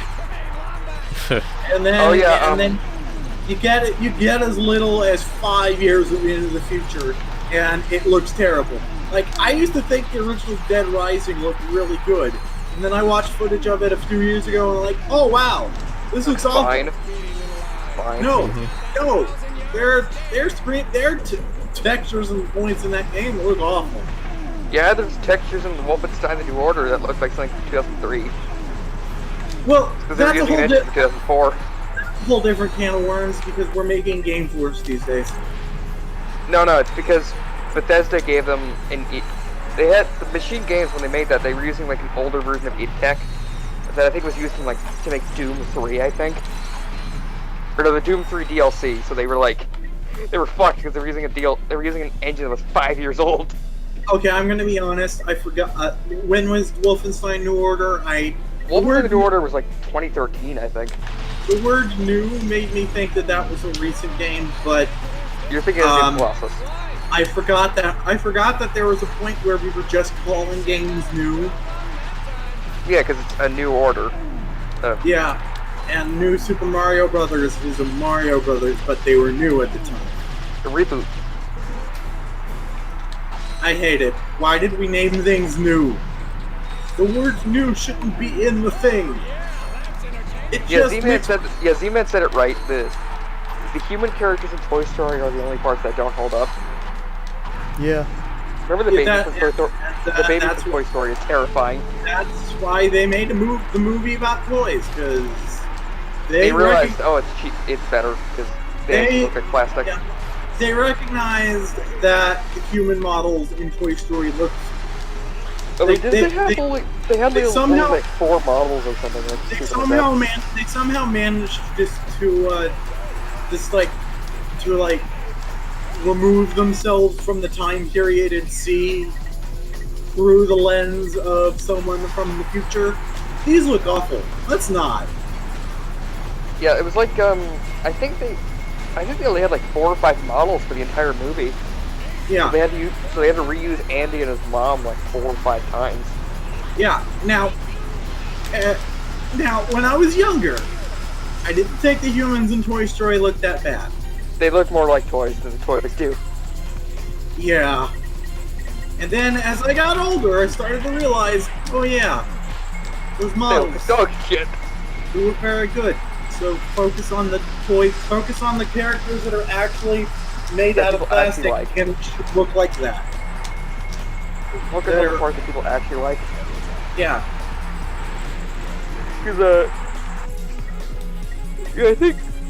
And then, and then you get as little as 5 years into the future, and it looks terrible. Like I used to think the original Dead Rising looked really good, and then I watched footage of it a few years ago, and I'm like, "Oh wow, this looks awful." Fine. No, their textures and points in that game look awful. Yeah, there's textures in Wolfenstein: The New Order that look like something from 2003. Well, that's a whole different can of worms because we're making games worse these days. No, it's because Bethesda gave them they had the Machine Games when they made that. They were using like an older version of id Tech that I think was used to make Doom 3, I think. Or no, the Doom 3 DLC. So they were fucked because they were using an engine that was 5 years old. Okay, I'm gonna be honest. I forgot when was Wolfenstein New Order. Wolfenstein New Order was like 2013, I think. The word "new" made me think that was a recent game, but you're thinking of Colossus. I forgot that there was a point where we were just calling games new. Yeah, because it's a new order. Yeah. And New Super Mario Brothers is a Mario Brothers, but they were new at the time. The reboot. I hate it. Why did we name things new? The word "new" shouldn't be in the thing. Z-Man said it right. The human characters in Toy Story are the only parts that don't hold up. Yeah. Remember the babies in Toy Story is terrifying. That's why they made the movie about toys, because they realized, it's cheap, it's better because they look like plastic. Yeah, they recognized that the human models in Toy Story looked. They had like 4 models or something. They somehow managed to remove themselves from the time period and see through the lens of someone from the future. These look awful. Let's not. Yeah, it was like I think they only had like 4 or 5 models for the entire movie. Yeah. So they had to reuse Andy and his mom like 4 or 5 times. Yeah. Now, when I was younger, I didn't think the humans in Toy Story looked that bad. They look more like toys than the toys do. Yeah. And then as I got older, I started to realize, oh yeah, those models. Dog shit. They look very good. So focus on the toys. Focus on the characters that are actually made out of plastic and should look like that. Look at the parts that people actually like. Yeah. Because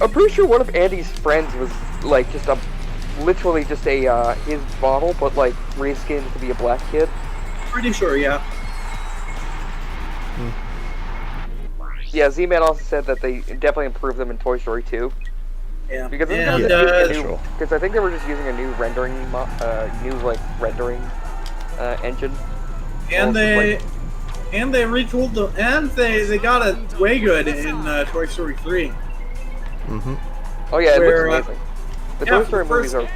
I'm pretty sure one of Andy's friends was like literally just his model, but like reskinned to be a black kid. Pretty sure, yeah. Yeah, Z-Man also said that they definitely improved them in Toy Story 2. Yeah. Because I think they were just using a new rendering, rendering engine. And they retooled them, and they got it way good in Toy Story 3. Mm-hmm. Oh yeah, it looks amazing. The Toy Story movies are.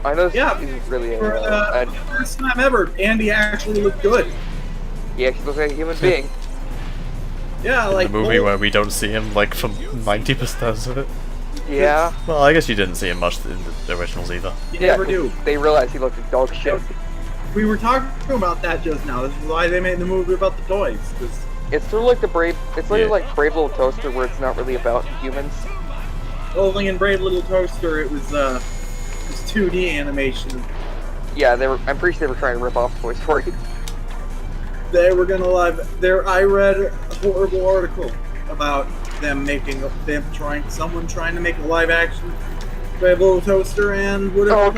I know this is really for the first time ever, Andy actually looked good. He actually looks like a human being. Yeah, like the movie where we don't see him like for 90% of it. Yeah. Well, I guess you didn't see him much in the originals either. You never do. They realized he looked like dog shit. We were talking about that just now. This is why they made the movie about the toys. It's sort of like the Brave. It's like Brave Little Toaster, where it's not really about humans. Only in Brave Little Toaster, it was 2D animation. Yeah, I'm pretty sure they were trying to rip off Toy Story. They were gonna I read a horrible article about someone trying to make a live action Rebel Toaster and would have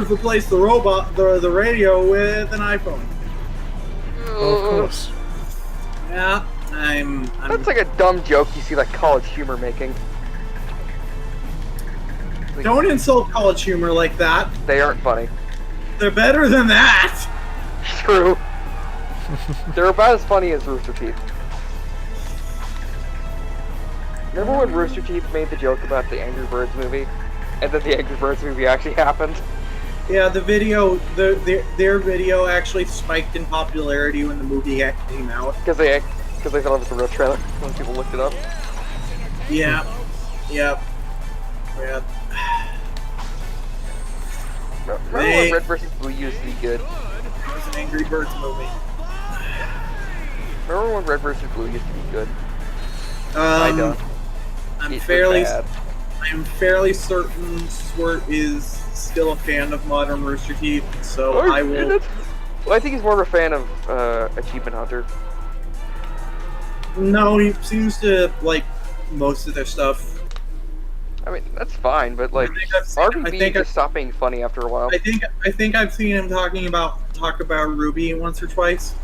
replaced the robot, the radio with an iPhone. Oh, of course. Yeah, That's like a dumb joke you see like College Humor making. Like, don't insult College Humor like that. They aren't funny. They're better than that. True. They're about as funny as Rooster Teeth. Remember when Rooster Teeth made the joke about the Angry Birds movie? And then the Angry Birds movie actually happened? Yeah, the video, their video actually spiked in popularity when the movie came out. Because they thought it was a real trailer when people looked it up. Yeah. Yep. Yeah. Remember when Red vs. Blue used to be good? It was an Angry Birds movie. Remember when Red vs. Blue used to be good? I don't. I'm fairly certain Swart is still a fan of Modern Rooster Teeth, so I will. Well, I think he's more of a fan of Achievement Hunter. No, he seems to like most of their stuff. I mean, that's fine, but like RBB just stopped being funny after a while. I think I've seen him talk about Ruby once or twice.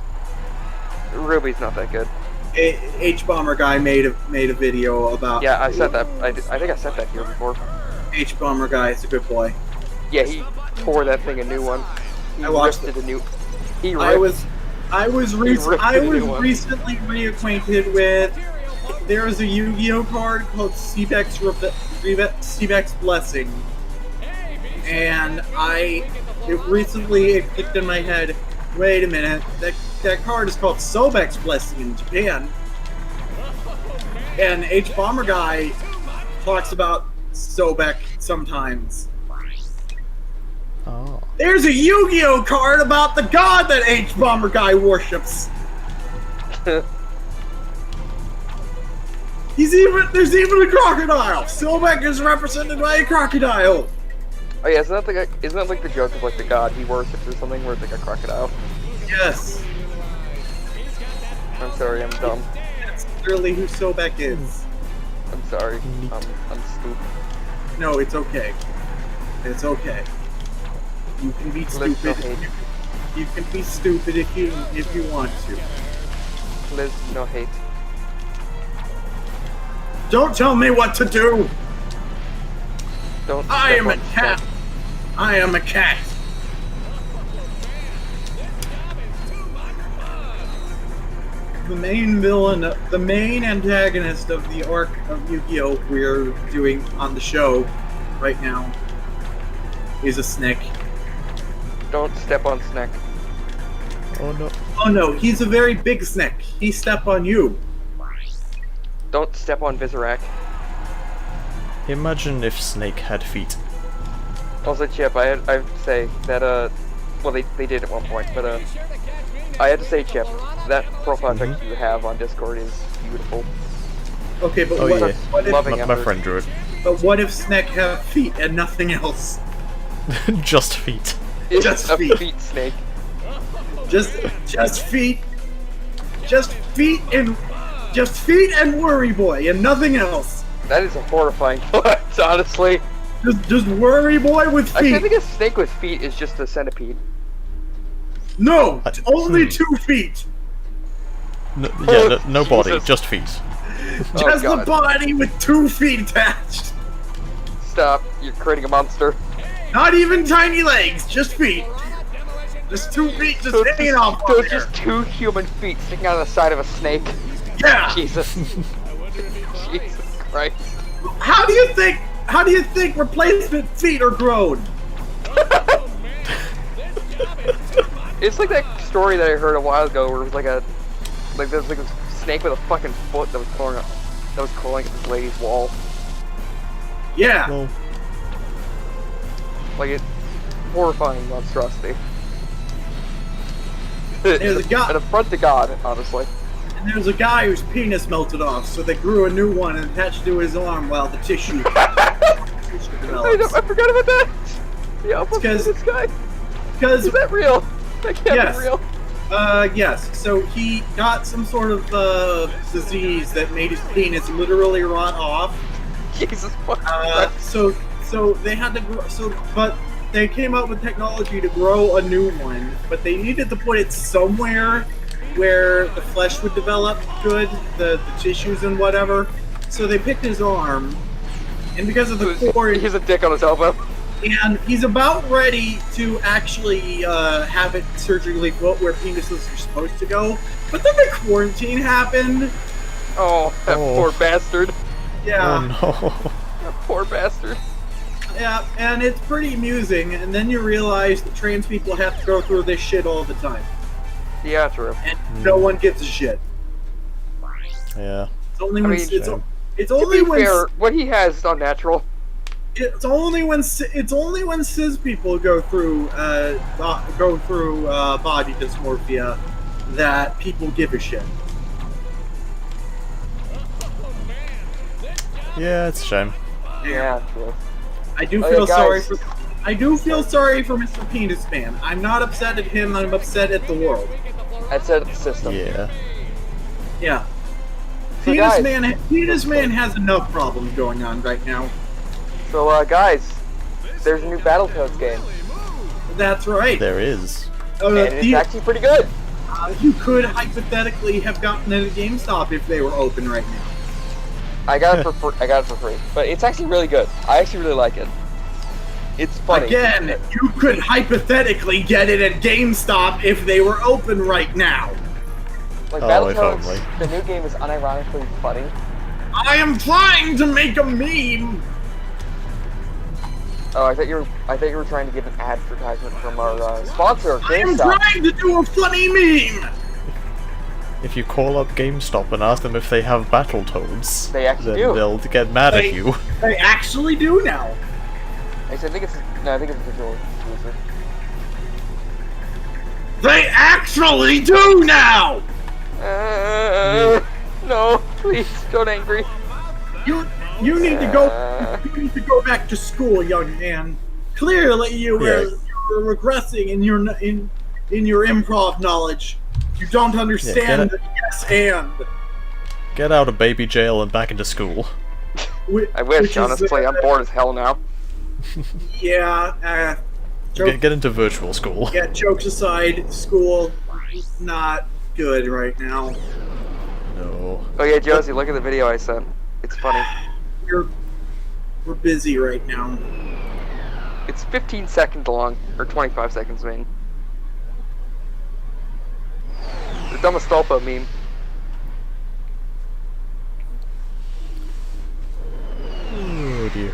Ruby's not that good. H-Bomber guy made a video about. Yeah, I said that. I think I said that here before. H-Bomber guy is a good boy. Yeah, he tore that thing a new one. I watched it. I was recently reacquainted with. There is a Yu-Gi-Oh card called Seebeck's Blessing, and it clicked in my head. Wait a minute, that card is called Sobek's Blessing in Japan, and H-Bomber guy talks about Sobek sometimes. Oh. There's a Yu-Gi-Oh card about the god that H-Bomber guy worships. There's even a crocodile. Sobek is represented by a crocodile. Oh yeah, isn't that like the joke of like the god he worships or something, where it's like a crocodile? Yes. I'm sorry, I'm dumb. That's literally who Sobek is. I'm sorry, I'm stupid. No, it's okay. It's okay. You can be stupid. You can be stupid if you want to. Liz, no hate. Don't tell me what to do. Don't. I am a cat. I am a cat. The main villain, the main antagonist of the arc of Yu-Gi-Oh! We're doing on the show right now is a snake. Don't step on Snake. Oh no. Oh no, he's a very big snake. He step on you. Don't step on Visorak. Imagine if Snake had feet. Also, Chip, I have to say that, well, they did at one point, but, I had to say, Chip, that profile picture you have on Discord is beautiful. Okay, but Oh yeah, what if, my friend drew it. but what if snake have feet and nothing else? Just feet. It's Just a feet. feet snake. Just feet. Just feet and Worry Boy and nothing else. That is a horrifying thought, honestly. Just Worry Boy with feet. I think a snake with feet is just a centipede. No, only 2 feet. No body, Jesus. just feet. Just the God. body with 2 feet attached. Stop, you're creating a monster. Not even tiny legs, just feet. Just 2 feet just hanging off So on it's there. just 2 human feet sticking out of the side of a snake. Yeah. Jesus. Jesus Christ. How do you think replacement feet are grown? It's like that story that I heard a while ago where it was there was like a snake with a fucking foot that was clawing at this lady's wall. Yeah. Well, Like it's horrifying monstrosity. There's a guy. An affront to God, honestly. And there's a guy whose penis melted off, so they grew a new one and attached to his arm while the tissue develops. I forgot about that. Yeah, because this guy. because Is that real? That can't Yes. be real. Yes. So he got some sort of disease that made his penis literally rot off. Jesus fucking Christ. So they had to but they came up with technology to grow a new one, but they needed to put it somewhere where the flesh would develop good, the tissues and whatever. So they picked his arm, and because of the cord, Here's a dick on his elbow. and he's about ready to actually have it surgically put where penises are supposed to go. But then the quarantine happened. Oh, that poor bastard. Yeah. Oh no. That poor bastard. Yeah, and it's pretty amusing, and then you realize that trans people have to go through this shit all the time. Yeah, true. And no one gives a shit. Yeah. It's only I when mean, it's To only be when fair, what he has is unnatural. it's only when cis people go through body dysmorphia that people give a shit. Yeah, it's a shame. Yeah, true. I do Oh, feel yeah, sorry guys. for Mr. Penis Man. I'm not upset at him. I'm upset at the world. I said the system. Yeah. Yeah. So guys, Penis Man has enough problems going on right now. So guys, there's a new Battletoads game, That's right. There is. and it's actually pretty good. You could hypothetically have gotten it at GameStop if they were open right now. I got it for free, but it's actually really good. I actually really like it. It's funny. Again, you could hypothetically get it at GameStop if they were open right now. Like Oh, if Battletoads, only. the new game is unironically funny. I am trying to make a meme. Oh, I thought you were trying to give an advertisement from our sponsor, I am GameStop. trying to do a funny meme. If you call up GameStop and ask them if they have Battletoads, They actually then do. they'll get mad at you. They actually do now. Actually, I think it's a visual user. They actually do now. No, please, don't angry. You need to go. You need to go back to school, young man. Clearly, you were regressing in your improv knowledge. You don't understand the yes and. Get out of baby jail and back into school. I wish, honestly. I'm bored as hell now. Yeah. Get into virtual school. Yeah. Jokes aside, school not good right now. No. Oh yeah, Josie, look at the video I sent. It's funny. We're busy right now. It's 15 seconds long, or 25 seconds, I mean. The dumbest Stolpo meme. Oh dear.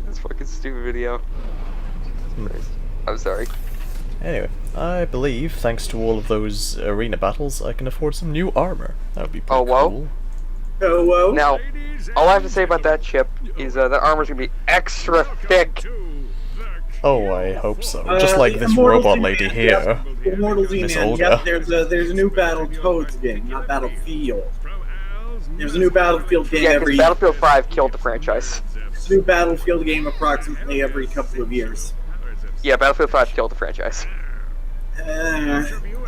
This fucking stupid video. I'm sorry. Anyway, I believe, thanks to all of those arena battles, I can afford some new armor. That would be pretty Oh, whoa. cool. Oh, whoa. Now, all I have to say about that chip is that armor's gonna be extra thick. Oh, I hope so. Just like this Immortal robot Z-Man, lady yep. here. Immortal Miss Z-Man. Olga. Yep, there's a new Battletoads game, not Battlefield. There's a new Battlefield game Yeah, because every Battlefield 5 killed the franchise. there's a new Battlefield game approximately every couple of years. Yeah, Battlefield 5 killed the franchise.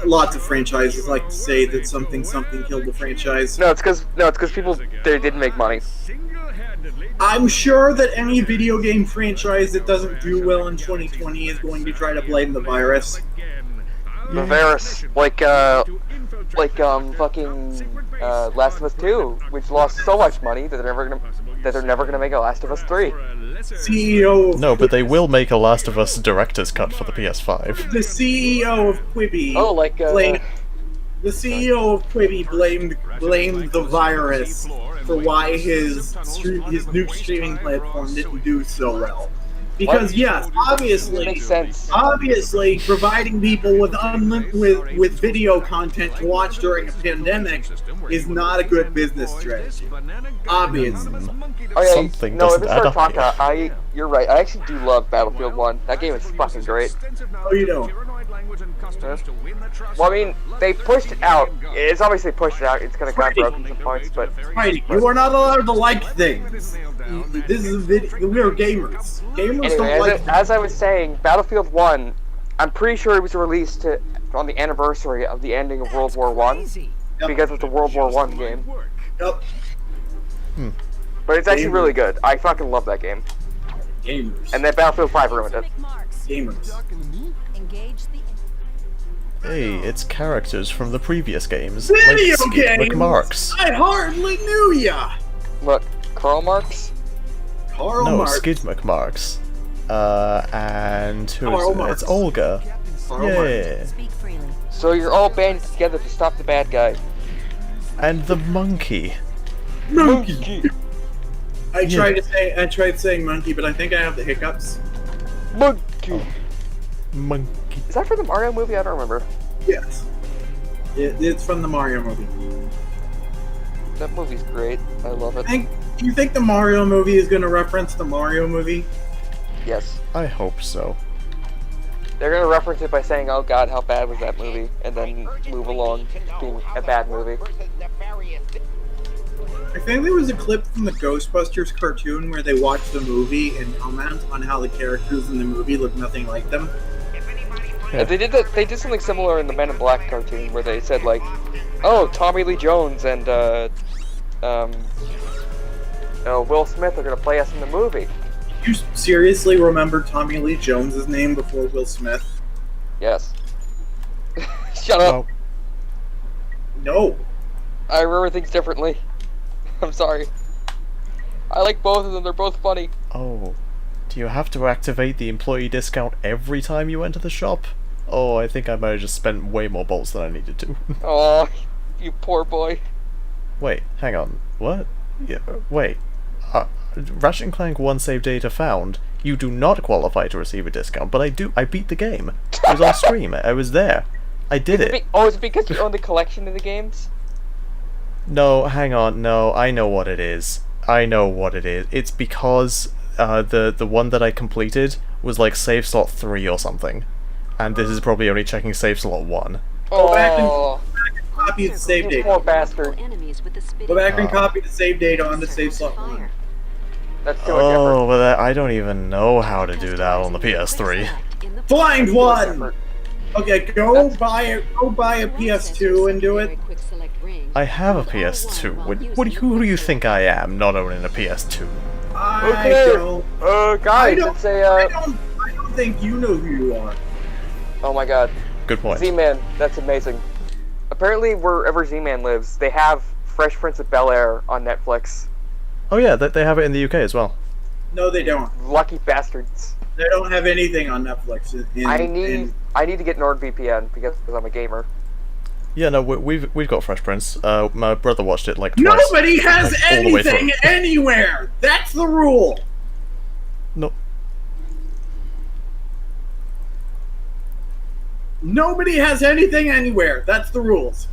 Lots of franchises like to say that something killed the franchise. No, it's because people they didn't make money. I'm sure that any video game franchise that doesn't do well in 2020 is going to try to blame the virus. The virus, like fucking Last of Us 2, which lost so much money that they're never gonna make a Last of Us 3. CEO of No, but they will make a Last of Us director's cut for the PS5. the CEO of Quibi. Oh, like The CEO of Quibi blamed the virus for why his new streaming platform didn't do so well. Because yes, makes sense. obviously, providing people with with video content to watch during a pandemic is not a good business strategy. Obviously. Oh yeah, Something no, doesn't if we add start up talking, you're right. I actually do love Battlefield 1. That game is fucking great. Oh, you don't. language and customs to win the trust. Well, I mean, they pushed it out. It's obviously pushed it out. It's gonna got broken some points, but Heidi, you are not allowed to like things. This is a video. We are gamers. Gamers don't anyway, like. as I was saying, Battlefield 1, I'm pretty sure it was released on the anniversary of the ending of World War One, because it's a World War One game. Yep. But it's actually really good. I fucking love that game. Gamers. And then Battlefield 5 ruined it. Gamers. Engage the Hey, it's characters from the previous games. Video like games. McMarks. I hardly knew ya. Look, Karl Marx? Karl No, Marx. Skid McMarks. And who Karl is it? Marx. It's Olga. Karl Marx. Yeah. speak freely. So you're all banded together to stop the bad guy. And the monkey. Monkey. I tried saying monkey, but I think I have the hiccups. Monkey! Monkey. Is that for the Mario movie? I don't remember. Yes. It's from the Mario movie. That movie's great. I love it. Do you think the Mario movie is going to reference the Mario movie? Yes. I hope so. They're gonna reference it by saying, oh god, how bad was that movie? And then move along being a bad movie. I think there was a clip from the Ghostbusters cartoon where they watched the movie and comment on how the characters in the movie look nothing like them. Yeah. They did something similar in the Men in Black cartoon where they said like, oh, Tommy Lee Jones and Will Smith are gonna play us in the movie. You seriously remember Tommy Lee Jones' name before Will Smith? Yes. Shut up. No. I remember things differently. I'm sorry. I like both of them. They're both funny. Oh. Do you have to activate the employee discount every time you enter the shop? Oh, I think I might have just spent way more bolts than I needed to. Oh, you poor boy. Wait, hang on. What? Yeah, wait. Ratchet Clank 1 save data found. You do not qualify to receive a discount, but I do. I beat the game. It was on stream. I was there. I did it. Oh, is it because you own the collection of the games? No, hang on. No, I know what it is. I know what it is. It's because the one that I completed was like save slot 3 or something, and this is probably only checking save slot 1. Go back and Oh, copy the save you data. poor bastard. Enemies with the spitting Go back and Oh. copy the save data on the save slot fire. 1. That's too much Oh, effort. but I don't even know how to do that on the PS3. Find one! Effort. Okay, go buy a PS2 and do it. I have a PS2. Who do you think I am, not owning a PS2? I Guys, don't, it's I a, don't think you know who you are. oh my god. Good point. Z-Man, that's amazing. Apparently, wherever Z-Man lives, they have Fresh Prince of Bel-Air on Netflix. Oh yeah, they have it in the UK as well. No, they don't. Lucky bastards. They don't have anything on Netflix. I need to get NordVPN because I'm a gamer. Yeah, no, we've got Fresh Prince. My brother watched it like twice. Nobody has like, all the way through. anything anywhere. That's the rule. No. Nobody has anything anywhere. That's the rules.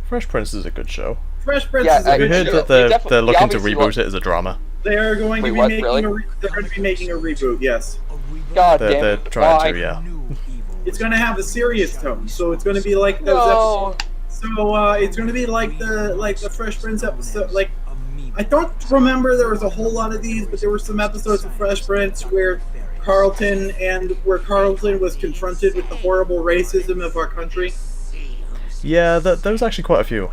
Fresh Prince is a good show. Fresh Prince Yeah, is a We good heard show. that they're definitely- looking to obviously reboot it as a drama. They are going to Wait, be what? making Really? they're going to be making a reboot. Yes, God They're damn it. trying Why? to, yeah. it's going to have a serious tone. So it's going to be like those No. episodes. So it's going to be like the Fresh Prince episode. Like I don't remember there was a whole lot of these, but there were some episodes of Fresh Prince where Carlton was confronted with the horrible racism of our country. Yeah, there was actually quite a few.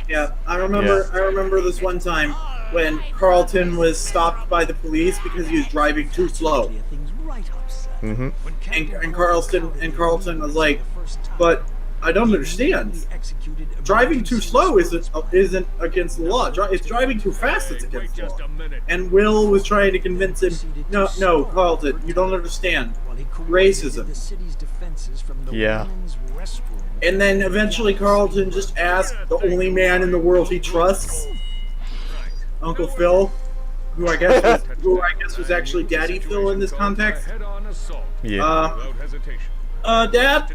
Yeah, I remember this one time when Carlton was stopped by the police because he was driving too slow, Mm-hmm. and Carlton was like, "But I don't understand. Driving too slow isn't against the law. It's driving too fast that's against the law." And Will was trying to convince him, "No, Carlton, you don't understand. Racism." Yeah. And then eventually Carlton just asked the only man in the world he trusts, Uncle Phil, who I guess was actually Daddy Phil in this context. Yeah. Dad,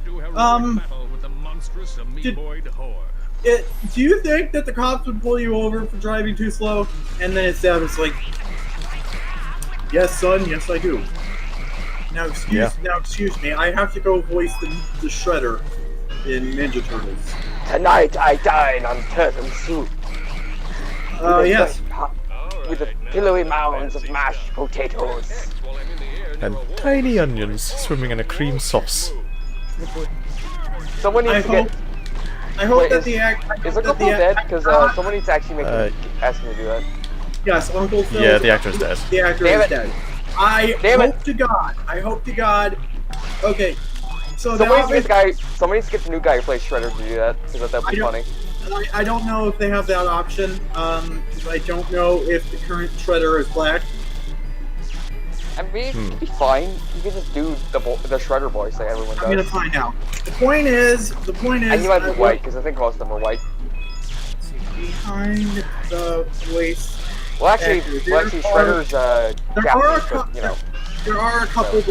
do you think that the cops would pull you over for driving too slow? And then his dad was like, "Yes, son, yes I do." Now excuse me. I have to go voice the Shredder in Ninja Turtles. Tonight I dine on turtle soup. Yes. With the pillowy mounds of mashed potatoes. And tiny onions swimming in a cream sauce. Someone needs to get. I hope Wait, that the act. Is Uncle Phil dead? Because someone needs to actually ask me to do that. Yes, Uncle Phil. Yeah, the actor's dead. The actor Damn is it. dead. I hope to God. Okay, so Someone needs to get the new guy who plays Shredder to do that, because that'd be funny. I don't know if they have that option. I don't know if the current Shredder is black. I mean, it'd be fine. You could just do the Shredder voice like everyone does. I'm gonna find out. The point is. And he might be white, because I think most of them are white. Behind the voice. Well, actually, Shredder's Japanese, but, you know. There are a couple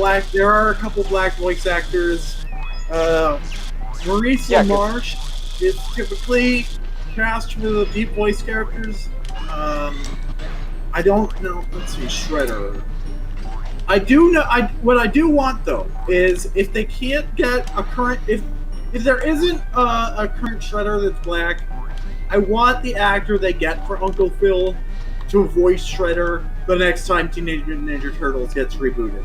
black voice actors. Maurice LaMarche is typically cast for the deep voice characters. I don't know. Let's see, Shredder. I do know. What I do want though is if they can't get a current, if there isn't a current Shredder that's black, I want the actor they get for Uncle Phil to voice Shredder the next time Teenage Mutant Ninja Turtles gets rebooted.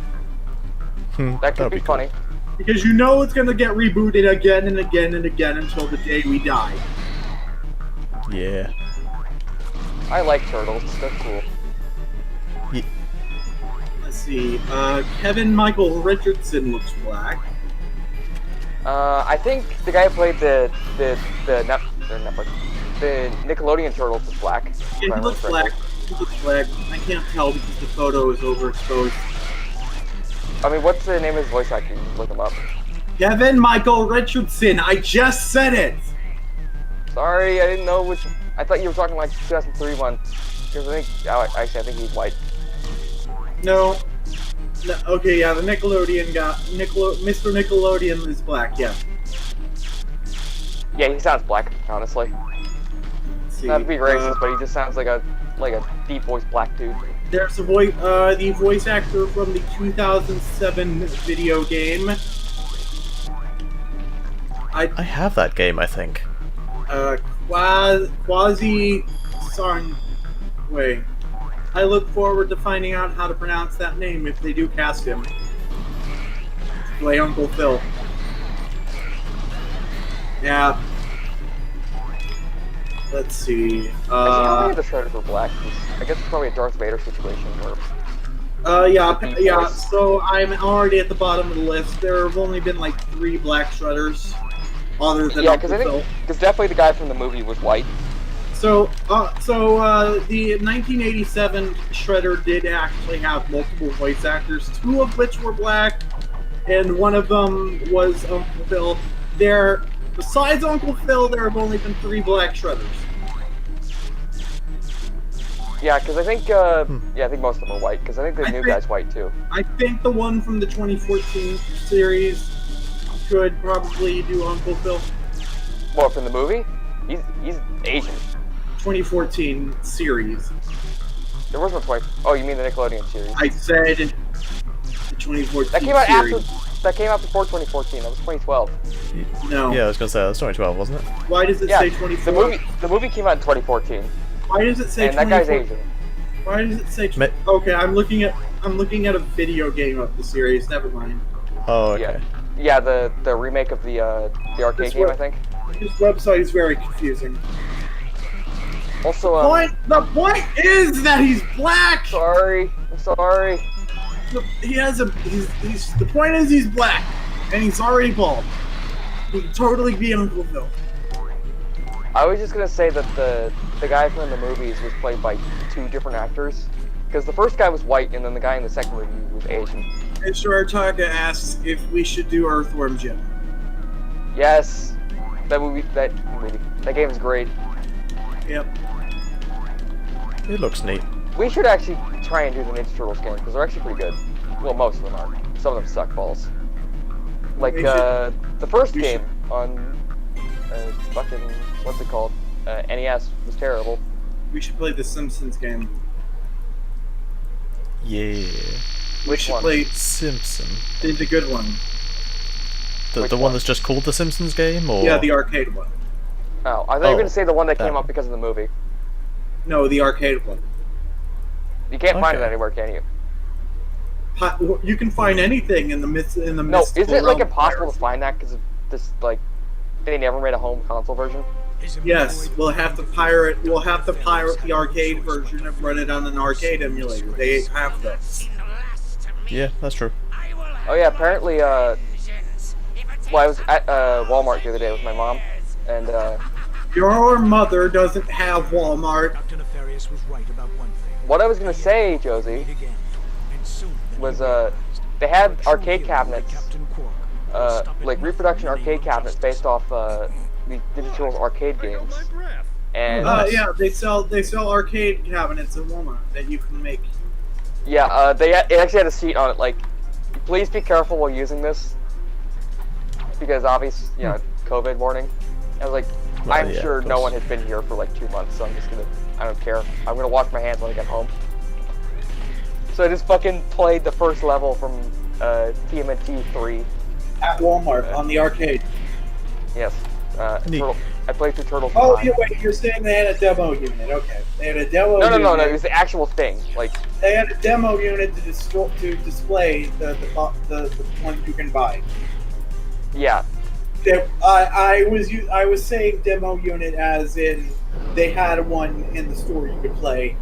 That could be funny. Because you know it's gonna get rebooted again and again and again until the day we die. Yeah. I like turtles. They're cool. Yeah. Let's see. Kevin Michael Richardson looks black. I think the guy who played the Nickelodeon Turtles is black. Yeah, he looks black. He looks black. I can't tell because the photo is overexposed. I mean, what's the name of his voice actor? You can look him up. Kevin Michael Richardson. I just said it. Sorry, I didn't know which. I thought you were talking like 2003 one. Because I think he's white. No. Okay, yeah, the Nickelodeon guy, Mr. Nickelodeon is black. Yeah. Yeah, he sounds black, honestly. Not to be racist, but he just sounds like a deep voice black dude. There's the voice actor from the 2007 video game. I have that game, I think. Quasi Song. Wait. I look forward to finding out how to pronounce that name if they do cast him. Play Uncle Phil. Yeah. Let's see. Actually, the Shredders were black. I guess it's probably a Darth Vader situation where. Yeah. So I'm already at the bottom of the list. There have only been like 3 black Shredders, other than Uncle Phil. Because definitely the guy from the movie was white. So the 1987 Shredder did actually have multiple voice actors, 2 of which were black, and one of them was Uncle Phil. Besides Uncle Phil, there have only been 3 black Shredders. Yeah, because I think I think most of them are white. Because I think the new guy's white too. I think the one from the 2014 series could probably do Uncle Phil. Well, from the movie, he's Asian. 2014 series. There was no 20. Oh, you mean the Nickelodeon series? I said the 2014 that came out series. That came out before 2014. That was 2012. No. Yeah, I was gonna say that was 2012, wasn't it? Why does it say 2014? The movie came out in 2014. Why does it say? And that guy's Asian. Why does it say? Okay, I'm looking at a video game of the series. Never mind. Oh, okay. Yeah, the remake of the arcade game, I think. This website is very confusing. Also, the point is that he's black. Sorry, I'm sorry. The point is he's black, and he's already bald. He could totally be Uncle Phil. I was just gonna say that the guy from the movies was played by 2 different actors, because the first guy was white, and then the guy in the second movie was Asian. Mr. Artaka asks if we should do Earthworm Jim. Yes, that game is great. Yep. It looks neat. We should actually try and do the Ninja Turtles game, because they're actually pretty good. Well, most of them are. Some of them suck balls. Like, the first game on, fucking, what's it called? NES was terrible. We should play the Simpsons game. Yeah. We Which should one? play Simpson. the good one. Which The one one? that's just called the Simpsons game, or Yeah, the arcade one. Oh, I thought you were gonna say the one that that came one. up because of the movie. No, the arcade one. You can't find it Okay. Oh, anywhere, can you? You can find anything in the midst in the No, mystical isn't it like realm of impossible to piracy. find that because of this like they never made a home console version? Yes, we'll have to pirate. We'll have to pirate the arcade version and run it on an arcade emulator. They have those. yeah, that's true. Oh yeah, apparently. Well, I was at Walmart the other day with my mom, and Your mother doesn't have Walmart. Dr. Nefarious was right about one thing. what I was gonna say, Josie, Meet again. And soon the was new they had Our true arcade hero, cabinets, Captain Quark, like reproduction arcade cabinets based off the digital arcade games, and Nice. Yeah, they sell arcade cabinets at Walmart that you can make. yeah, it actually had a seat on it like, please be careful while using this, because obvious, you know, COVID warning. I was like, Well, I'm yeah, sure of no course. one has been here for like 2 months, so I'm just gonna, I don't care. I'm gonna wash my hands when I get home. So I just fucking played the first level from TMNT 3. At Walmart on the arcade. Yes. Neat. I played through Turtles. in Oh, Time. yeah, wait, you're saying they had a demo unit. Okay. They had a demo No, unit. it was the actual thing. Like, They had a demo unit to display the one you can buy. yeah. I was saying demo unit as in they had one in the store you could play.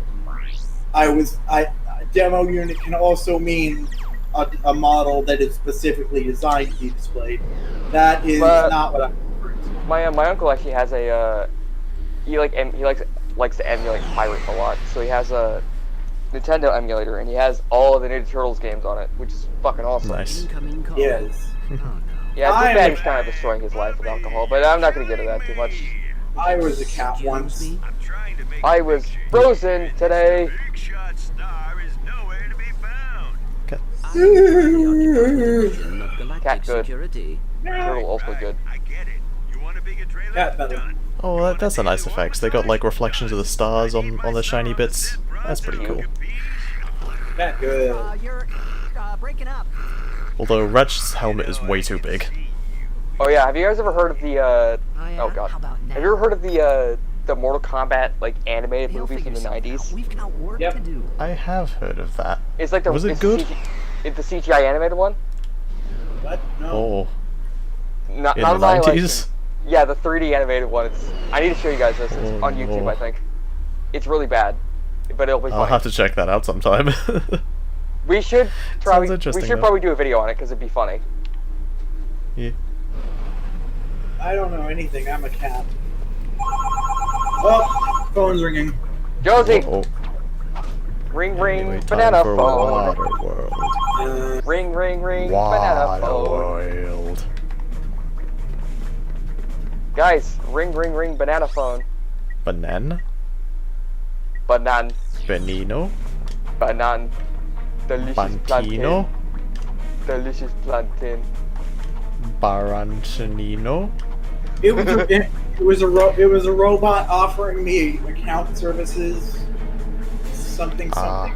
Demo unit can also mean a model that is specifically designed to be displayed. That is But- not what I'm referring to. My uncle actually has a he likes to emulate pirates a lot. So he has a Nintendo emulator and he has all of the Ninja Turtles games on it, which is fucking awesome. Nice. Incoming call. Yes. Oh, no. Yeah, it's I too am bad a he's kind of destroying his life with alcohol, but I'm not gonna get into that too much. I was a cat once. Josie? I'm trying to make I a big was change. frozen today. Big shot star is nowhere to be found. Division of Galactic Cat good. Security. Turtle also good. I get it. You want a bigger trailer? Cat better. Done. Oh, that's a nice effect. They got like reflections of the stars on the shiny bits. That's pretty cool. Cat good. You're breaking up. Although Ratchet's helmet is way too big. Oh yeah, have you guys ever heard of the yeah? oh god. How about now? Have you ever heard of the Mortal Kombat like animated They'll movies figure in the something out. 90s? We've got work Yep. to do. I have heard of that. It's like the Was it it's good? It's the CGI animated one. What? No. Oh, Not in not the Annihilation. 90s? Yeah, the 3D animated one. I need to show you guys this. It's Oh, on YouTube, no. I think. It's really bad, but it'll be I'll funny. have to check that out sometime. We should probably interesting, though. probably do a video on it because it'd be funny. Yeah. I don't know anything. I'm a cat. Oh, phone's ringing. Josie, Oh, ring ring anyway, time banana for phone. Waterworld. Ring ring ring banana phone. Waterworld. Guys, ring ring ring banana phone. Banan? Banan Benino? banan. Delicious Bantino? plantain. Delicious plantain. Barantonino? It was a robot offering me account services. Something. Ah.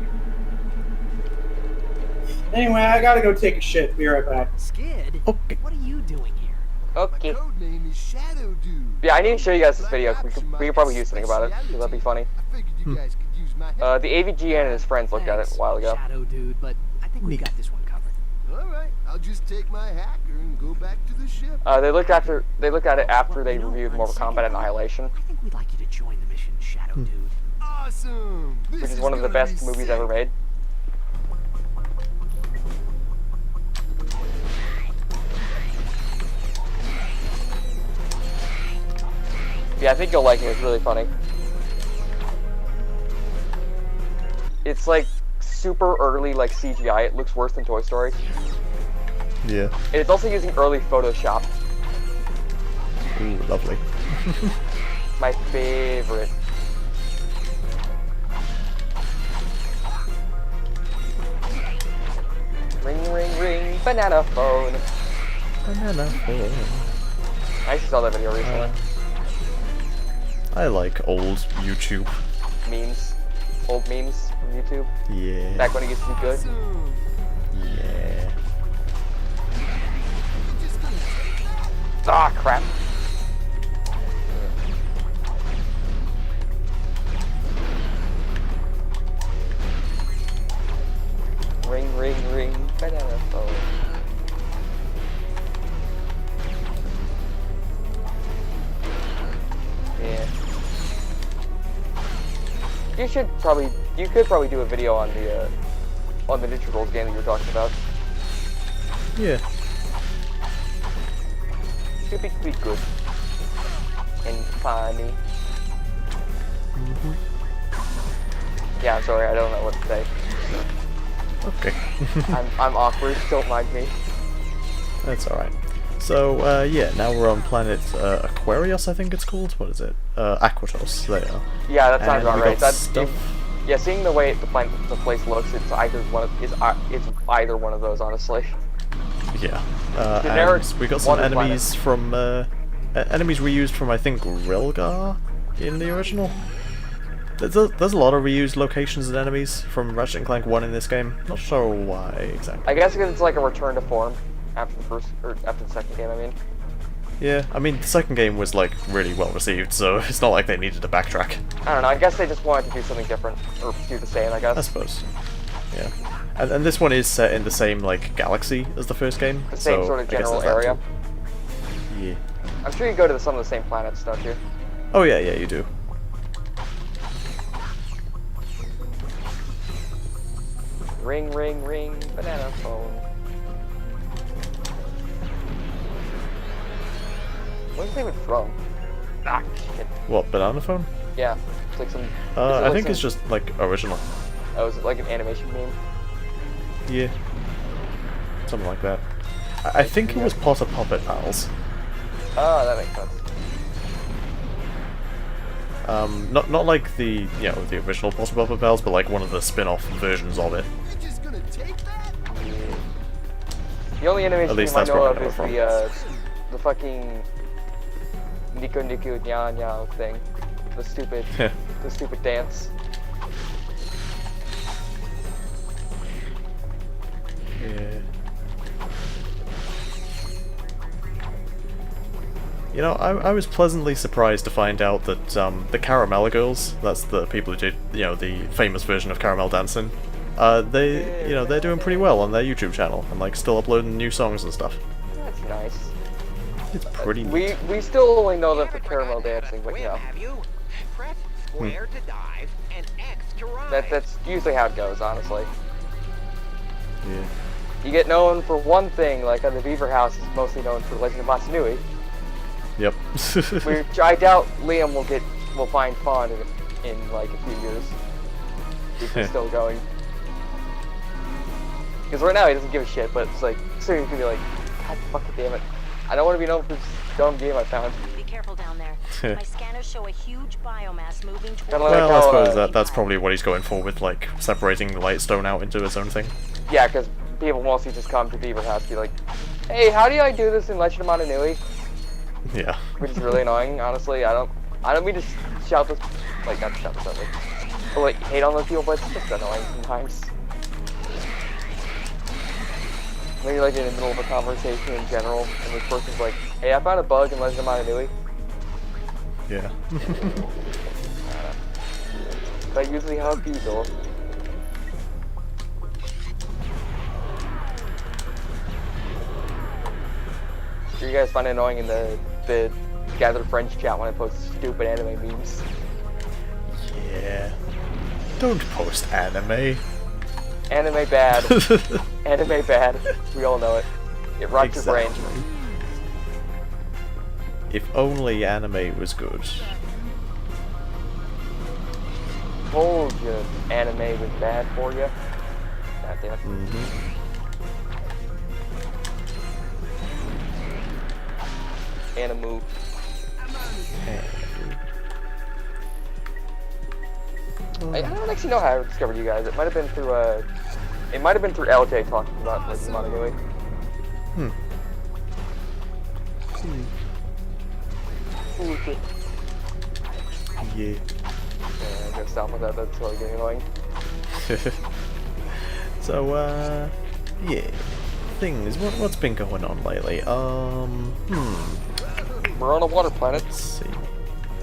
Anyway, I gotta go take a shit. Be right back. Skid? Okay. What are you doing here? Okay. Code name is Shadow Dude. Yeah, I need to show you guys this video. We could probably do something about it. 'Cause that'd be funny. I figured you guys could use my help. The AVGN and his friends looked at it Thanks, a while ago. Shadow dude, but I think we Neat. got this one covered. All right, I'll just take my hacker and go back to the ship. They looked at it after they You know, reviewed on Mortal second Kombat thought, Annihilation, I think we'd like you to join the mission, Shadow dude. Awesome. This which is one of the gonna best be movies sick. ever made. Yeah, I think you'll like it. It's really funny. It's like super early, like CGI. It looks worse than Toy Story. Yeah. And it's also using early Photoshop. Ooh, lovely. My favorite. Ring, ring, ring, banana phone. Banana phone. I actually saw that video recently. I like old YouTube. Memes. Old memes from YouTube. Yeah. Back when it used to be good. Awesome. Yeah. Ah, crap. Ring, ring, ring, banana phone. Yeah. You could probably do a video on the Digital game that you were talking about. Yeah. Should be good. And funny. Yeah, I'm sorry, I don't know what to say. Okay. I'm awkward, don't mind me. That's alright. So, yeah, now we're on planet Aquarius, I think it's called. What is it? Aquatos, there. Yeah, that sounds And about we right. got That's stuff. yeah, seeing the way the place looks, it's either one of those, honestly. Yeah. Generic And we got some water enemies from, enemies reused from, I think, Rilgar in the original. There's a lot of reused locations and enemies from Ratchet Clank 1 in this game. Not sure why exactly. I guess because it's like a return to form after the second game. I mean. Yeah, I mean, the second game was, like, really well received, so it's not like they needed to backtrack. I don't know. I guess they just wanted to do something different or do the same. I guess. I suppose. Yeah. And this one is set in the same, like, galaxy as the first game. The same so sort of I guess general there's that area. too. Yeah. I'm sure you go to some of the same planets, don't you? Oh yeah, yeah, you do. Ring, ring, ring, banana phone. Where's it even from? Ah, shit. What, banana phone? Yeah, it's like some. I think it's just, like, original. Oh, is it like an animation meme? Yeah. Something like that. I think it was Potter Puppet Pals. Oh, that makes sense. Not like the, you know, the original Potter Puppet Pals, but like one of the spin-off versions of it. The only animation At least I that's know where I of know it is from. the fucking Nico Nico Nya Nya thing. The stupid dance. Yeah. You know, I was pleasantly surprised to find out that the Caramel Girls, that's the people who did, you know, the famous version of Caramel Dancing, they're doing pretty well on their YouTube channel and like still uploading new songs and stuff. That's nice. It's pretty neat. We still only know them for caramel dancing, but you know. Have you? Press square to dive and X to ride. That's usually how it goes, honestly. Yeah. You get known for one thing, like on the Beaver House is mostly known for Legend of Masanui. Yep. Which I doubt Liam will find fun in like a few years. If he's still going. Because right now he doesn't give a shit, but it's like soon he's gonna be like, God fucking damn it. I don't want to be known for this dumb game I found. Be careful down there. My scanners show a huge biomass moving towards. Kinda like Well, I how, suppose that's probably what he's going for with like separating the Lightstone out into its own thing. Yeah, because people mostly just come to Beaver House and be like, hey, how do I do this in Legend of Masanui? Yeah. Which is really annoying, honestly. I don't mean to shout this, like, not shout this at me, but like, hate on those people, but it's just annoying sometimes. When you're like in the middle of a conversation in general, and this person's like, hey, I found a bug in Legend of Masanui. Yeah. That's usually how it goes. Do you guys find it annoying in the Gather Friends chat when I post stupid anime memes? Yeah. Don't post anime. Anime bad. Anime bad. We all know it. It rots your brain. If only anime was good. Told you anime was bad for you. God damn it. Animu. I don't actually know how I discovered you guys. It might have been through LJ talking about Legend of Masanui. Ooh, shit. Yeah. Yeah, I'm gonna stop with that. That's totally getting annoying. So, yeah. Things. What's been going on lately? We're on a water planet. Let's see.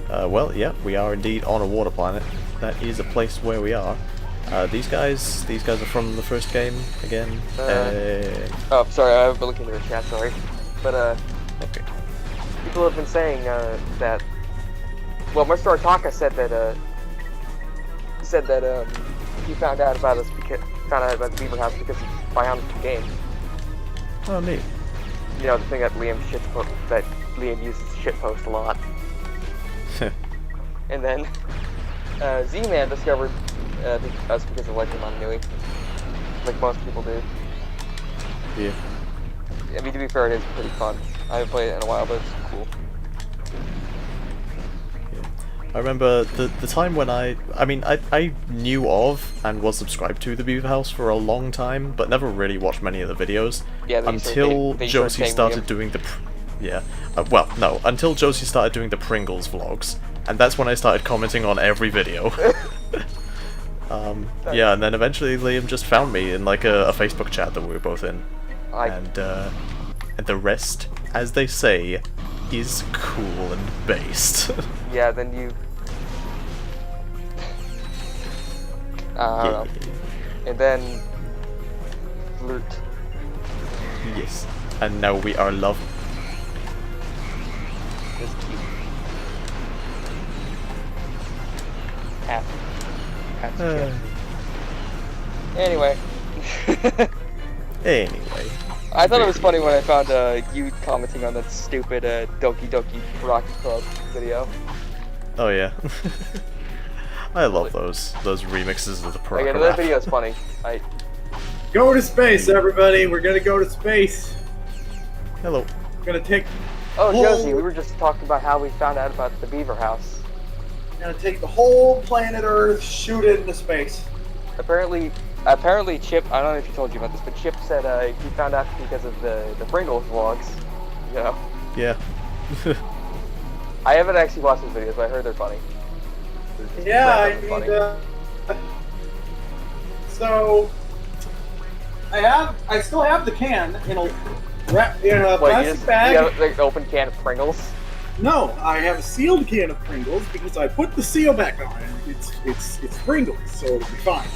Well, yeah, we are indeed on a water planet. That is a place where we are. These guys are from the first game again. Oh, sorry, I haven't been looking at the chat. Sorry, but Okay. people have been saying that. Well, Mr. Artaka said that he found out about the Beaver House because of Bionic's game. Oh, neat. You know, the thing that Liam uses shitpost a lot. And then Z-Man discovered us because of Legend on Nui, like most people do. Yeah. I mean, to be fair, it is pretty fun. I haven't played it in a while, but it's cool. I remember the time when I knew of and was subscribed to the Beaver House for a long time, but never really watched many of the videos Yeah, until they Josie started Liam. doing the. Until Josie started doing the Pringles vlogs, and that's when I started commenting on every video. Yeah, and then eventually Liam just found me in like a Facebook chat that we were both in, and the rest, as they say, is cool and based. Yeah, then you. I don't know. And then. Flirt. Yes, and now we are love. It's cute. Half. Anyway. Anyway. I thought it was funny when I found you commenting on that stupid Doki Doki Rocket Club video. Oh yeah. I love those remixes of the Like, program. that video is funny. Go to space, everybody. We're gonna go to space. Hello. We're gonna take. Oh, whole- Josie, we were just talking about how we found out about the Beaver House. We're gonna take the whole planet Earth, shoot it into space. Apparently Chip, I don't know if he told you about this, but Chip said he found out because of the Pringles vlogs. You know? Yeah. I haven't actually watched those videos, but I heard they're funny. Yeah, I Randomly mean, funny. so I still have the can in a Wait, plastic bag. you got like an open can of Pringles? No, I have a sealed can of Pringles because I put the seal back on it. It's Pringles, so it'll be fine.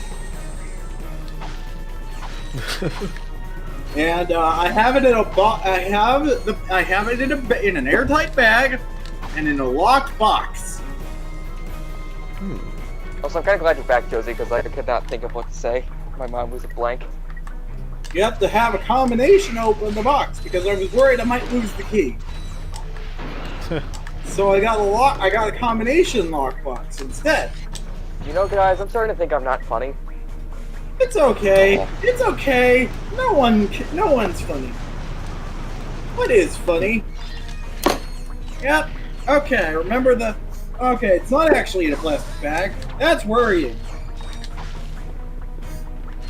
And I have it in a I have it in an airtight bag and in a locked box. Also, I'm kind of glad you're back, Josie, because I could not think of what to say. My mind was a blank. You have to have a combination open the box because I was worried I might lose the key. So I got a combination lockbox instead. You know, guys, I'm starting to think I'm not funny. It's okay. It's okay. No one's funny. What is funny? Yep. Okay. Remember the. Okay, it's not actually in a plastic bag. That's worrying.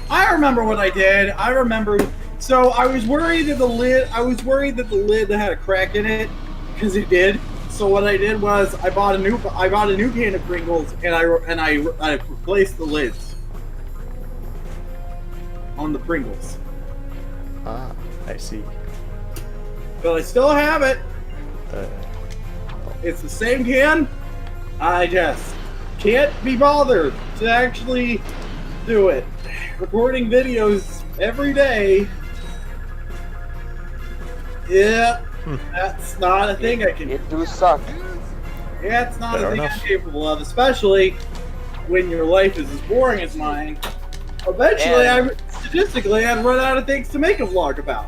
I remember what I did. I remember. So I was worried that the lid. Had a crack in it because it did. So what I did was I bought a new can of Pringles and I replaced the lids on the Pringles. Ah, I see. But I still have it. It's the same can. I just can't be bothered to actually do it. Recording videos every day. Yeah, that's not a thing I can do. It do suck. Yeah, it's not Fair a thing enough. I'm capable of, especially when your life is as boring as mine. Eventually, statistically, I'd run out of things to make a vlog about.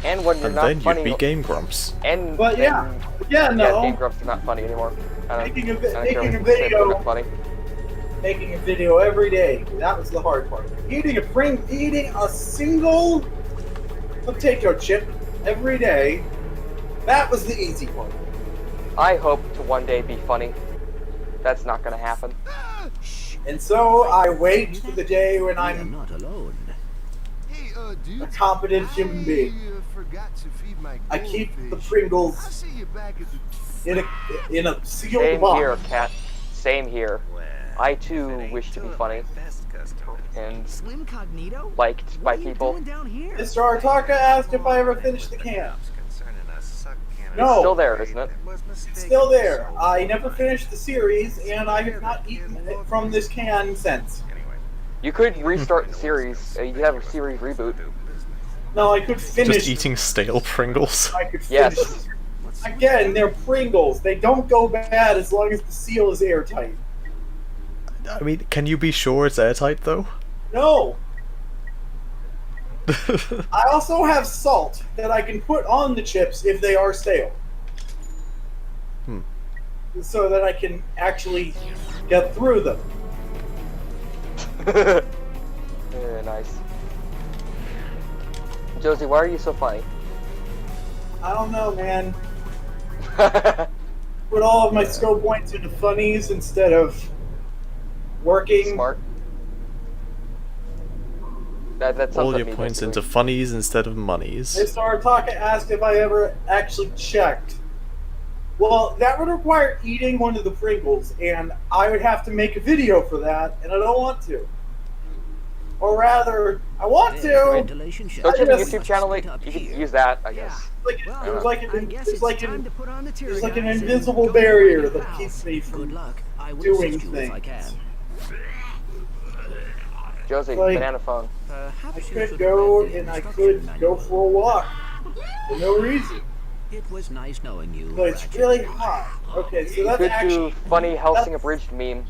And when you're And not then funny, you'd be Game Grumps. But yeah, no. Game Grumps are not funny anymore. Making a I don't care video. what people say, they're not funny. Making a video every day. That was the hard part. Eating a single potato chip every day. That was the easy part. I hope to one day be funny. That's not gonna happen. And so I wait for the day when I'm not alone. Hey, dude. a competent human being. Forgot to feed my I keep the goldfish. I'll Pringles see you back at the. in a sealed Same box. here, Cat. Same here. I too wish to be funny. and Slim Cognito? liked by What are you people. doing down here? Mr. Artaka asked if I ever finished the can. It's No. still there, isn't it? It's still there. I never finished the series, and I have not eaten it from this can since. You could restart the series. You could have a series reboot. No, I could finish. Just eating stale Pringles. I could finish. Yes. Again, they're Pringles. They don't go bad as long as the seal is airtight. I mean, can you be sure it's airtight though? No. I also have salt that I can put on the chips if they are stale. So that I can actually get through them. Yeah, nice. Josie, why are you so funny? I don't know, man. Put all of my skill points into funnies instead of working. Smart. That's All your points into funnies instead of monies. Mr. Artaka asked if I ever actually checked. Well, that would require eating one of the Pringles, and I would have to make a video for that, and I don't want to. Or rather, I want to. Don't you have a YouTube channel? Like, you could use that, I guess. There's like an invisible barrier that keeps me from doing things. Josie, Like, banana phone. I could go and I could go for a walk for no reason. It was nice knowing you. But it's really hot. Okay, so You that's could actually do funny Helsing abridged meme.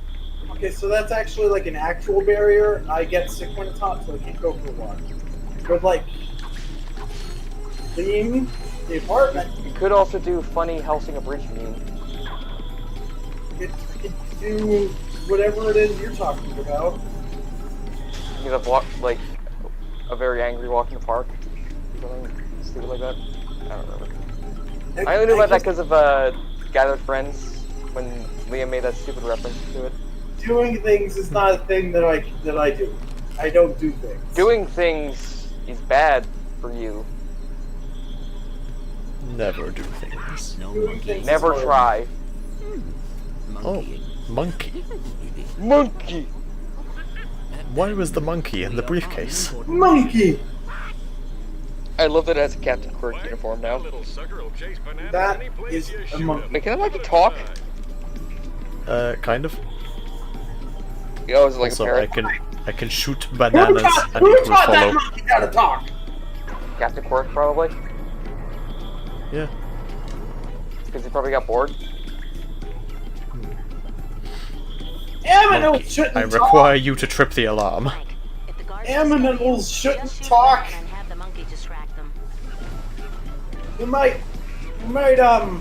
okay. So that's actually like an actual barrier. I get sick when it's hot, so I can't go for a walk. But like, clean the apartment. You could also do funny Helsing abridged meme. I could do whatever it is you're talking about. You could have walk like a very angry walk in the park. Something stupid like that. I don't remember. I only knew about that because of Gathered Friends when Liam made that stupid reference to it. Doing things is not a thing that I do. I don't do things. Doing things is bad for you. Never do things. Doing things Never is hard. try. Oh, monkey. Monkey! Why was the monkey in the briefcase? Monkey. I love that it has a Captain Quirk uniform now. That is a monkey. Wait, can I like talk? Kind of. Oh, is it like Also, a parrot? I can shoot bananas and Who it will taught that follow. monkey how to talk? Captain Quirk, probably? Yeah. Because he probably got bored. Aminals Monkey, shouldn't I talk. require you to trip the alarm. If the guards Aminals stay, shouldn't just shoot talk. them and have the monkey distract them. You might, I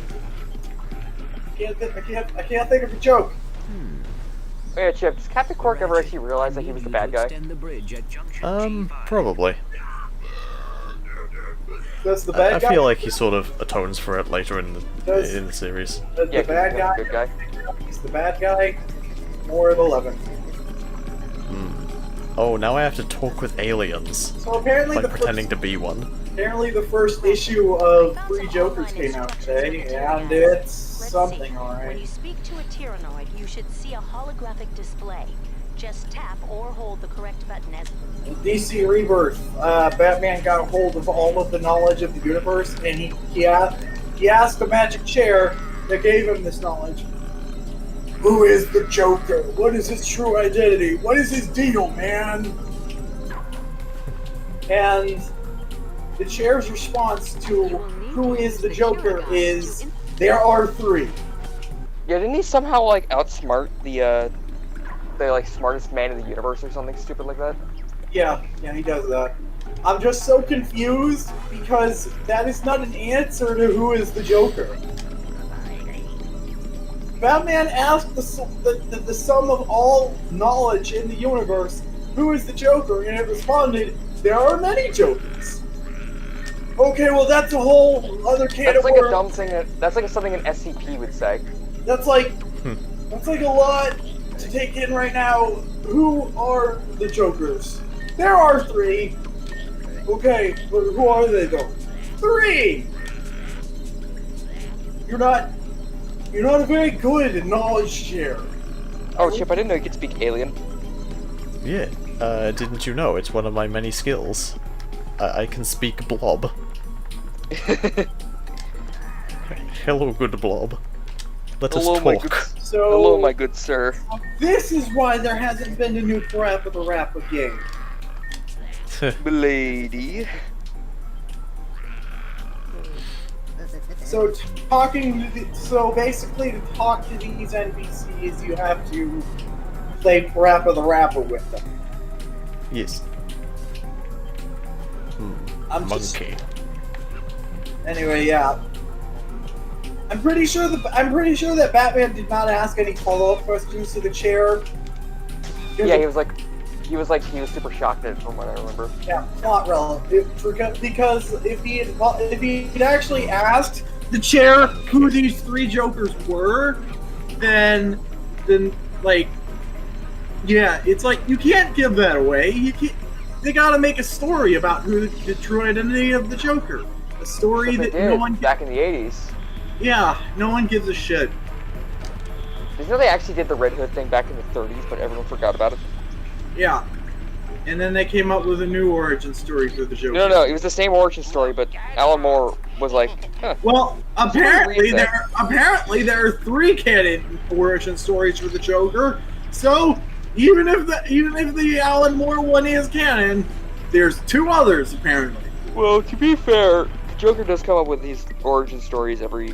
can't think of a joke. Oh yeah, Chip, does Captain Quirk ever actually realize that he was the bad guy? Probably. Does the bad I guy? feel like he sort of atones for it later in Does- the series. Does Yeah, the bad he's a guy? good guy. He's the bad guy. More at 11. Oh, now I have to talk with aliens. So apparently Like the pretending to be one. first issue of Free Jokers came out today, and it's something, When you alright. speak to a Tyrannoid, you should see a holographic display. Just tap or hold the correct button as In DC Rebirth, Batman got a hold of all of the knowledge of the universe, and he asked the magic chair that gave him this knowledge. Who is the Joker? What is his true identity? What is his deal, man? And the chair's response to who is the Joker is, there are three. Yeah, didn't he somehow like outsmart the like smartest man in the universe or something stupid like that? Yeah, he does that. I'm just so confused because that is not an answer to who is the Joker. Batman asked the sum of all knowledge in the universe, who is the Joker? And it responded, there are many Jokers. Okay, well that's a whole other can That's of like a worms. dumb thing. That's like something an SCP would say. That's like a lot to take in right now. Who are the Jokers? There are three. Okay, but who are they though? Three. You're not a very good knowledge share. Oh, Chip, I didn't know you could speak alien. Yeah. Didn't you know? It's one of my many skills. I can speak blob. Hello, good blob. Let us talk. So, Hello, my good sir. this is why there hasn't been a new Parappa the Rapper game. Milady. So basically, to talk to these NPCs, you have to play Parappa the Rapper with them. Yes. Monkey. Anyway, yeah. I'm pretty sure that Batman did not ask any follow-up questions to the chair. Yeah, he was super shocked at it from what I remember. Yeah, plot relevant. Because if he'd actually asked the chair who these three Jokers were, then like, yeah, it's like you can't give that away. They gotta make a story about who the true identity of the Joker. A story that no one back in the 80s. Yeah, no one gives a shit. Did you know they actually did the Red Hood thing back in the 30s, but everyone forgot about it? Yeah. And then they came up with a new origin story for the Joker. No, it was the same origin story, but Alan Moore was like, huh. Well, apparently there are 3 canon origin stories for the Joker. So even if the Alan Moore one is canon, there's 2 others apparently. Well, to be fair, Joker does come up with these origin stories every.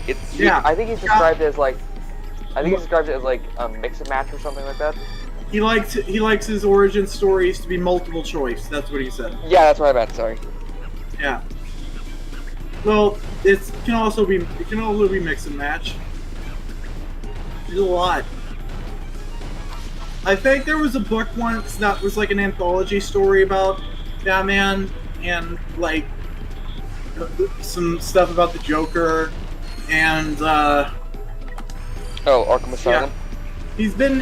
I think he's described it as like. I think he's described it as like a mix-and match or something like that. He likes his origin stories to be multiple choice. That's what he said. Yeah, that's what I meant. Sorry. Yeah. Well, it can also be mix and match. There's a lot. I think there was a book once that was like an anthology story about Batman and like some stuff about the Joker and Arkham Asylum. Yeah. He's been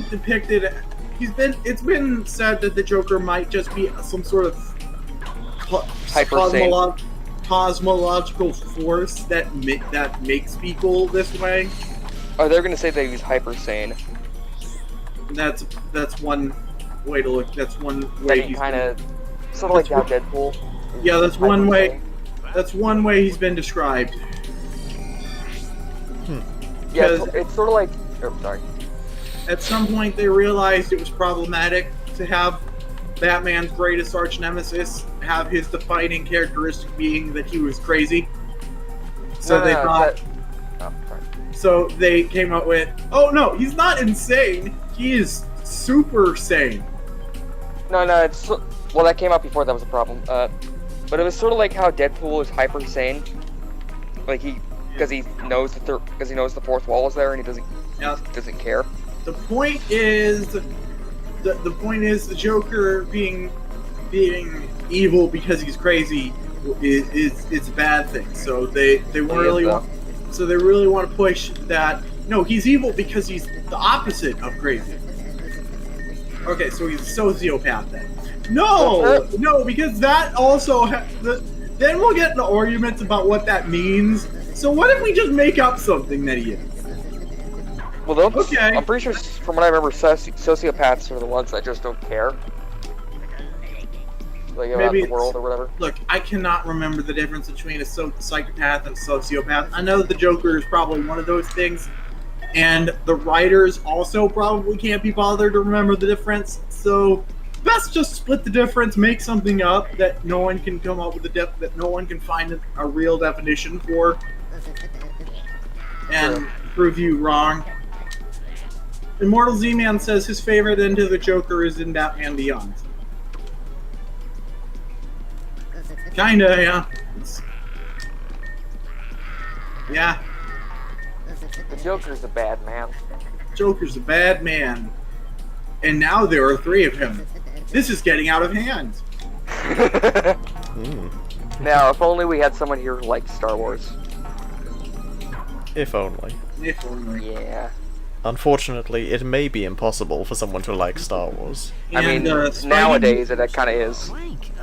depicted. It's been said that the Joker might just be some sort of cosmological force that makes people this way. Oh, they're gonna say that he's hyper sane. That's one way to look. That's one way. That he kind of sort of like how Deadpool. Yeah, that's one way. That's one way he's been described. Yeah, it's sort of like. Oh, sorry. At some point, they realized it was problematic to have Batman's greatest arch nemesis have his defining characteristic being that he was crazy. So they thought. So they came up with, oh no, he's not insane. He is super sane. No, it's well that came out before that was a problem. But it was sort of like how Deadpool is hyper sane, like because he knows the fourth wall is there and he doesn't care. The point is the Joker being evil because he's crazy is a bad thing. So they really want to push that. No, he's evil because he's the opposite of crazy. Okay, so he's a sociopath then. No, because that also then we'll get into arguments about what that means. So what if we just make up something that he is? Well, okay. I'm pretty sure, from what I remember, sociopaths are the ones that just don't care. Like about the world or whatever. Look, I cannot remember the difference between a psychopath and a sociopath. I know the Joker is probably one of those things, and the writers also probably can't be bothered to remember the difference. So best just split the difference, make something up that no one can come up with that no one can find a real definition for, and prove you wrong. Immortal Z-Man says his favorite end of the Joker is in Batman Beyond. Kinda, yeah. Yeah. The Joker's a bad man. Joker's a bad man. And now there are 3 of him. This is getting out of hand. Now, if only we had someone here who liked Star Wars. If only. If only. Yeah. Unfortunately, it may be impossible for someone to like Star Wars. I mean, nowadays it kind of is.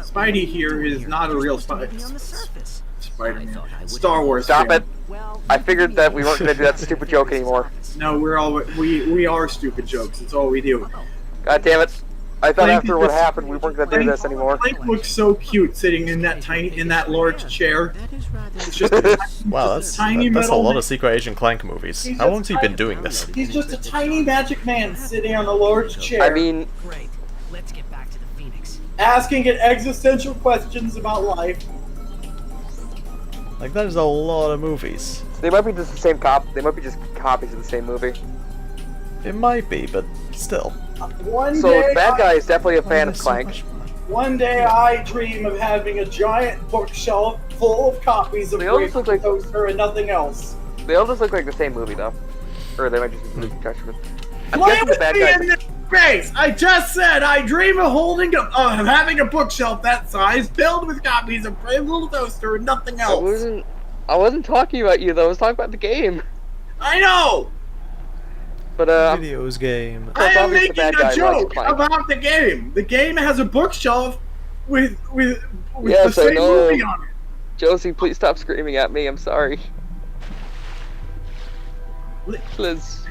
Spidey here is not a real Spider-Man. Star Wars Stop fan. it. Well, I figured that we weren't gonna do that stupid joke anymore. No, we are stupid jokes. It's all we do. God damn it! I thought Clank after is what just- happened, we weren't gonna do this anymore. Clank looks so cute sitting in that large chair. that is rather. It's just a Wow, just that's a tiny a metal lot man. of Secret Agent Clank movies. He's How just long's he been doing this? He's just a tiny magic man sitting on a large chair. I mean, Great. Let's get back to the Phoenix. asking it existential questions about life. Like, that is a lot of movies. they might be just the same cop. They might be just copies of the same movie. It might be, but still. One So day, the bad guy is definitely a fan of There's so Clank. much more. One day I dream of having a giant bookshelf full of copies of They almost look like- Toaster and nothing else. They all just look like the same movie, though. Or they might just be judgment. I'm Play guessing the with bad me guy. in this space! I just said I dream of having a bookshelf that size filled with copies of Brave Little Toaster and nothing else. I wasn't talking about you though. I was talking about the game. I know! But Videos game. I it's am obvious the making bad guy a likes joke Clank. about the game. The game has a bookshelf with Yes, the I same know. movie on it. Josie, please stop screaming at me. I'm sorry. Li- Liz.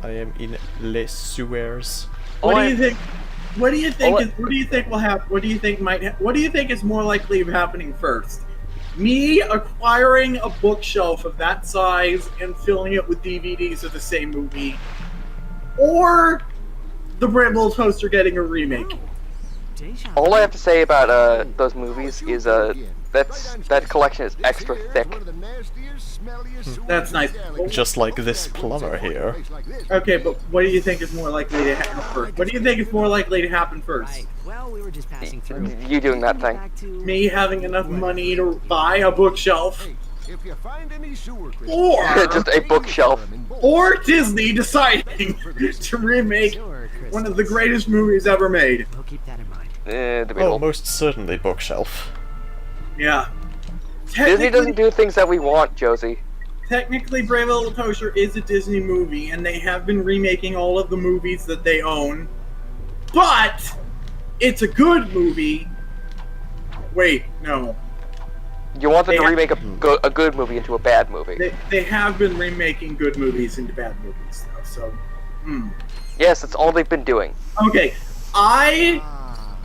I am in Les Sewers. What do I- you think? What do you think? All I- What do you think will happen? What do you think what do you think is more likely of happening first? Me acquiring a bookshelf of that size and filling it with DVDs of the same movie, or the Brave Little Toaster getting a remake? Deja All I have to say about those movies is that collection is extra thick. That's nice. Just like this plumber here. Okay, but what do you think is more likely to happen first? What do you think is more likely to happen first? Right. Well, we were just passing through. You doing that thing. Back to- Me having enough money to buy a bookshelf, If you find any sewer crystals, or Just a bookshelf. or Disney deciding to remake Sure, one of the greatest movies ever made. We'll keep that in mind. Oh, Debatable. most certainly bookshelf. Yeah. Disney doesn't do things that we want, Josie. Technically, Brave Little Toaster is a Disney movie, and they have been remaking all of the movies that they own. But it's a good movie. Wait, no. You want them They to have- remake a good movie into a bad movie. They have been remaking good movies into bad movies, though. So, Yes, that's all they've been doing. okay. I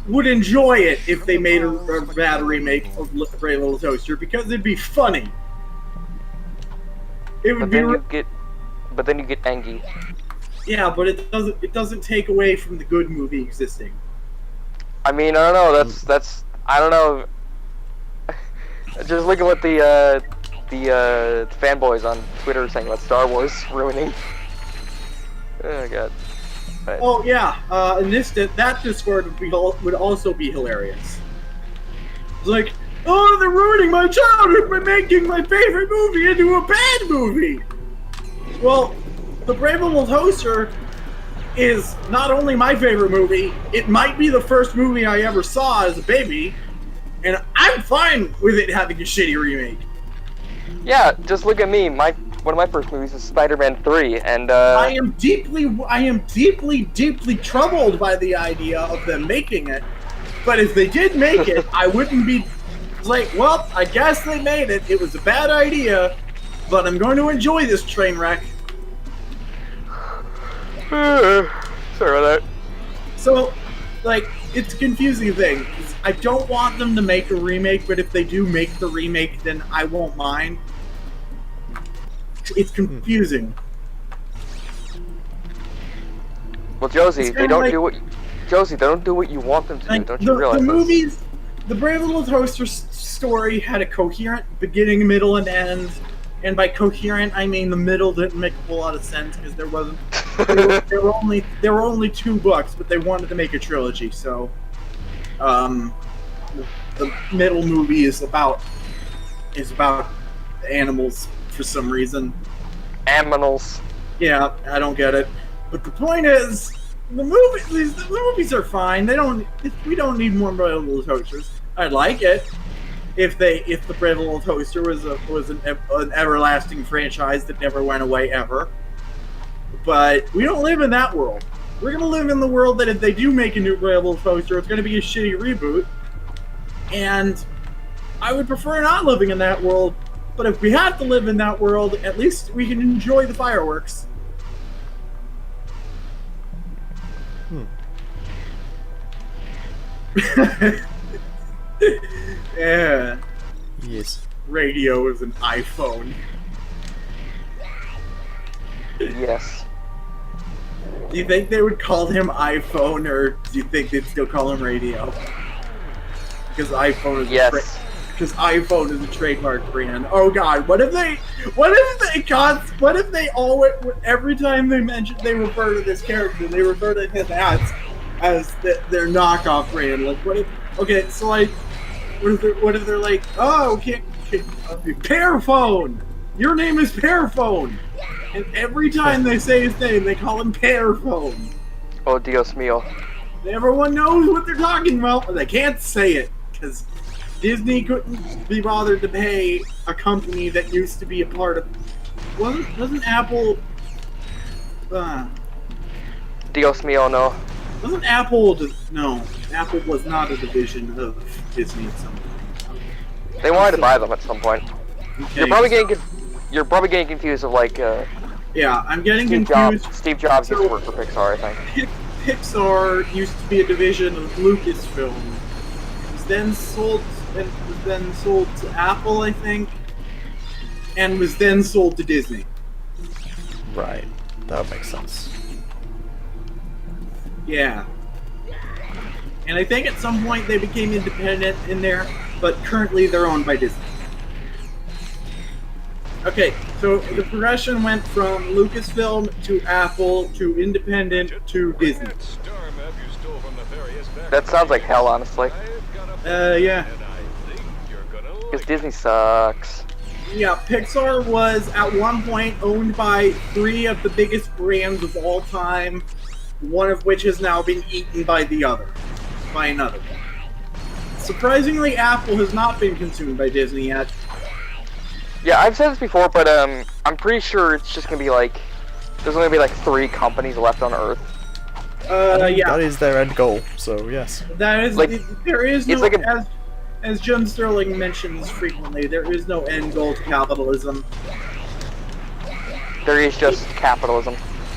would enjoy it if they made a bad remake of Brave Little Toaster because it'd be funny. It would But be. then you get angry. Yeah, but it doesn't take away from the good movie existing. I mean, I don't know. That's I don't know. Just look at what the fanboys on Twitter are saying about Star Wars ruining. Oh god. Right. Oh yeah, and that Discord would also be hilarious. It's like, oh, they're ruining my childhood by making my favorite movie into a bad movie. Well, The Brave Little Toaster is not only my favorite movie, it might be the first movie I ever saw as a baby, and I'm fine with it having a shitty remake. Yeah, just look at me. One of my first movies is Spider-Man 3, and I am deeply troubled by the idea of them making it. But if they did make it, I wouldn't be like, well, I guess they made it. It was a bad idea, but I'm going to enjoy this train wreck. sorry about that. So, like, it's a confusing thing. I don't want them to make a remake, but if they do make the remake, then I won't mind. It's confusing. Well, Josie, It's they kinda don't like- do what. Josie, they don't do what you want them to do. Like, Don't you realize the this? movies, the Brave Little Toaster story had a coherent beginning, middle, and end. And by coherent, I mean the middle didn't make a whole lot of sense because there wasn't. There were only 2 books, but they wanted to make a trilogy. So, the middle movie is about animals for some reason. Aminals. Yeah, I don't get it. But the point is, the movies are fine. We don't need more Brave Little Toasters. I'd like it if the Brave Little Toaster was an everlasting franchise that never went away ever. But we don't live in that world. We're gonna live in the world that if they do make a new Brave Little Toaster, it's gonna be a shitty reboot. And I would prefer not living in that world But if we have to live in that world, at least we can enjoy the fireworks. Yeah. Yes. Radio is an iPhone. Yes. Do you think they would call him iPhone, or do you think they'd still call him Radio? Because iPhone is Yes. because iPhone is a trademark brand. Oh God, what if they always, every time they refer to this character, they refer to him as their knockoff brand. Like, what if? Okay, so like, what if they're like, oh, Pearphone, your name is Pearphone, and every time they say his name, they call him Pearphone. Oh, Dios mío. Everyone knows what they're talking about, but they can't say it because Disney couldn't be bothered to pay a company that used to be a part of. Wasn't Apple? Dios mío, no. Wasn't Apple? No, Apple was not a division of Disney at some point. They wanted to buy them at some point. Okay. You're probably getting confused of like Yeah, I'm getting Steve confused. Jobs. Steve Jobs used to work for Pixar, I think. Pixar used to be a division of Lucasfilm. It was then sold to Apple, I think, and was then sold to Disney. Right. That makes sense. Yeah. And I think at some point they became independent in there, but currently they're owned by Disney. Okay, so the progression went from Lucasfilm to Apple to independent to Disney. That sounds like hell, honestly. Yeah. Because Disney sucks. Yeah, Pixar was at one point owned by 3 of the biggest brands of all time, one of which has now been eaten by another. Surprisingly, Apple has not been consumed by Disney yet. Yeah, I've said this before, but I'm pretty sure it's just gonna be like there's only gonna be like 3 companies left on Earth. Yeah. That is their end goal, so yes. That is, Like, there is no, it's like as John Sterling mentions frequently, there is no end goal to capitalism. There is just capitalism.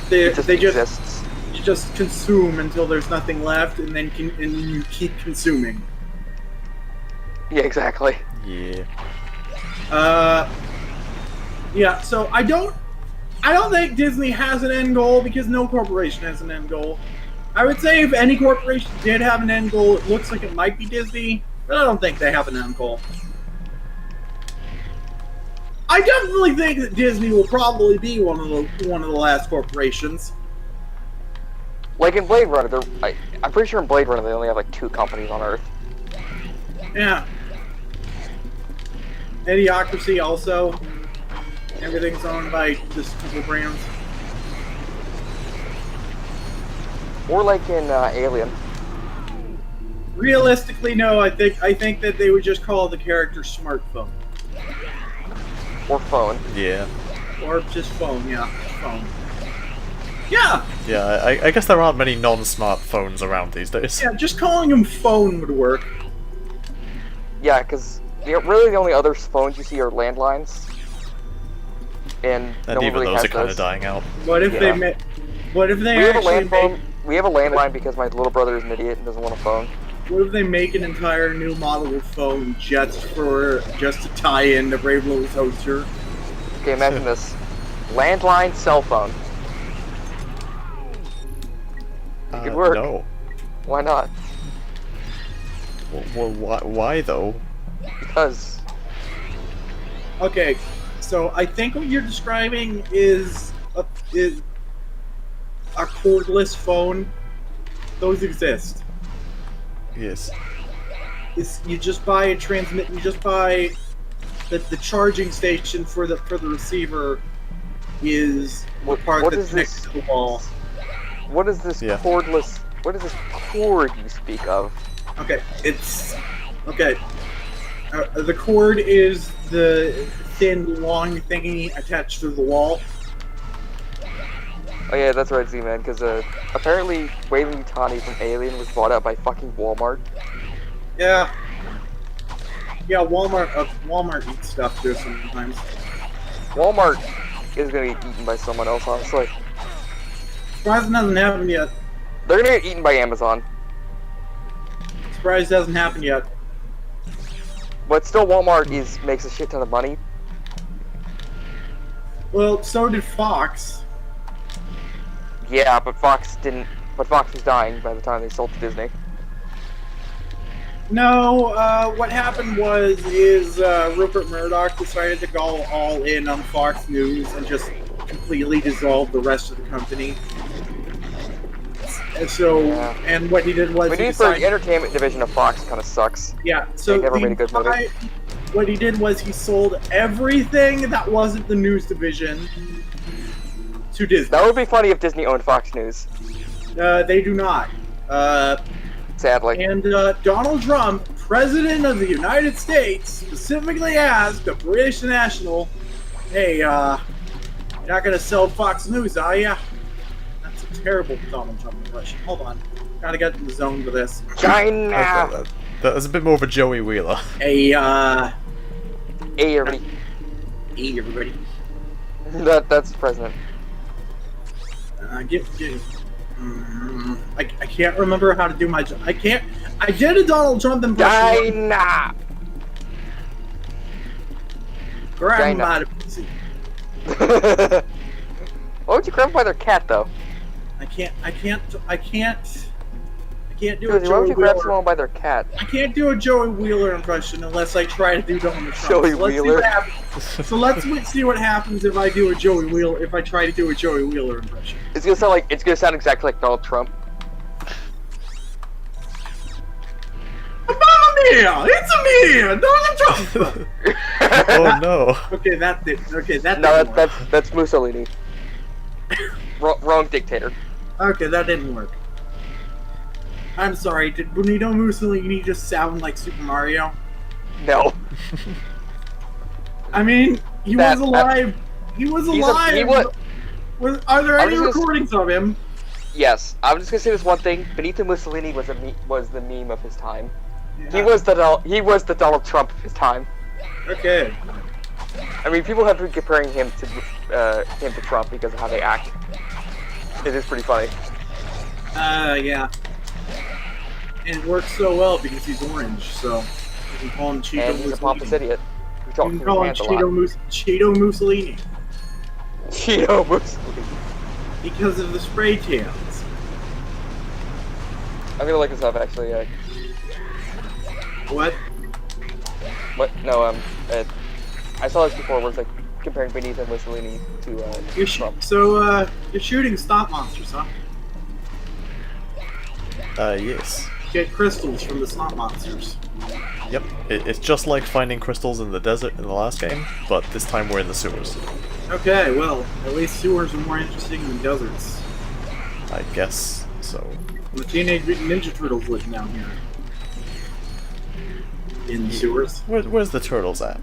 They just just exists. you just consume until there's nothing left, and then you keep consuming. Yeah, exactly. Yeah. Yeah. So I don't think Disney has an end goal because no corporation has an end goal. I would say if any corporation did have an end goal, it looks like it might be Disney, but I don't think they have an end goal. I definitely think that Disney will probably be one of the last corporations. Like in Blade Runner, I'm pretty sure in Blade Runner they only have like 2 companies on Earth. Yeah. Idiocracy also. Everything's owned by just a couple brands. Or like in Alien. Realistically, no. I think that they would just call the character smartphone. Or Phone. Yeah. Or just phone, yeah. Phone. Yeah! Yeah, I guess there aren't many non-smartphones around these days. Yeah, just calling them phone would work. Yeah, because really the only other phones you see are landlines. And no one even really those has are kind of those. dying out. What if Yeah. What if they We have a actually land phone. We have a landline because my little brother is an idiot and doesn't want a phone. What if they make an entire new model of phone just to tie in the Brave Little Toaster? Okay, imagine this. Landline cell phone. It could work. No. Why not? Well, why though? Because Okay, so I think what you're describing is a cordless phone. Those exist. Yes. You just buy the charging station for the receiver is the part what that's is next this? to the wall. What is this cordless? What is this cord you speak of? Okay, the cord is the thin, long thingy attached to the wall. Oh yeah, that's right, Z-Man, because apparently Weyland-Yutani from Alien was bought out by fucking Walmart. Yeah. Yeah, Walmart eats stuff too sometimes. Walmart is gonna get eaten by someone else, honestly. Surprise it hasn't happened yet. They're gonna get eaten by Amazon. Surprise hasn't happened yet. But still, Walmart makes a shit ton of money. Well, so did Fox. Yeah, but Fox didn't. But Fox was dying by the time they sold to Disney. No, what happened was Rupert Murdoch decided to go all in on Fox News and just completely dissolve the rest of the company. And so, Yeah. and what he did was We he need for the decided, entertainment division of Fox kind of sucks. yeah. So They never made a good movie. what he did was he sold everything that wasn't the news division to Disney. That would be funny if Disney owned Fox News. They do not. Sadly. And Donald Trump, President of the United States, specifically asked a British national, "Hey, you're not gonna sell Fox News, are ya?" That's a terrible Donald Trump impression. Hold on, gotta get in the zone for this. China. That was a bit more of a Joey Wheeler. Hey, Hey, everybody. hey, everybody. That's the president. I can't remember how to do my. I did a Donald Trump impression. China. Grab him China. out of pussy. Why would you grab them by their cat, though? I can't do a Josie, why would Joey you grab Wheeler. someone by their cat? I can't do a Joey Wheeler impression unless I try to do Donald Trump. Joey So let's see Wheeler. what happens. So let's see what happens if I do a Joey Wheeler. If I try to do a Joey Wheeler impression. It's gonna sound exactly like Donald Trump. Mamma mia! It's me, Donald Trump. Oh no. Okay, that did. Okay, that. No, didn't work. that's Mussolini. Wrong dictator. Okay, that didn't work. I'm sorry. Did Benito Mussolini just sound like Super Mario? No. I mean, he That- was alive. He was He's alive. he was. Are there I any was just- recordings of him? Yes, I'm just gonna say this one thing. Benito Mussolini was the meme of his time. He Yeah. was the Donald Trump of his time. Okay. I mean, people have been comparing him to Trump because of how they act. It is pretty funny. Yeah. And it works so well because he's orange, so you can call him Cheeto And he's a pompous Mussolini. idiot who You talks can to call him his hands a lot. Cheeto Mussolini Cheeto Mussolini. because of the spray cans. I'm gonna look this up actually. What? What? No, I saw this before where it's like comparing Benito Mussolini to Trump. So you're shooting stop monsters, huh? Yes. Get crystals from the snot monsters. Yep. It's just like finding crystals in the desert in the last game, but this time we're in the sewers. Okay, well, at least sewers are more interesting than deserts. I guess so. The Teenage Mutant Ninja Turtles live down here. In the sewers. Where's the turtles at?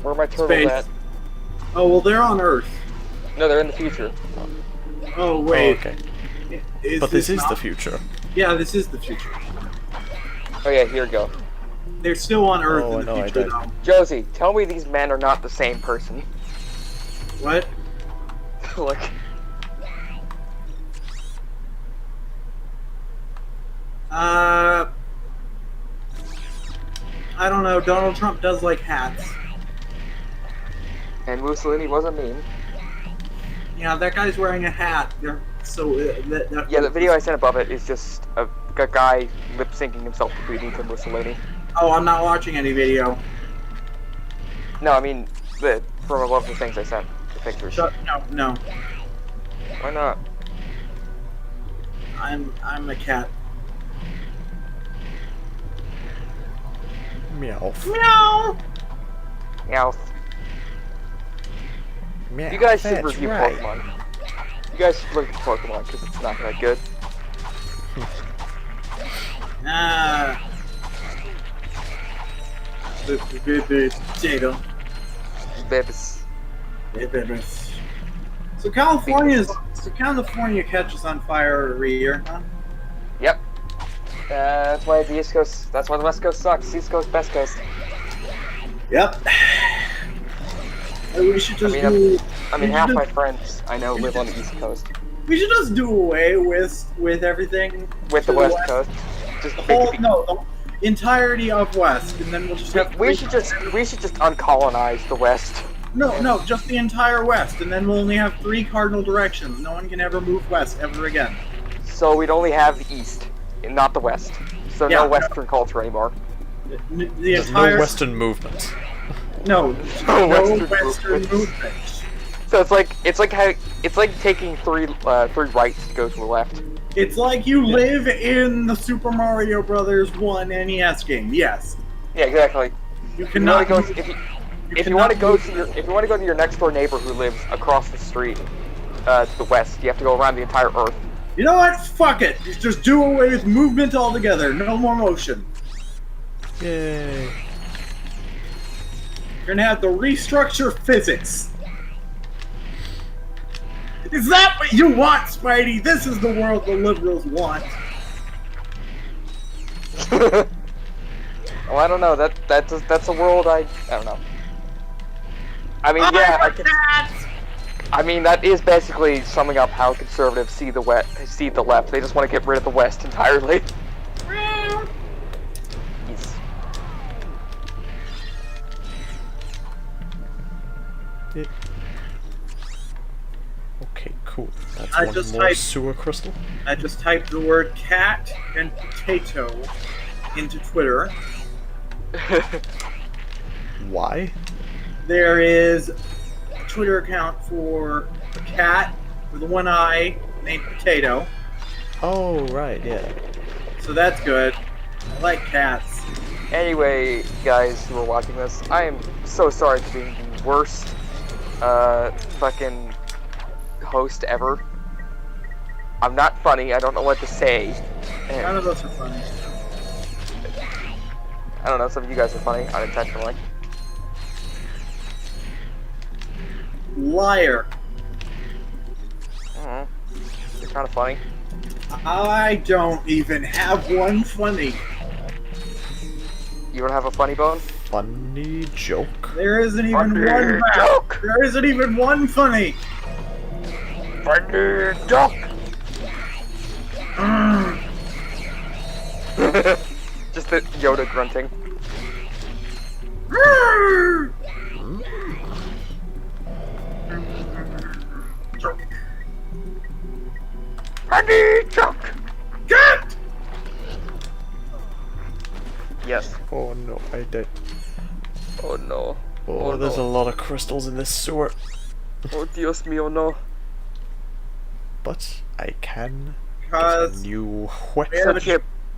Where are my turtles Space. at? Oh, well, they're on Earth. No, they're in the future. Oh, wait. Oh, okay. Is But this is not- the future. Yeah, this is the future. Oh yeah, here we go. They're still on Earth Oh, in the I know, I future, did. though. Josie, tell me these men are not the same person. What? Like, I don't know. Donald Trump does like hats. and Mussolini was a meme. Yeah, that guy's wearing a hat. They're so Yeah, the video I sent above it is just a guy lip syncing himself to Benito Mussolini. Oh, I'm not watching any video. No, I mean from above the things I sent, the pictures. No. Why not? I'm a cat. Meow. Meow. Meow. Meow. You guys should That's review right. Pokemon. You guys should look at Pokemon because it's not that good. Potato. Bibs. So California catches on fire every year, huh? Yep. That's why the East Coast. That's why the West Coast sucks. East Coast, Best Coast. Yep. We should just half my friends I know live on the East Coast. We should just do away with everything. With the West Coast. Just the entirety of West, and then we'll just have. We should just uncolonize the West. No, just the entire West, and then we'll only have 3 cardinal directions. No one can ever move west ever again. So we'd only have the East, and not the West. So no Western culture anymore. The entire no Western movement. No Western movement. So it's like taking three rights to go to the left. It's like you live in the Super Mario Brothers 1 NES game. Yes. Yeah, exactly. You cannot go. If you want to go to your next door neighbor who lives across the street to the west, you have to go around the entire Earth. You know what? Fuck it. Just do away with movement altogether. No more motion. Yay. You're gonna have to restructure physics. Is that what you want, Spidey? This is the world the liberals want. Well, I don't know. That's a world I don't know. I mean, I mean, that is basically summing up how conservatives see the left. They just want to get rid of the West entirely. Okay, cool. That's one more sewer crystal. I just typed the word cat and potato into Twitter. Why? There is a Twitter account for a cat with one eye named Potato. Oh, right, yeah. So that's good. I like cats. Anyway, guys who are watching this, I am so sorry for being the worst fucking host ever. I'm not funny, I don't know what to say. None of us are funny. I don't know, some of you guys are funny, unintentionally. Liar. You're kind of funny. I don't even have one funny. You don't have a funny bone? Funny joke? There isn't even one joke. There isn't even one funny. Funny joke. Just the Yoda grunting. Funny joke. Cat. Yes. Oh no, I did. Oh no. Oh, there's a lot of crystals in this sewer. Oh Dios mío, no. But I can get Cause a new weapon.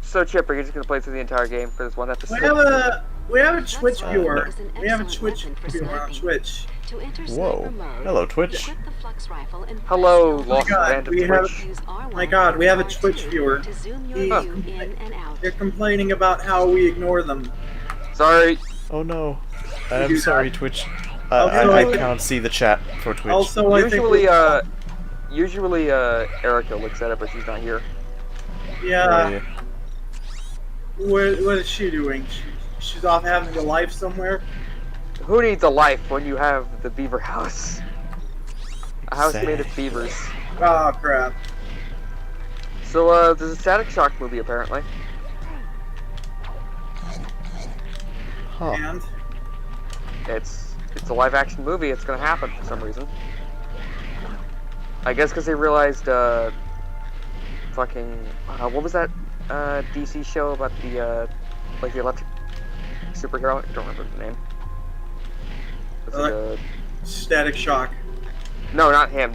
So Chipper, you're just gonna play through the entire game for this one episode. we have a Twitch viewer. We have a Twitch viewer on Twitch. Whoa. Hello, Twitch. Hello, Oh my lost god, random we have. Twitch. Oh my god, we have a Twitch viewer. They're complaining about how we ignore them. Sorry. Oh no. I'm sorry, Twitch. I can't see the chat for Twitch. Also, Usually, Erica looks at it, but she's not here. Yeah. What is she doing? She's off having a life somewhere? Who needs a life when you have the beaver house? A house made of beavers. Oh, crap. So, there's a Static Shock movie, apparently. Huh. And? It's a live-action movie. It's gonna happen for some reason. I guess because they realized, what was that, DC show about the, like the electric superhero? I don't remember the name. Static Shock. No, not him.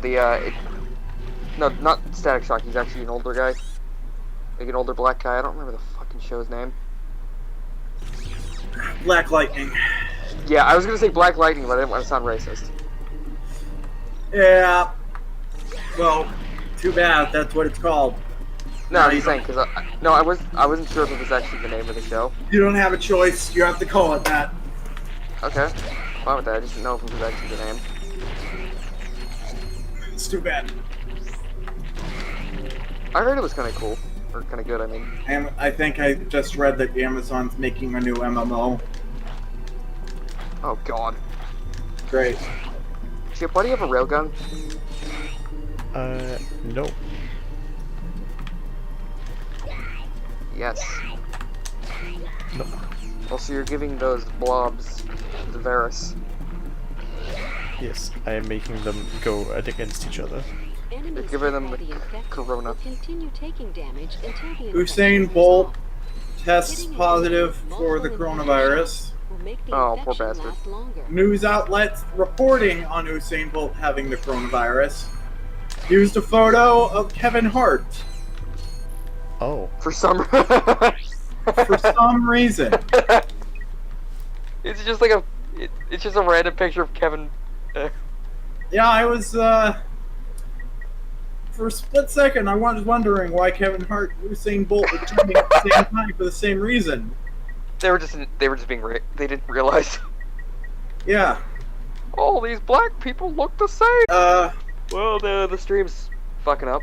No, not Static Shock. He's actually an older guy. Like an older black guy. I don't remember the fucking show's name. Black Lightning. Yeah, I was gonna say Black Lightning, but I didn't want to sound racist. Yeah. Well, too bad. That's what it's called. No, I'm just saying because I wasn't sure if it was actually the name of the show. You don't have a choice. You have to call it that. Okay, fine with that. I just didn't know if it was actually the name. It's too bad. I heard it was kind of cool. Or kind of good, I mean. And I think I just read that Amazon's making a new MMO. Oh god. Great. Chip, why do you have a railgun? No. Yes. No. Also, you're giving those blobs the Varus. Yes, I am making them go against each other. You're giving them the corona. Usain Bolt tests positive for the coronavirus. Oh, poor bastard. News outlets reporting on Usain Bolt having the coronavirus used a photo of Kevin Hart Oh. For some for some reason. It's just like it's just a random picture of Kevin. Yeah, I was for a split second I was wondering why Kevin Hart and Usain Bolt were trending at the same time for the same reason. They were just being they didn't realize. Yeah. All these black people look the same. Well, the stream's fucking up,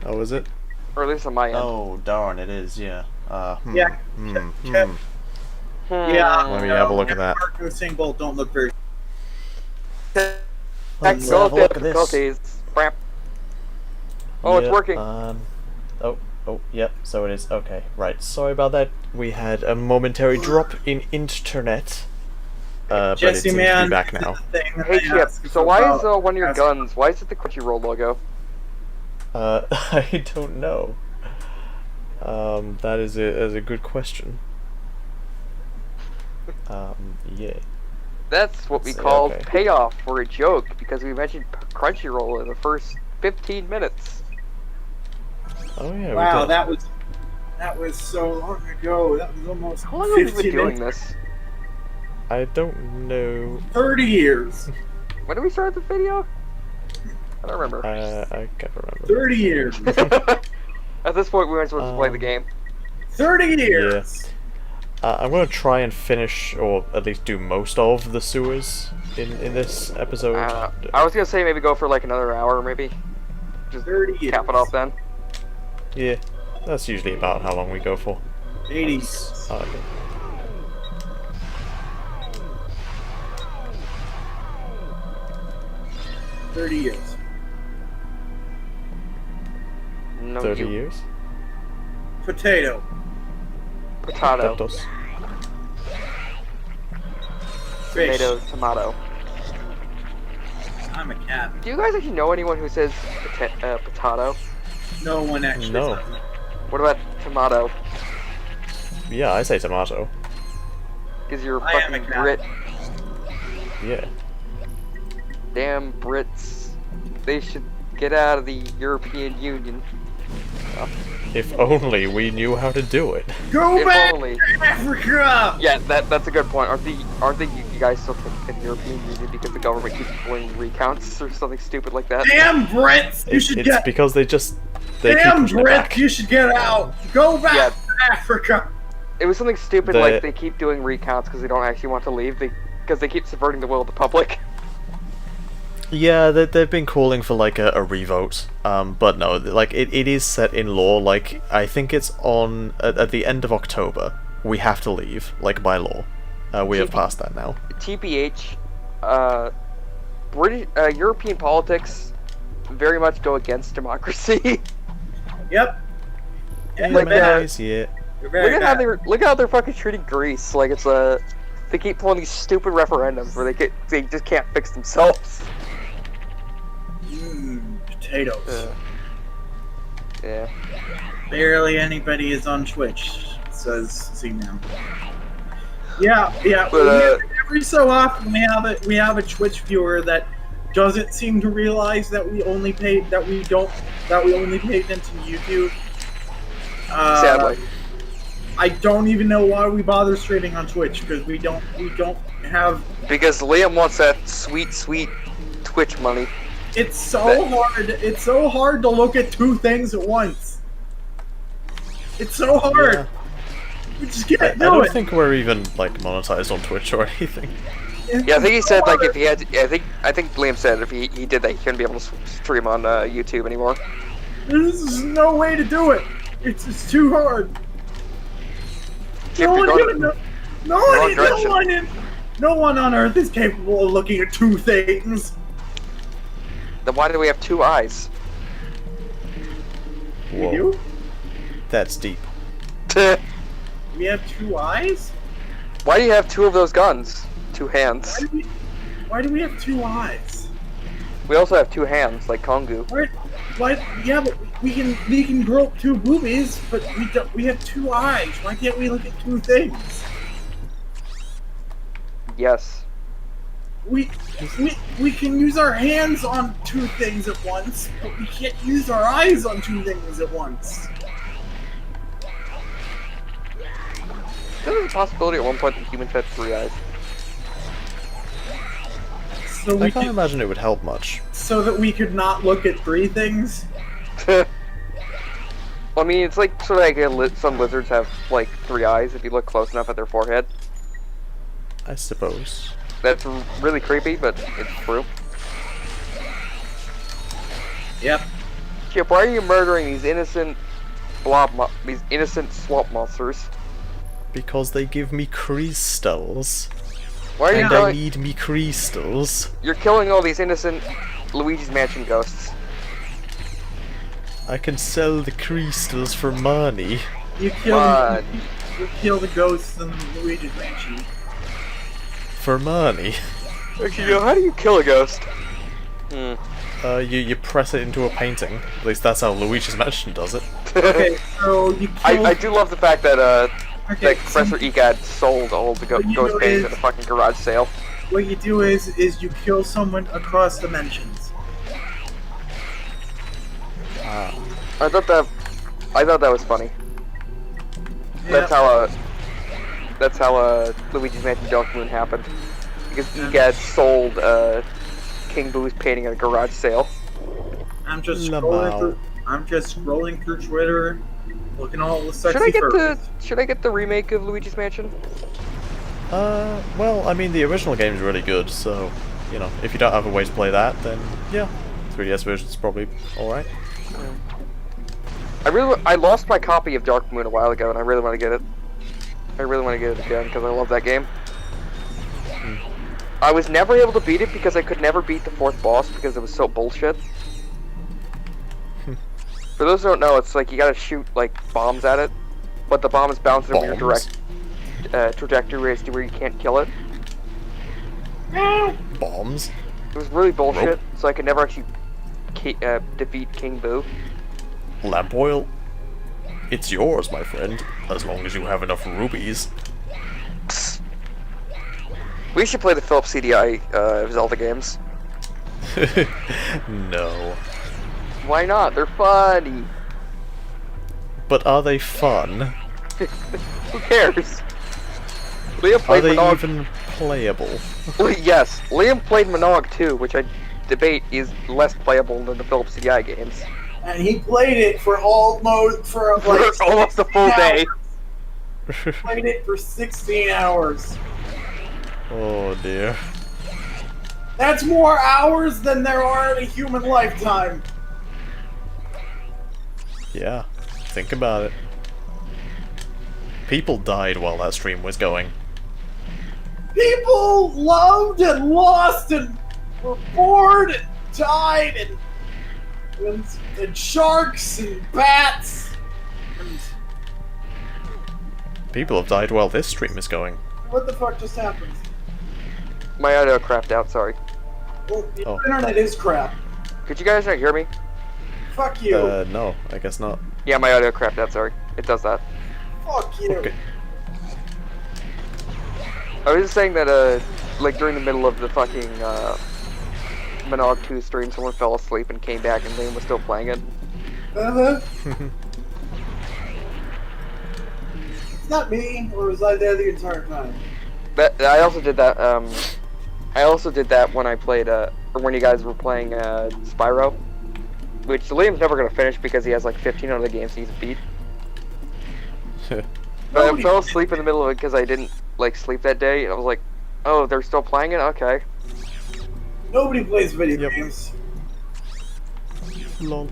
Oh, is it? or at least on my end. Oh, darn, it is, yeah. Yeah. Yeah. Let me have a look at that. Hart and Usain Bolt don't look very. Let's have a look at this. Difficulties. Brap. Oh, it's working. Oh, yep, so it is. Okay, right. Sorry about that. We had a momentary drop in internet. But it Jesse, seems to man, be back now. Hey Chip, so why is one of your guns? Why is it the Crunchyroll logo? I don't know. That is a good question. Yeah. That's what we Say, call okay. payoff for a joke, because we mentioned Crunchyroll in the first 15 minutes. Oh yeah. Wow, we did. that was so long ago. That was almost How long have we 15 been doing minutes. this? I don't know. 30 years. When did we start the video? I don't remember. I can't remember. 30 years. At this point, we weren't supposed to play the game. 30 years. I'm gonna try and finish, or at least do most of the sewers in this episode. I was gonna say maybe go for like another hour, maybe. Just 30 years. cap it off then. Yeah, that's usually about how long we go for. 80s. Okay. Years. No, 30 you. years? Potato. Potato. Potatoes. Fish. Tomato. Tomato. I'm a cat. Do you guys actually know anyone who says potato? No one actually. No. says it. What about tomato? Yeah, I say tomato. Because you're a I am a fucking cat. Brit. Yeah. Damn Brits. They should get out of the European Union. If only we knew how to do it. Go If back only. to Africa. Yeah, that's a good point. Aren't you guys still in the European Union because the government keeps pulling recounts or something stupid like that? Damn Brits! You should It's get. because they keep Damn pushing it Brits! back. You should get out. Go back Yeah. to Africa. It was something stupid The- like they keep doing recounts because they don't actually want to leave. Because they keep subverting the will of the public. Yeah, they've been calling for like a revote, but no, like it is set in law. Like I think it's on at the end of October. We have to leave, like by law. We have passed that now. TBH, British European politics very much go against democracy. Yep. Yeah, Like, nice, yeah. You're very Look at bad. how they're fucking treating Greece. Like it's they keep pulling these stupid referendums where they just can't fix themselves. Potatoes. Yeah. Barely anybody is on Twitch, says Z-Man. Yeah. But, Every so often we have a Twitch viewer that doesn't seem to realize that we only paid into YouTube. Sadly. I don't even know why we bother streaming on Twitch because we don't have. Because Liam wants that sweet Twitch money. It's so hard. It's so hard to look at two things at once. It's so hard. Yeah. We just can't I do don't it. think we're even like monetized on Twitch or anything. Yeah, I think he said like if he had. I think Liam said if he did that he couldn't be able to stream on YouTube anymore. There's no way to do it. It's too hard. Chip, you're going wrong direction. No one on Earth is capable of looking at two things. Then why do we have two eyes? We do? That's deep. We have two eyes? Why do you have two of those guns? Two hands. Why do we have two eyes? We also have two hands, like Kongu. Yeah, but we can grow up two boobies, but we have two eyes. Why can't we look at two things? Yes. We can use our hands on two things at once, but we can't use our eyes on two things at once. There's a possibility at one point that humans had three eyes. So I can't imagine it would help much. So that we could not look at three things? Well, I mean, it's like sort of like some lizards have like three eyes if you look close enough at their forehead. I suppose. That's really creepy, but it's true. Yep. Chip, why are you murdering these innocent these innocent swamp monsters? Because they give me crystals. Why are you And killing? I need me crystals. You're killing all these innocent Luigi's Mansion ghosts. I can sell the crystals for money. You kill the ghosts in Luigi's Mansion. For money. Actually, how do you kill a ghost? You press it into a painting. At least that's how Luigi's Mansion does it. Okay, so you kill... I do love the fact that that Professor Egad sold all the ghost paintings at a fucking garage sale. What you do is you kill someone across dimensions. I thought that was funny. Yeah. That's how Luigi's Mansion Dark Moon happened. Because Egad sold King Boo's painting at a garage sale. I'm just scrolling through Twitter, looking at all the sexy Should I get the remake of Luigi's Mansion? Well, I mean, the original game is really good, so, you know, if you don't have a way to play that, then, yeah, 3DS version's probably alright. I lost my copy of Dark Moon a while ago, and I really want to get it. I really want to get it again, because I love that game. I was never able to beat it because I could never beat the fourth boss because it was so bullshit. For those who don't know, it's like you gotta shoot, like, bombs at it, but the bomb is bouncing over your direct trajectory as to where you can't kill it. Bombs? It was really bullshit, so I could never actually defeat King Boo. Lamp oil? It's yours, my friend, as long as you have enough rubies. We should play the Philips CDI Zelda games. No. Why not? They're funny. But are they fun? Who cares? Liam Are played they Minogue. even playable? Yes, Liam played Minogue too, which I debate is less playable than the Philips CDI games. And he played it for almost almost a full day. Played it for 16 hours. Oh dear. That's more hours than there are in a human lifetime. Yeah, think about it. People died while that stream was going. People loved and lost and were bored and died and sharks and bats and People have died while this stream is going. what the fuck just happened? My audio crapped out, sorry. Well, the internet is crap. Could you guys not hear me? Fuck you. No, I guess not. Yeah, my audio crapped out, sorry. It does that. Fuck you. Okay. I was just saying that, like, during the middle of the fucking, Minogue 2 stream, someone fell asleep and came back and Liam was still playing it. It's not me, or was I there the entire time? I also did that, I also did that when I played, or when you guys were playing, Spyro. Which Liam's never gonna finish because he has like 15 other games he needs to beat. But I fell asleep in the middle of it because I didn't, like, sleep that day, and I was like, oh, they're still playing it? Okay. Nobody plays video games. Lol.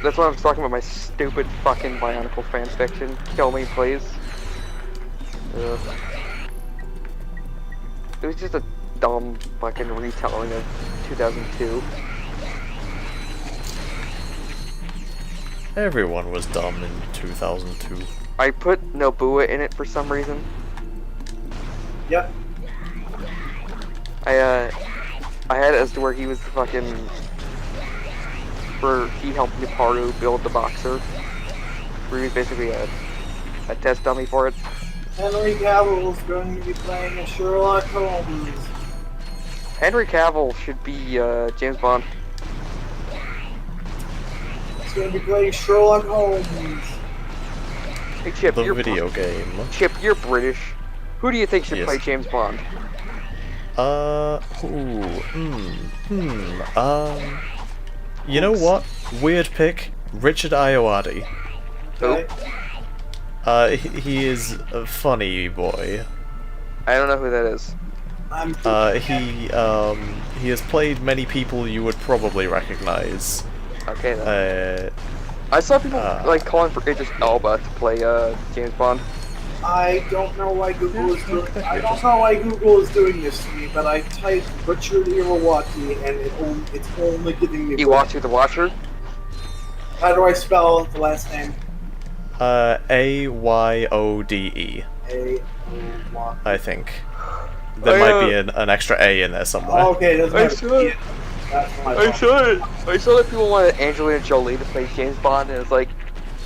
That's why I'm talking about my stupid fucking Bionicle fanfiction. Kill me, please. Ugh. It was just a dumb fucking retelling of 2002. Everyone was dumb in 2002. I put Nobuo in it for some reason. Yep. I had it as to where he was the fucking... he helped Nuparu build the boxer. Where he was basically a test dummy for it. Henry Cavill's going to be playing a Sherlock Holmes. Henry Cavill should be James Bond. He's going to be playing Sherlock Holmes. Hey Chip, The you're video game. Chip, you're British. Who do you think should Yes. play James Bond? You know what? Weird pick. Richard Ayoade. Okay? He is a funny boy. I don't know who that is. He has played many people you would probably recognize. Okay then. I saw people like calling for Idris Elba to play James Bond. I don't know why Google is doing. I don't know why Google is doing this to me, but I typed Richard Iwawaki and it's only giving me. Iwatu the Watcher. How do I spell the last name? Ayoode. A-O-Y. I think. There might be an extra A in there somewhere. Oh, okay, that's I saw it. I I saw that people wanted Angelina Jolie to play James Bond, and it's like,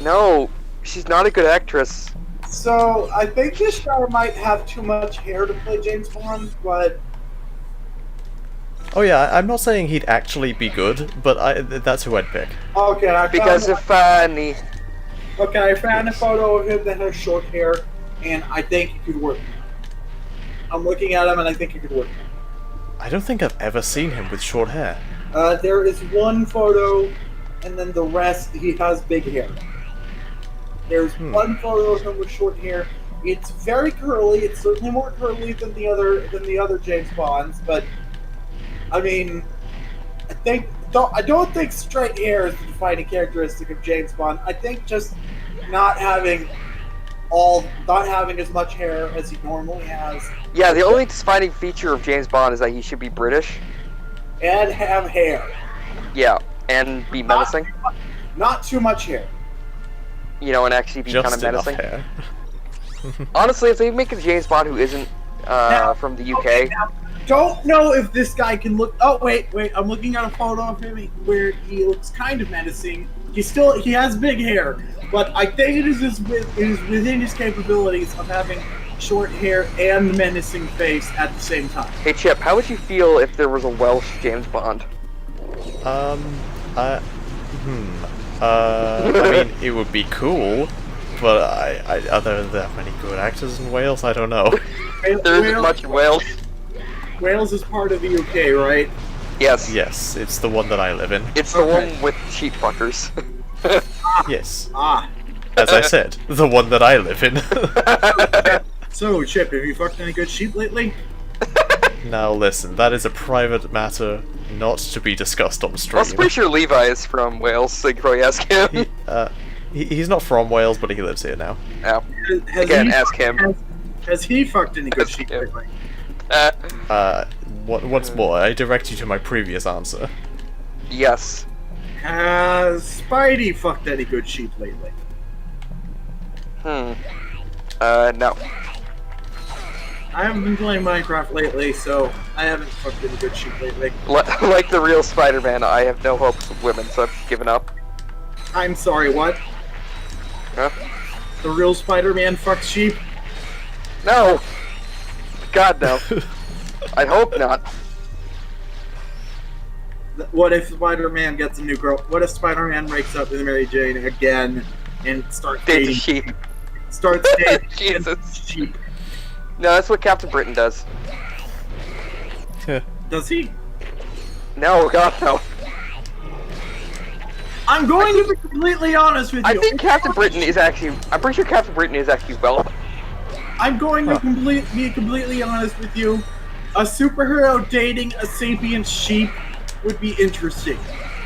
no, she's not a good actress. So I think this guy might have too much hair to play James Bond, but Oh yeah, I'm not saying he'd actually be good, but that's who I'd pick. okay. Because of funny. Okay, I found a photo of him that has short hair, and I think it could work. I'm looking at him, and I think it could work. I don't think I've ever seen him with short hair. There is one photo, and then the rest, he has big hair. There's one photo of him with short hair. It's very curly. It's certainly more curly than the other James Bonds, but I mean, I don't think straight hair is the defining characteristic of James Bond. I think just not having as much hair as he normally has. Yeah, the only defining feature of James Bond is that he should be British. And have hair. Yeah, and be menacing. Not too much hair. You know, and actually be kind of Just enough menacing. hair. Honestly, if they make a James Bond who isn't from the UK, Okay, now, don't know if this guy can look. Oh wait, I'm looking at a photo of him where he looks kind of menacing. He has big hair, but I think it is within his capabilities of having short hair and menacing face at the same time. hey Chip, how would you feel if there was a Welsh James Bond? I mean, it would be cool, but are there that many good actors in Wales? I don't know. There isn't much in Wales. Wales is part of the UK, right? Yes. Yes, it's the one that I live in. It's the one with sheep fuckers. Yes. Ah. As I said, the one that I live in. So, Chip, have you fucked any good sheep lately? Now listen, that is a private matter not to be discussed on stream. I'm pretty sure Levi is from Wales, so you can probably ask him. He's not from Wales, but he lives here now. Yeah. Has Again, he- ask him. Has he fucked any good Ask sheep him. lately? Once more, I direct you to my previous answer. Yes. Has Spidey fucked any good sheep lately? No. I haven't been playing Minecraft lately, so I haven't fucked any good sheep lately. Like the real Spider-Man, I have no hopes with women, so I've given up. I'm sorry, what? Huh? The real Spider-Man fucks sheep? No! God, no. I hope not. What if Spider-Man gets a new girl? What if Spider-Man breaks up with Mary Jane again and starts Date the dating sheep. Jesus. sheep? No, that's what Captain Britain does. Does he? No, God, no. I'm going to be completely honest with you. I think Captain Britain is actually... I'm pretty sure Captain Britain is actually well... I'm going to be completely honest with you. A superhero dating a sapient sheep would be interesting.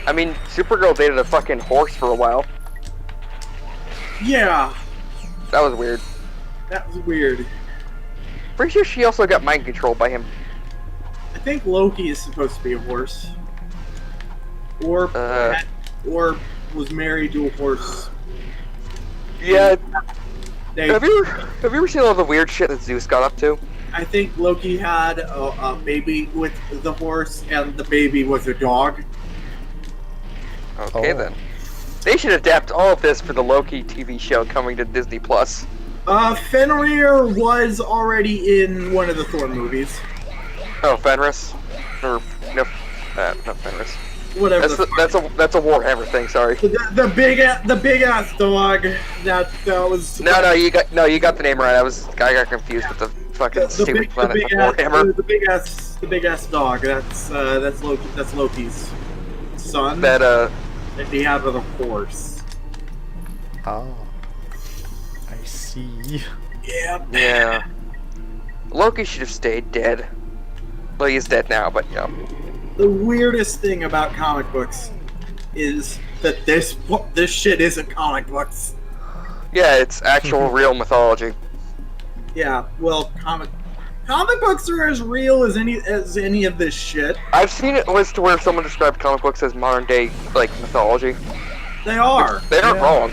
I mean, Supergirl dated a fucking horse for a while. Yeah, That was weird. that was weird. Pretty sure she also got mind controlled by him. I think Loki is supposed to be a horse. Or was married to a horse. Yeah. They, Have you ever seen all the weird shit that Zeus got up to? I think Loki had a baby with the horse, and the baby was a dog. Okay then. They should adapt all of this for the Loki TV show coming to Disney Plus. Fenrir was already in one of the Thor movies. Oh, Fenris? Or no, not Fenris. Whatever. That's a Warhammer thing. Sorry. The big ass dog that was. No, you got the name right. I got confused with the fucking stupid planet of Warhammer. The big ass dog. That's Loki. That's Loki's son. That he had with a horse. Oh. I see. Yeah. Yeah. Loki should have stayed dead. Well, he's dead now, but yeah. The weirdest thing about comic books is that this shit isn't comic books. Yeah, it's actual real mythology. Yeah, well, comic books are as real as any of this shit. I've seen it was to where someone described comic books as modern day like mythology. They are. They aren't wrong.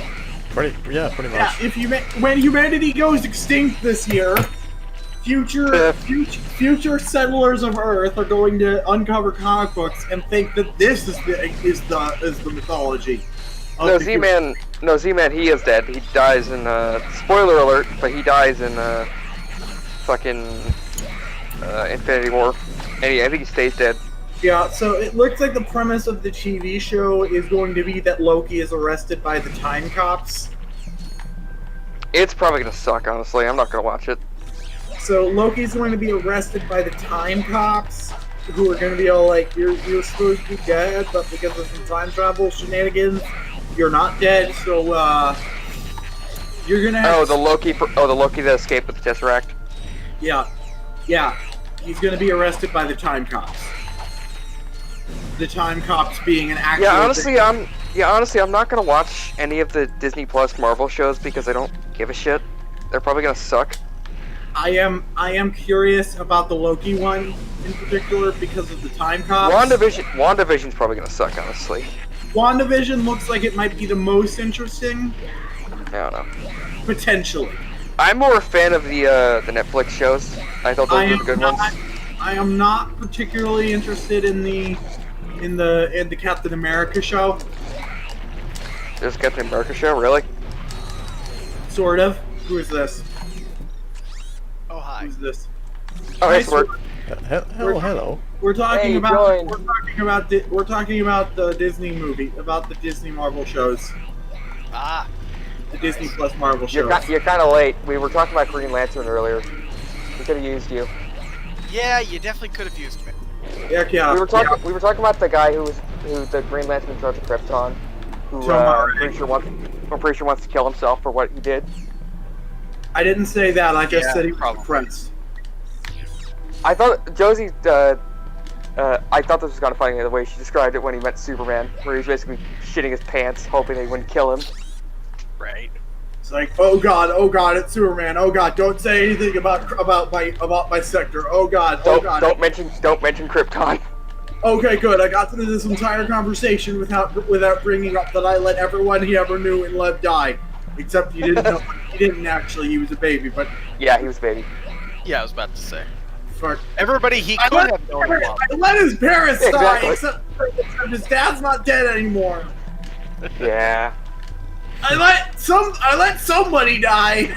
Pretty much. Yeah, when humanity goes extinct this year, future settlers of Earth are going to uncover comic books and think that this is the mythology. No, Z-Man, he is dead. He dies in spoiler alert, but he dies in fucking Infinity War. And I think he stays dead. Yeah, so it looks like the premise of the TV show is going to be that Loki is arrested by the Time Cops. It's probably gonna suck, honestly. I'm not gonna watch it. So Loki's going to be arrested by the Time Cops, who are going to be all like, "You're supposed to be dead, but because of some time travel shenanigans, you're not dead. So you're gonna have the Loki that escaped with the Tesseract. Yeah. He's going to be arrested by the Time Cops. The Time Cops being an actual. Yeah, honestly, I'm not gonna watch any of the Disney Plus Marvel shows because I don't give a shit. They're probably gonna suck. I am curious about the Loki one in particular because of the Time Cops. WandaVision's probably gonna suck, honestly. WandaVision looks like it might be the most interesting. I don't know. Potentially. I'm more a fan of the Netflix shows. I thought those were the good ones. I am not particularly interested in the Captain America show. There's a Captain America show, really? Sort of. Who is this? Oh hi. Who's this? Oh, hey, Sword. Hello. We're talking Hey, about join. we're talking about the Disney movie, about the Disney Marvel shows, Ah. the Disney Plus Marvel shows. You're kind of late. We were talking about Green Lantern earlier. We could have used you. Yeah, you definitely could have used me. Heck yeah. We were talking about the guy who the Green Lantern in charge of Krypton, who I'm pretty sure wants to kill himself for what he did. I didn't say that. I just Yeah, said he was probably. depressed. I thought Josie. I thought this was kind of funny the way she described it when he met Superman, where he was basically shitting his pants, hoping they wouldn't kill him. Right. It's like, oh god, it's Superman. Oh god, don't say anything about my sector. Oh god. Don't mention Krypton. Okay, good. I got through this entire conversation without bringing up that I let everyone he ever knew and loved die, except he didn't know. He didn't actually. He was a baby, but Yeah, he was a baby. Yeah, I was about to say. fuck. Everybody he I could let, have known about. I let his parents Exactly. die, except his dad's not dead anymore. Yeah. I let somebody die.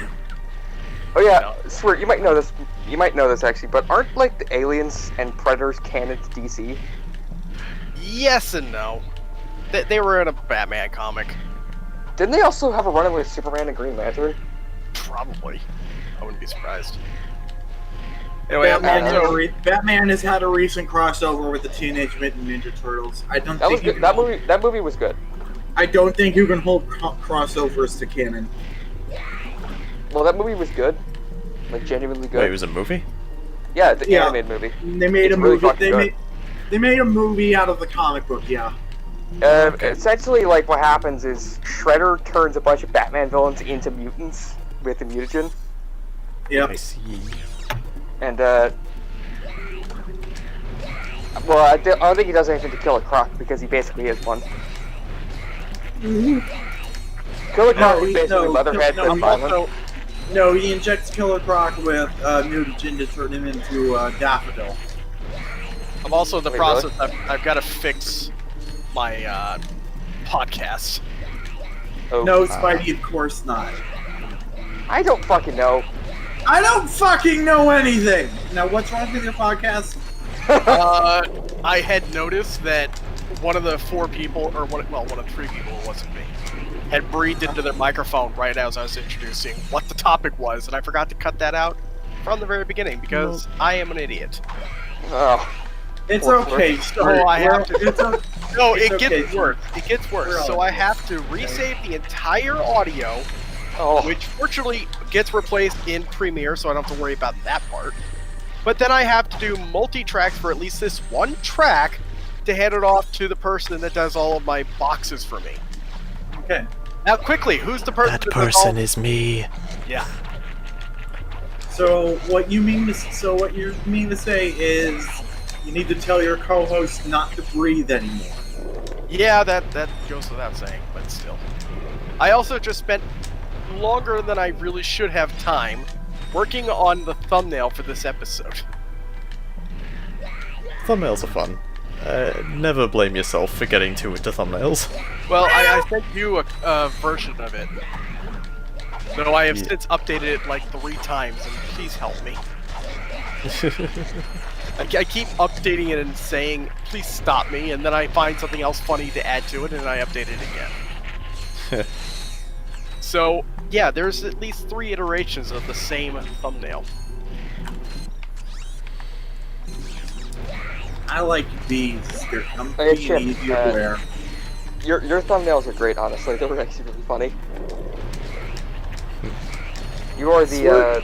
Oh yeah, Swear, you might know this. You might know this actually, but aren't like the Aliens and Predators canon to DC? Yes and no. They were in a Batman comic. Didn't they also have a run-in with Superman and Green Lantern? Probably. I wouldn't be surprised. Anyway, Batman has had a recent crossover with the Teenage Mutant Ninja Turtles. I don't That was think good. That movie was good. I don't think you can hold crossovers to canon. Well, that movie was good. Like genuinely good. Wait, it was a movie? Yeah, the animated movie. They made It's a really movie. fucking good. They made a movie out of the comic book. Yeah. Essentially, like, what happens is Shredder turns a bunch of Batman villains into mutants with the mutagen. Yep. I see. And, well, I don't think he does anything to Killer Croc, because he basically is one. Killer Croc is basically Leatherhead, but violent. No, he injects Killer Croc with mutagen to turn him into Daffodil. I'm also in the process. Really? I've got to fix my podcast. Oh, no, Spidey, of course not. I don't fucking know. I don't fucking know anything. Now, what's wrong with your podcast? I had noticed that one of the 4 people, or one of 3 people, it wasn't me, had breathed into their microphone right as I was introducing what the topic was, and I forgot to cut that out from the very beginning because I am an idiot. Oh. It's okay. So I have to. No, it gets okay. worse. It gets worse. So I have to resave the entire audio, which fortunately gets replaced in Premiere, so I don't have to worry about that part. But then I have to do multi-tracks for at least this one track to hand it off to the person that does all of my boxes for me. Okay. Now, quickly, who's the person? That person is me. Yeah. So what you mean to say is you need to tell your co-host not to breathe anymore. Yeah, that goes without saying, but still. I also just spent longer than I really should have time working on the thumbnail for this episode. Thumbnails are fun. Never blame yourself for getting too into thumbnails. Well, I sent you a version of it. Though I have since updated it like 3 times, and please help me. I keep updating it and saying, please stop me, and then I find something else funny to add to it, and I update it again. So, yeah, there's at least 3 iterations of the same thumbnail. I like these. They're comfy Hey, and Chip, easier to wear. Your thumbnails are great, honestly. They were actually really funny. You are the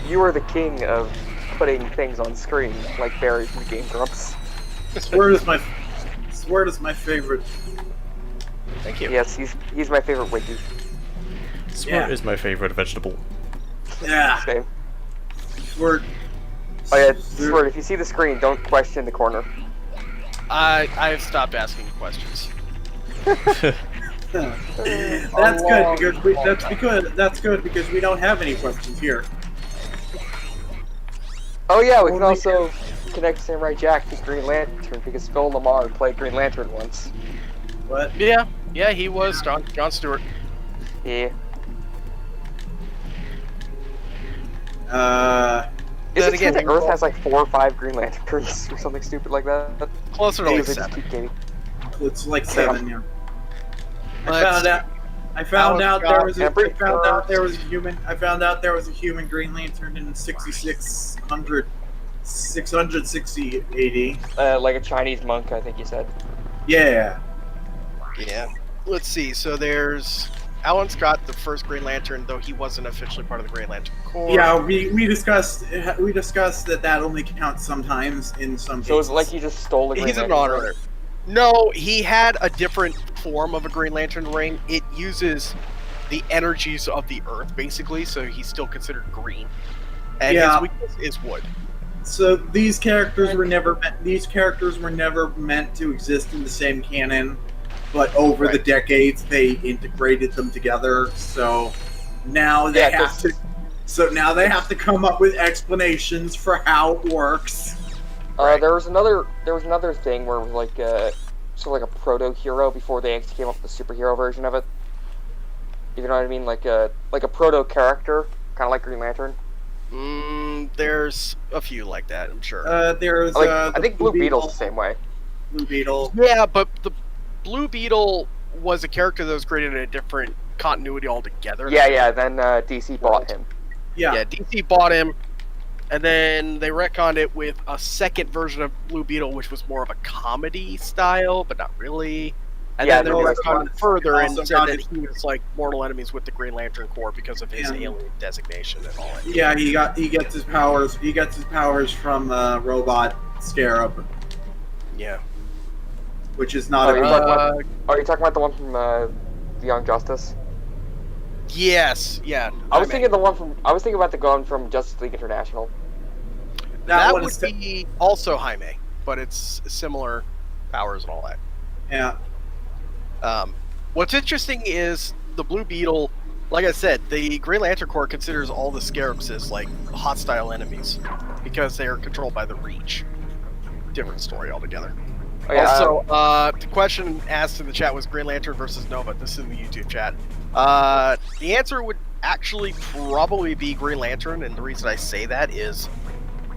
you are the king of putting things on screen, like Barry from Game Grumps. Sword is my favorite. Thank you. Yes, he's my favorite wiki. Sword is my favorite vegetable. Yeah. Same. Sword. Oh yeah, Sword, if you see the screen, don't question the corner. I've stopped asking questions. That's good because we don't have any questions here. Oh yeah, we can also connect Samurai Jack to Green Lantern because Phil Lamar played Green Lantern once. What? Yeah, he was John Stewart. Yeah. Is it true that Earth has like 4 or 5 Green Lanterns or something stupid like that? Closer to like 7. It's like 7, yeah. I found out there was a human Green Lantern in 660 AD. Like a Chinese monk, I think you said. Yeah. Yeah. Let's see. So there's Alan Scott, the first Green Lantern, though he wasn't officially part of the Green Lantern Corps. Yeah, we discussed that only counts sometimes in some cases. So it's like he just stole the Green Lantern. He's an honorary. No, he had a different form of a Green Lantern ring. It uses the energies of the Earth, basically, so he's still considered green. And his weakness is wood. So these characters were never meant to exist in the same canon, but over the decades they integrated them together. So now they have to come up with explanations for how it works. There was another thing where it was like sort of like a proto-hero before they actually came up with the superhero version of it. You know what I mean? Like a proto-character, kind of like Green Lantern. There's a few like that, I'm sure. I think Blue Beetle's the same way. Blue Beetle. Yeah, but the Blue Beetle was a character that was created in a different continuity altogether. Yeah. Then DC bought him. Yeah, DC bought him. And then they retconned it with a second version of Blue Beetle, which was more of a comedy style, but not really. And then they retconned it further and said that he was like mortal enemies with the Green Lantern Corps because of his alien designation and all that. Yeah, he gets his powers. He gets his powers from Robot Scarab. Yeah. which is not Are you a talking about the one from Young Justice? Yes, yeah. I was thinking about the one from Justice League International. That one would is be also Jaime, but it's similar powers and all that. yeah. What's interesting is the Blue Beetle. Like I said, the Green Lantern Corps considers all the Scarabs as like hostile enemies because they are controlled by the Reach. Different story altogether. Oh, yeah, Also, the question asked in the chat was Green Lantern versus Nova. This is in the YouTube chat. The answer would actually probably be Green Lantern, and the reason I say that is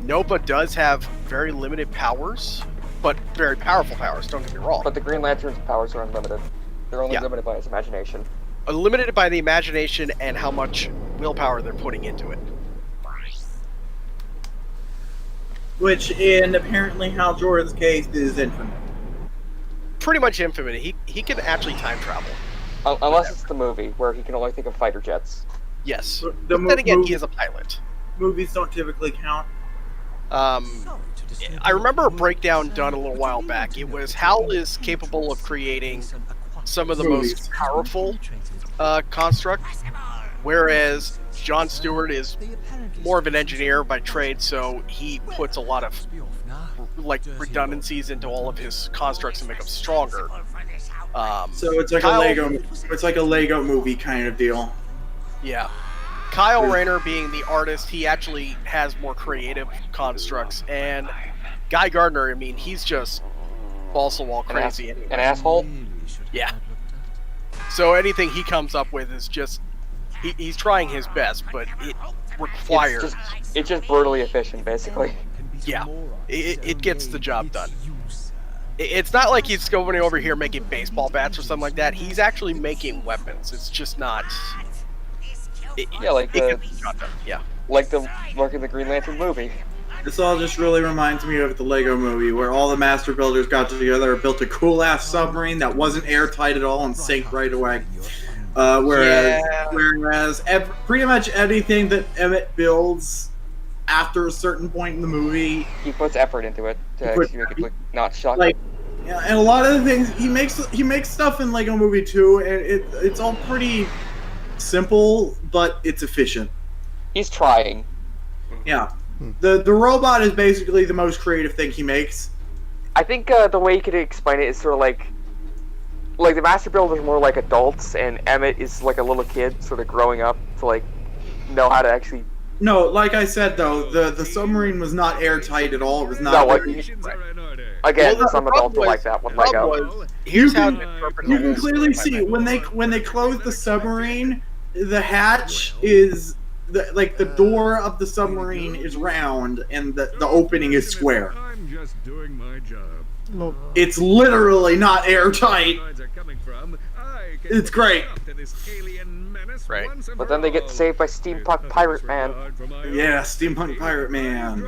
Nova does have very limited powers, but very powerful powers, don't get me wrong. But the Green Lantern's powers are unlimited. They're only limited by his imagination. Limited by the imagination and how much willpower they're putting into it. Which, in apparently Hal Jordan's case, is infinite. Pretty much infinite. He can actually time travel. Unless it's the movie, where he can only think of fighter jets. Yes. But then again, he is a pilot. Movies don't typically count. I remember a breakdown done a little while back. It was Hal is capable of creating some of the most powerful constructs, whereas John Stewart is more of an engineer by trade, so he puts a lot of redundancies into all of his constructs and make them stronger. So it's like a Lego movie kind of deal. Yeah. Kyle Rayner being the artist, he actually has more creative constructs, and Guy Gardner, I mean, he's just balsa wall crazy. An asshole? Yeah. So anything he comes up with is just he's trying his best, but it requires. It's just brutally efficient, basically. Yeah, it gets the job done. It's not like he's going over here making baseball bats or something like that. He's actually making weapons. It's just not. Like the Green Lantern movie. This all just really reminds me of the Lego movie, where all the master builders got together and built a cool-ass submarine that wasn't airtight at all and sank right away. Whereas pretty much anything that Emmett builds after a certain point in the movie, he puts effort into it to make it look not shocking. Like, yeah, and a lot of the things he makes stuff in Lego Movie 2, and it's all pretty simple, but it's efficient. He's trying. Yeah. The robot is basically the most creative thing he makes. I think the way you could explain it is sort of like the Master Builders are more like adults, and Emmett is like a little kid sort of growing up to like know how to actually. No, like I said though, the submarine was not airtight at all. It was not. No, again, some adults are like that with Lego. You can clearly see when they close the submarine, the hatch is. The door of the submarine is round and the opening is square. I'm just doing my job. It's literally not airtight. It's great. Right. But then they get saved by Steampunk Pirate Man. Yeah, Steampunk Pirate Man.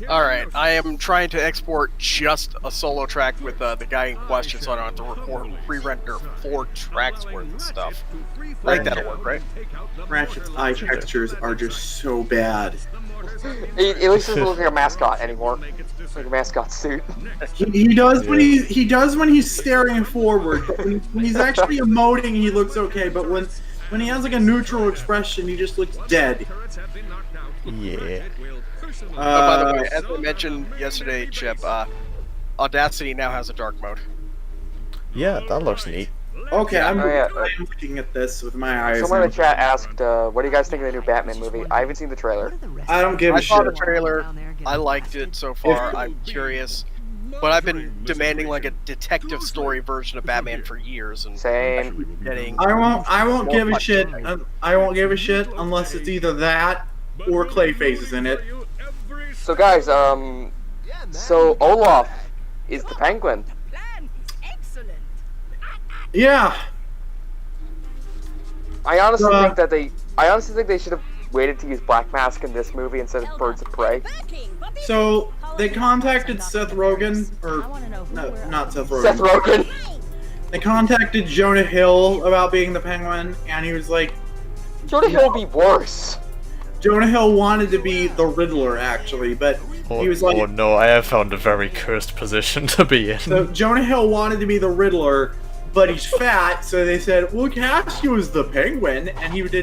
Alright, I am trying to export just a solo track with the guy in question, so I don't have to record re-render 4 tracks worth of stuff. I think that'll work, right? Ratchet's eye textures are just so bad. At least he doesn't look like a mascot anymore. It's like a mascot suit. He does when he's staring forward. But when he's actually emoting, he looks okay. But when he has like a neutral expression, he just looks dead. Yeah. By the way, as I mentioned yesterday, Chip, Audacity now has a dark mode. Yeah, that looks neat. Okay, I'm looking at this with my eyes. Someone in the chat asked, what do you guys think of the new Batman movie? I haven't seen the trailer. I don't give a shit. I saw the trailer. I liked it so far. I'm curious. But I've been demanding like a detective story version of Batman for years, and same. I won't give a shit. I won't give a shit unless it's either that or Clayface is in it. So guys, so Olaf is the Penguin. Yeah. I honestly think they should have waited to use Black Mask in this movie instead of Birds of Prey. So they contacted Seth Rogen, or no, not Seth Rogen. Seth Rogen. They contacted Jonah Hill about being the Penguin, and he was like, Jonah Hill would be worse. Jonah Hill wanted to be the Riddler, actually, but Oh, He was like, oh no, I have found a very cursed position to be in. so Jonah Hill wanted to be the Riddler, but he's fat, so they said, "We'll cast you as the Penguin," and he was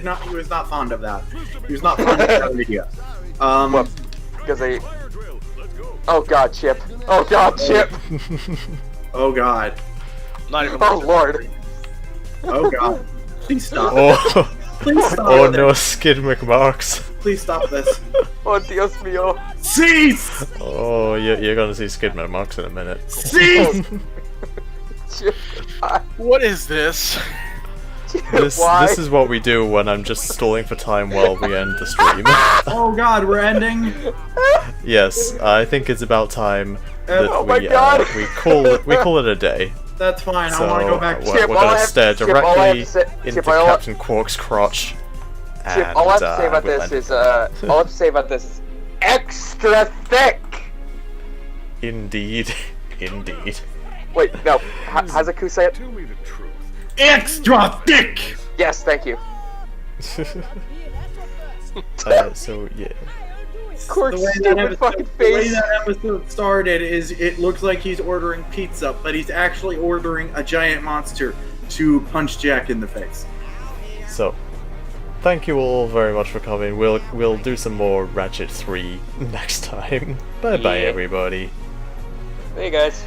not fond of that. He was not fond of that idea. Because they. Oh God, Chip! Oh God, Chip! Oh God! Not even. Oh Lord! Oh God! Please stop! Oh, Please stop! oh no, Skid McMarks. Please stop this! Oh Dios mío! Cease! Oh, you're gonna see Skid McMarks in a minute. Cease! Chip, What is this? This is what we do when I'm just stalling for time while we end the stream. Oh God, we're ending. Yes, I think it's about time that Oh my God. we call it a day. That's fine. So I want to go back. we're gonna stare directly into Captain Quark's crotch. Chip, all I have to say about this is, all I have to say about this is extra thick. Indeed, indeed. Wait, no. How's Aku say it? Tell me the truth. Extra thick. Yes, thank you. So yeah. Quark's The way stupid fucking the way face. that episode started is it looks like he's ordering pizza, but he's actually ordering a giant monster to punch Jack in the face. So, thank you all very much for coming. We'll do some more Ratchet 3 next time. Bye bye, Yeah. everybody. Hey guys.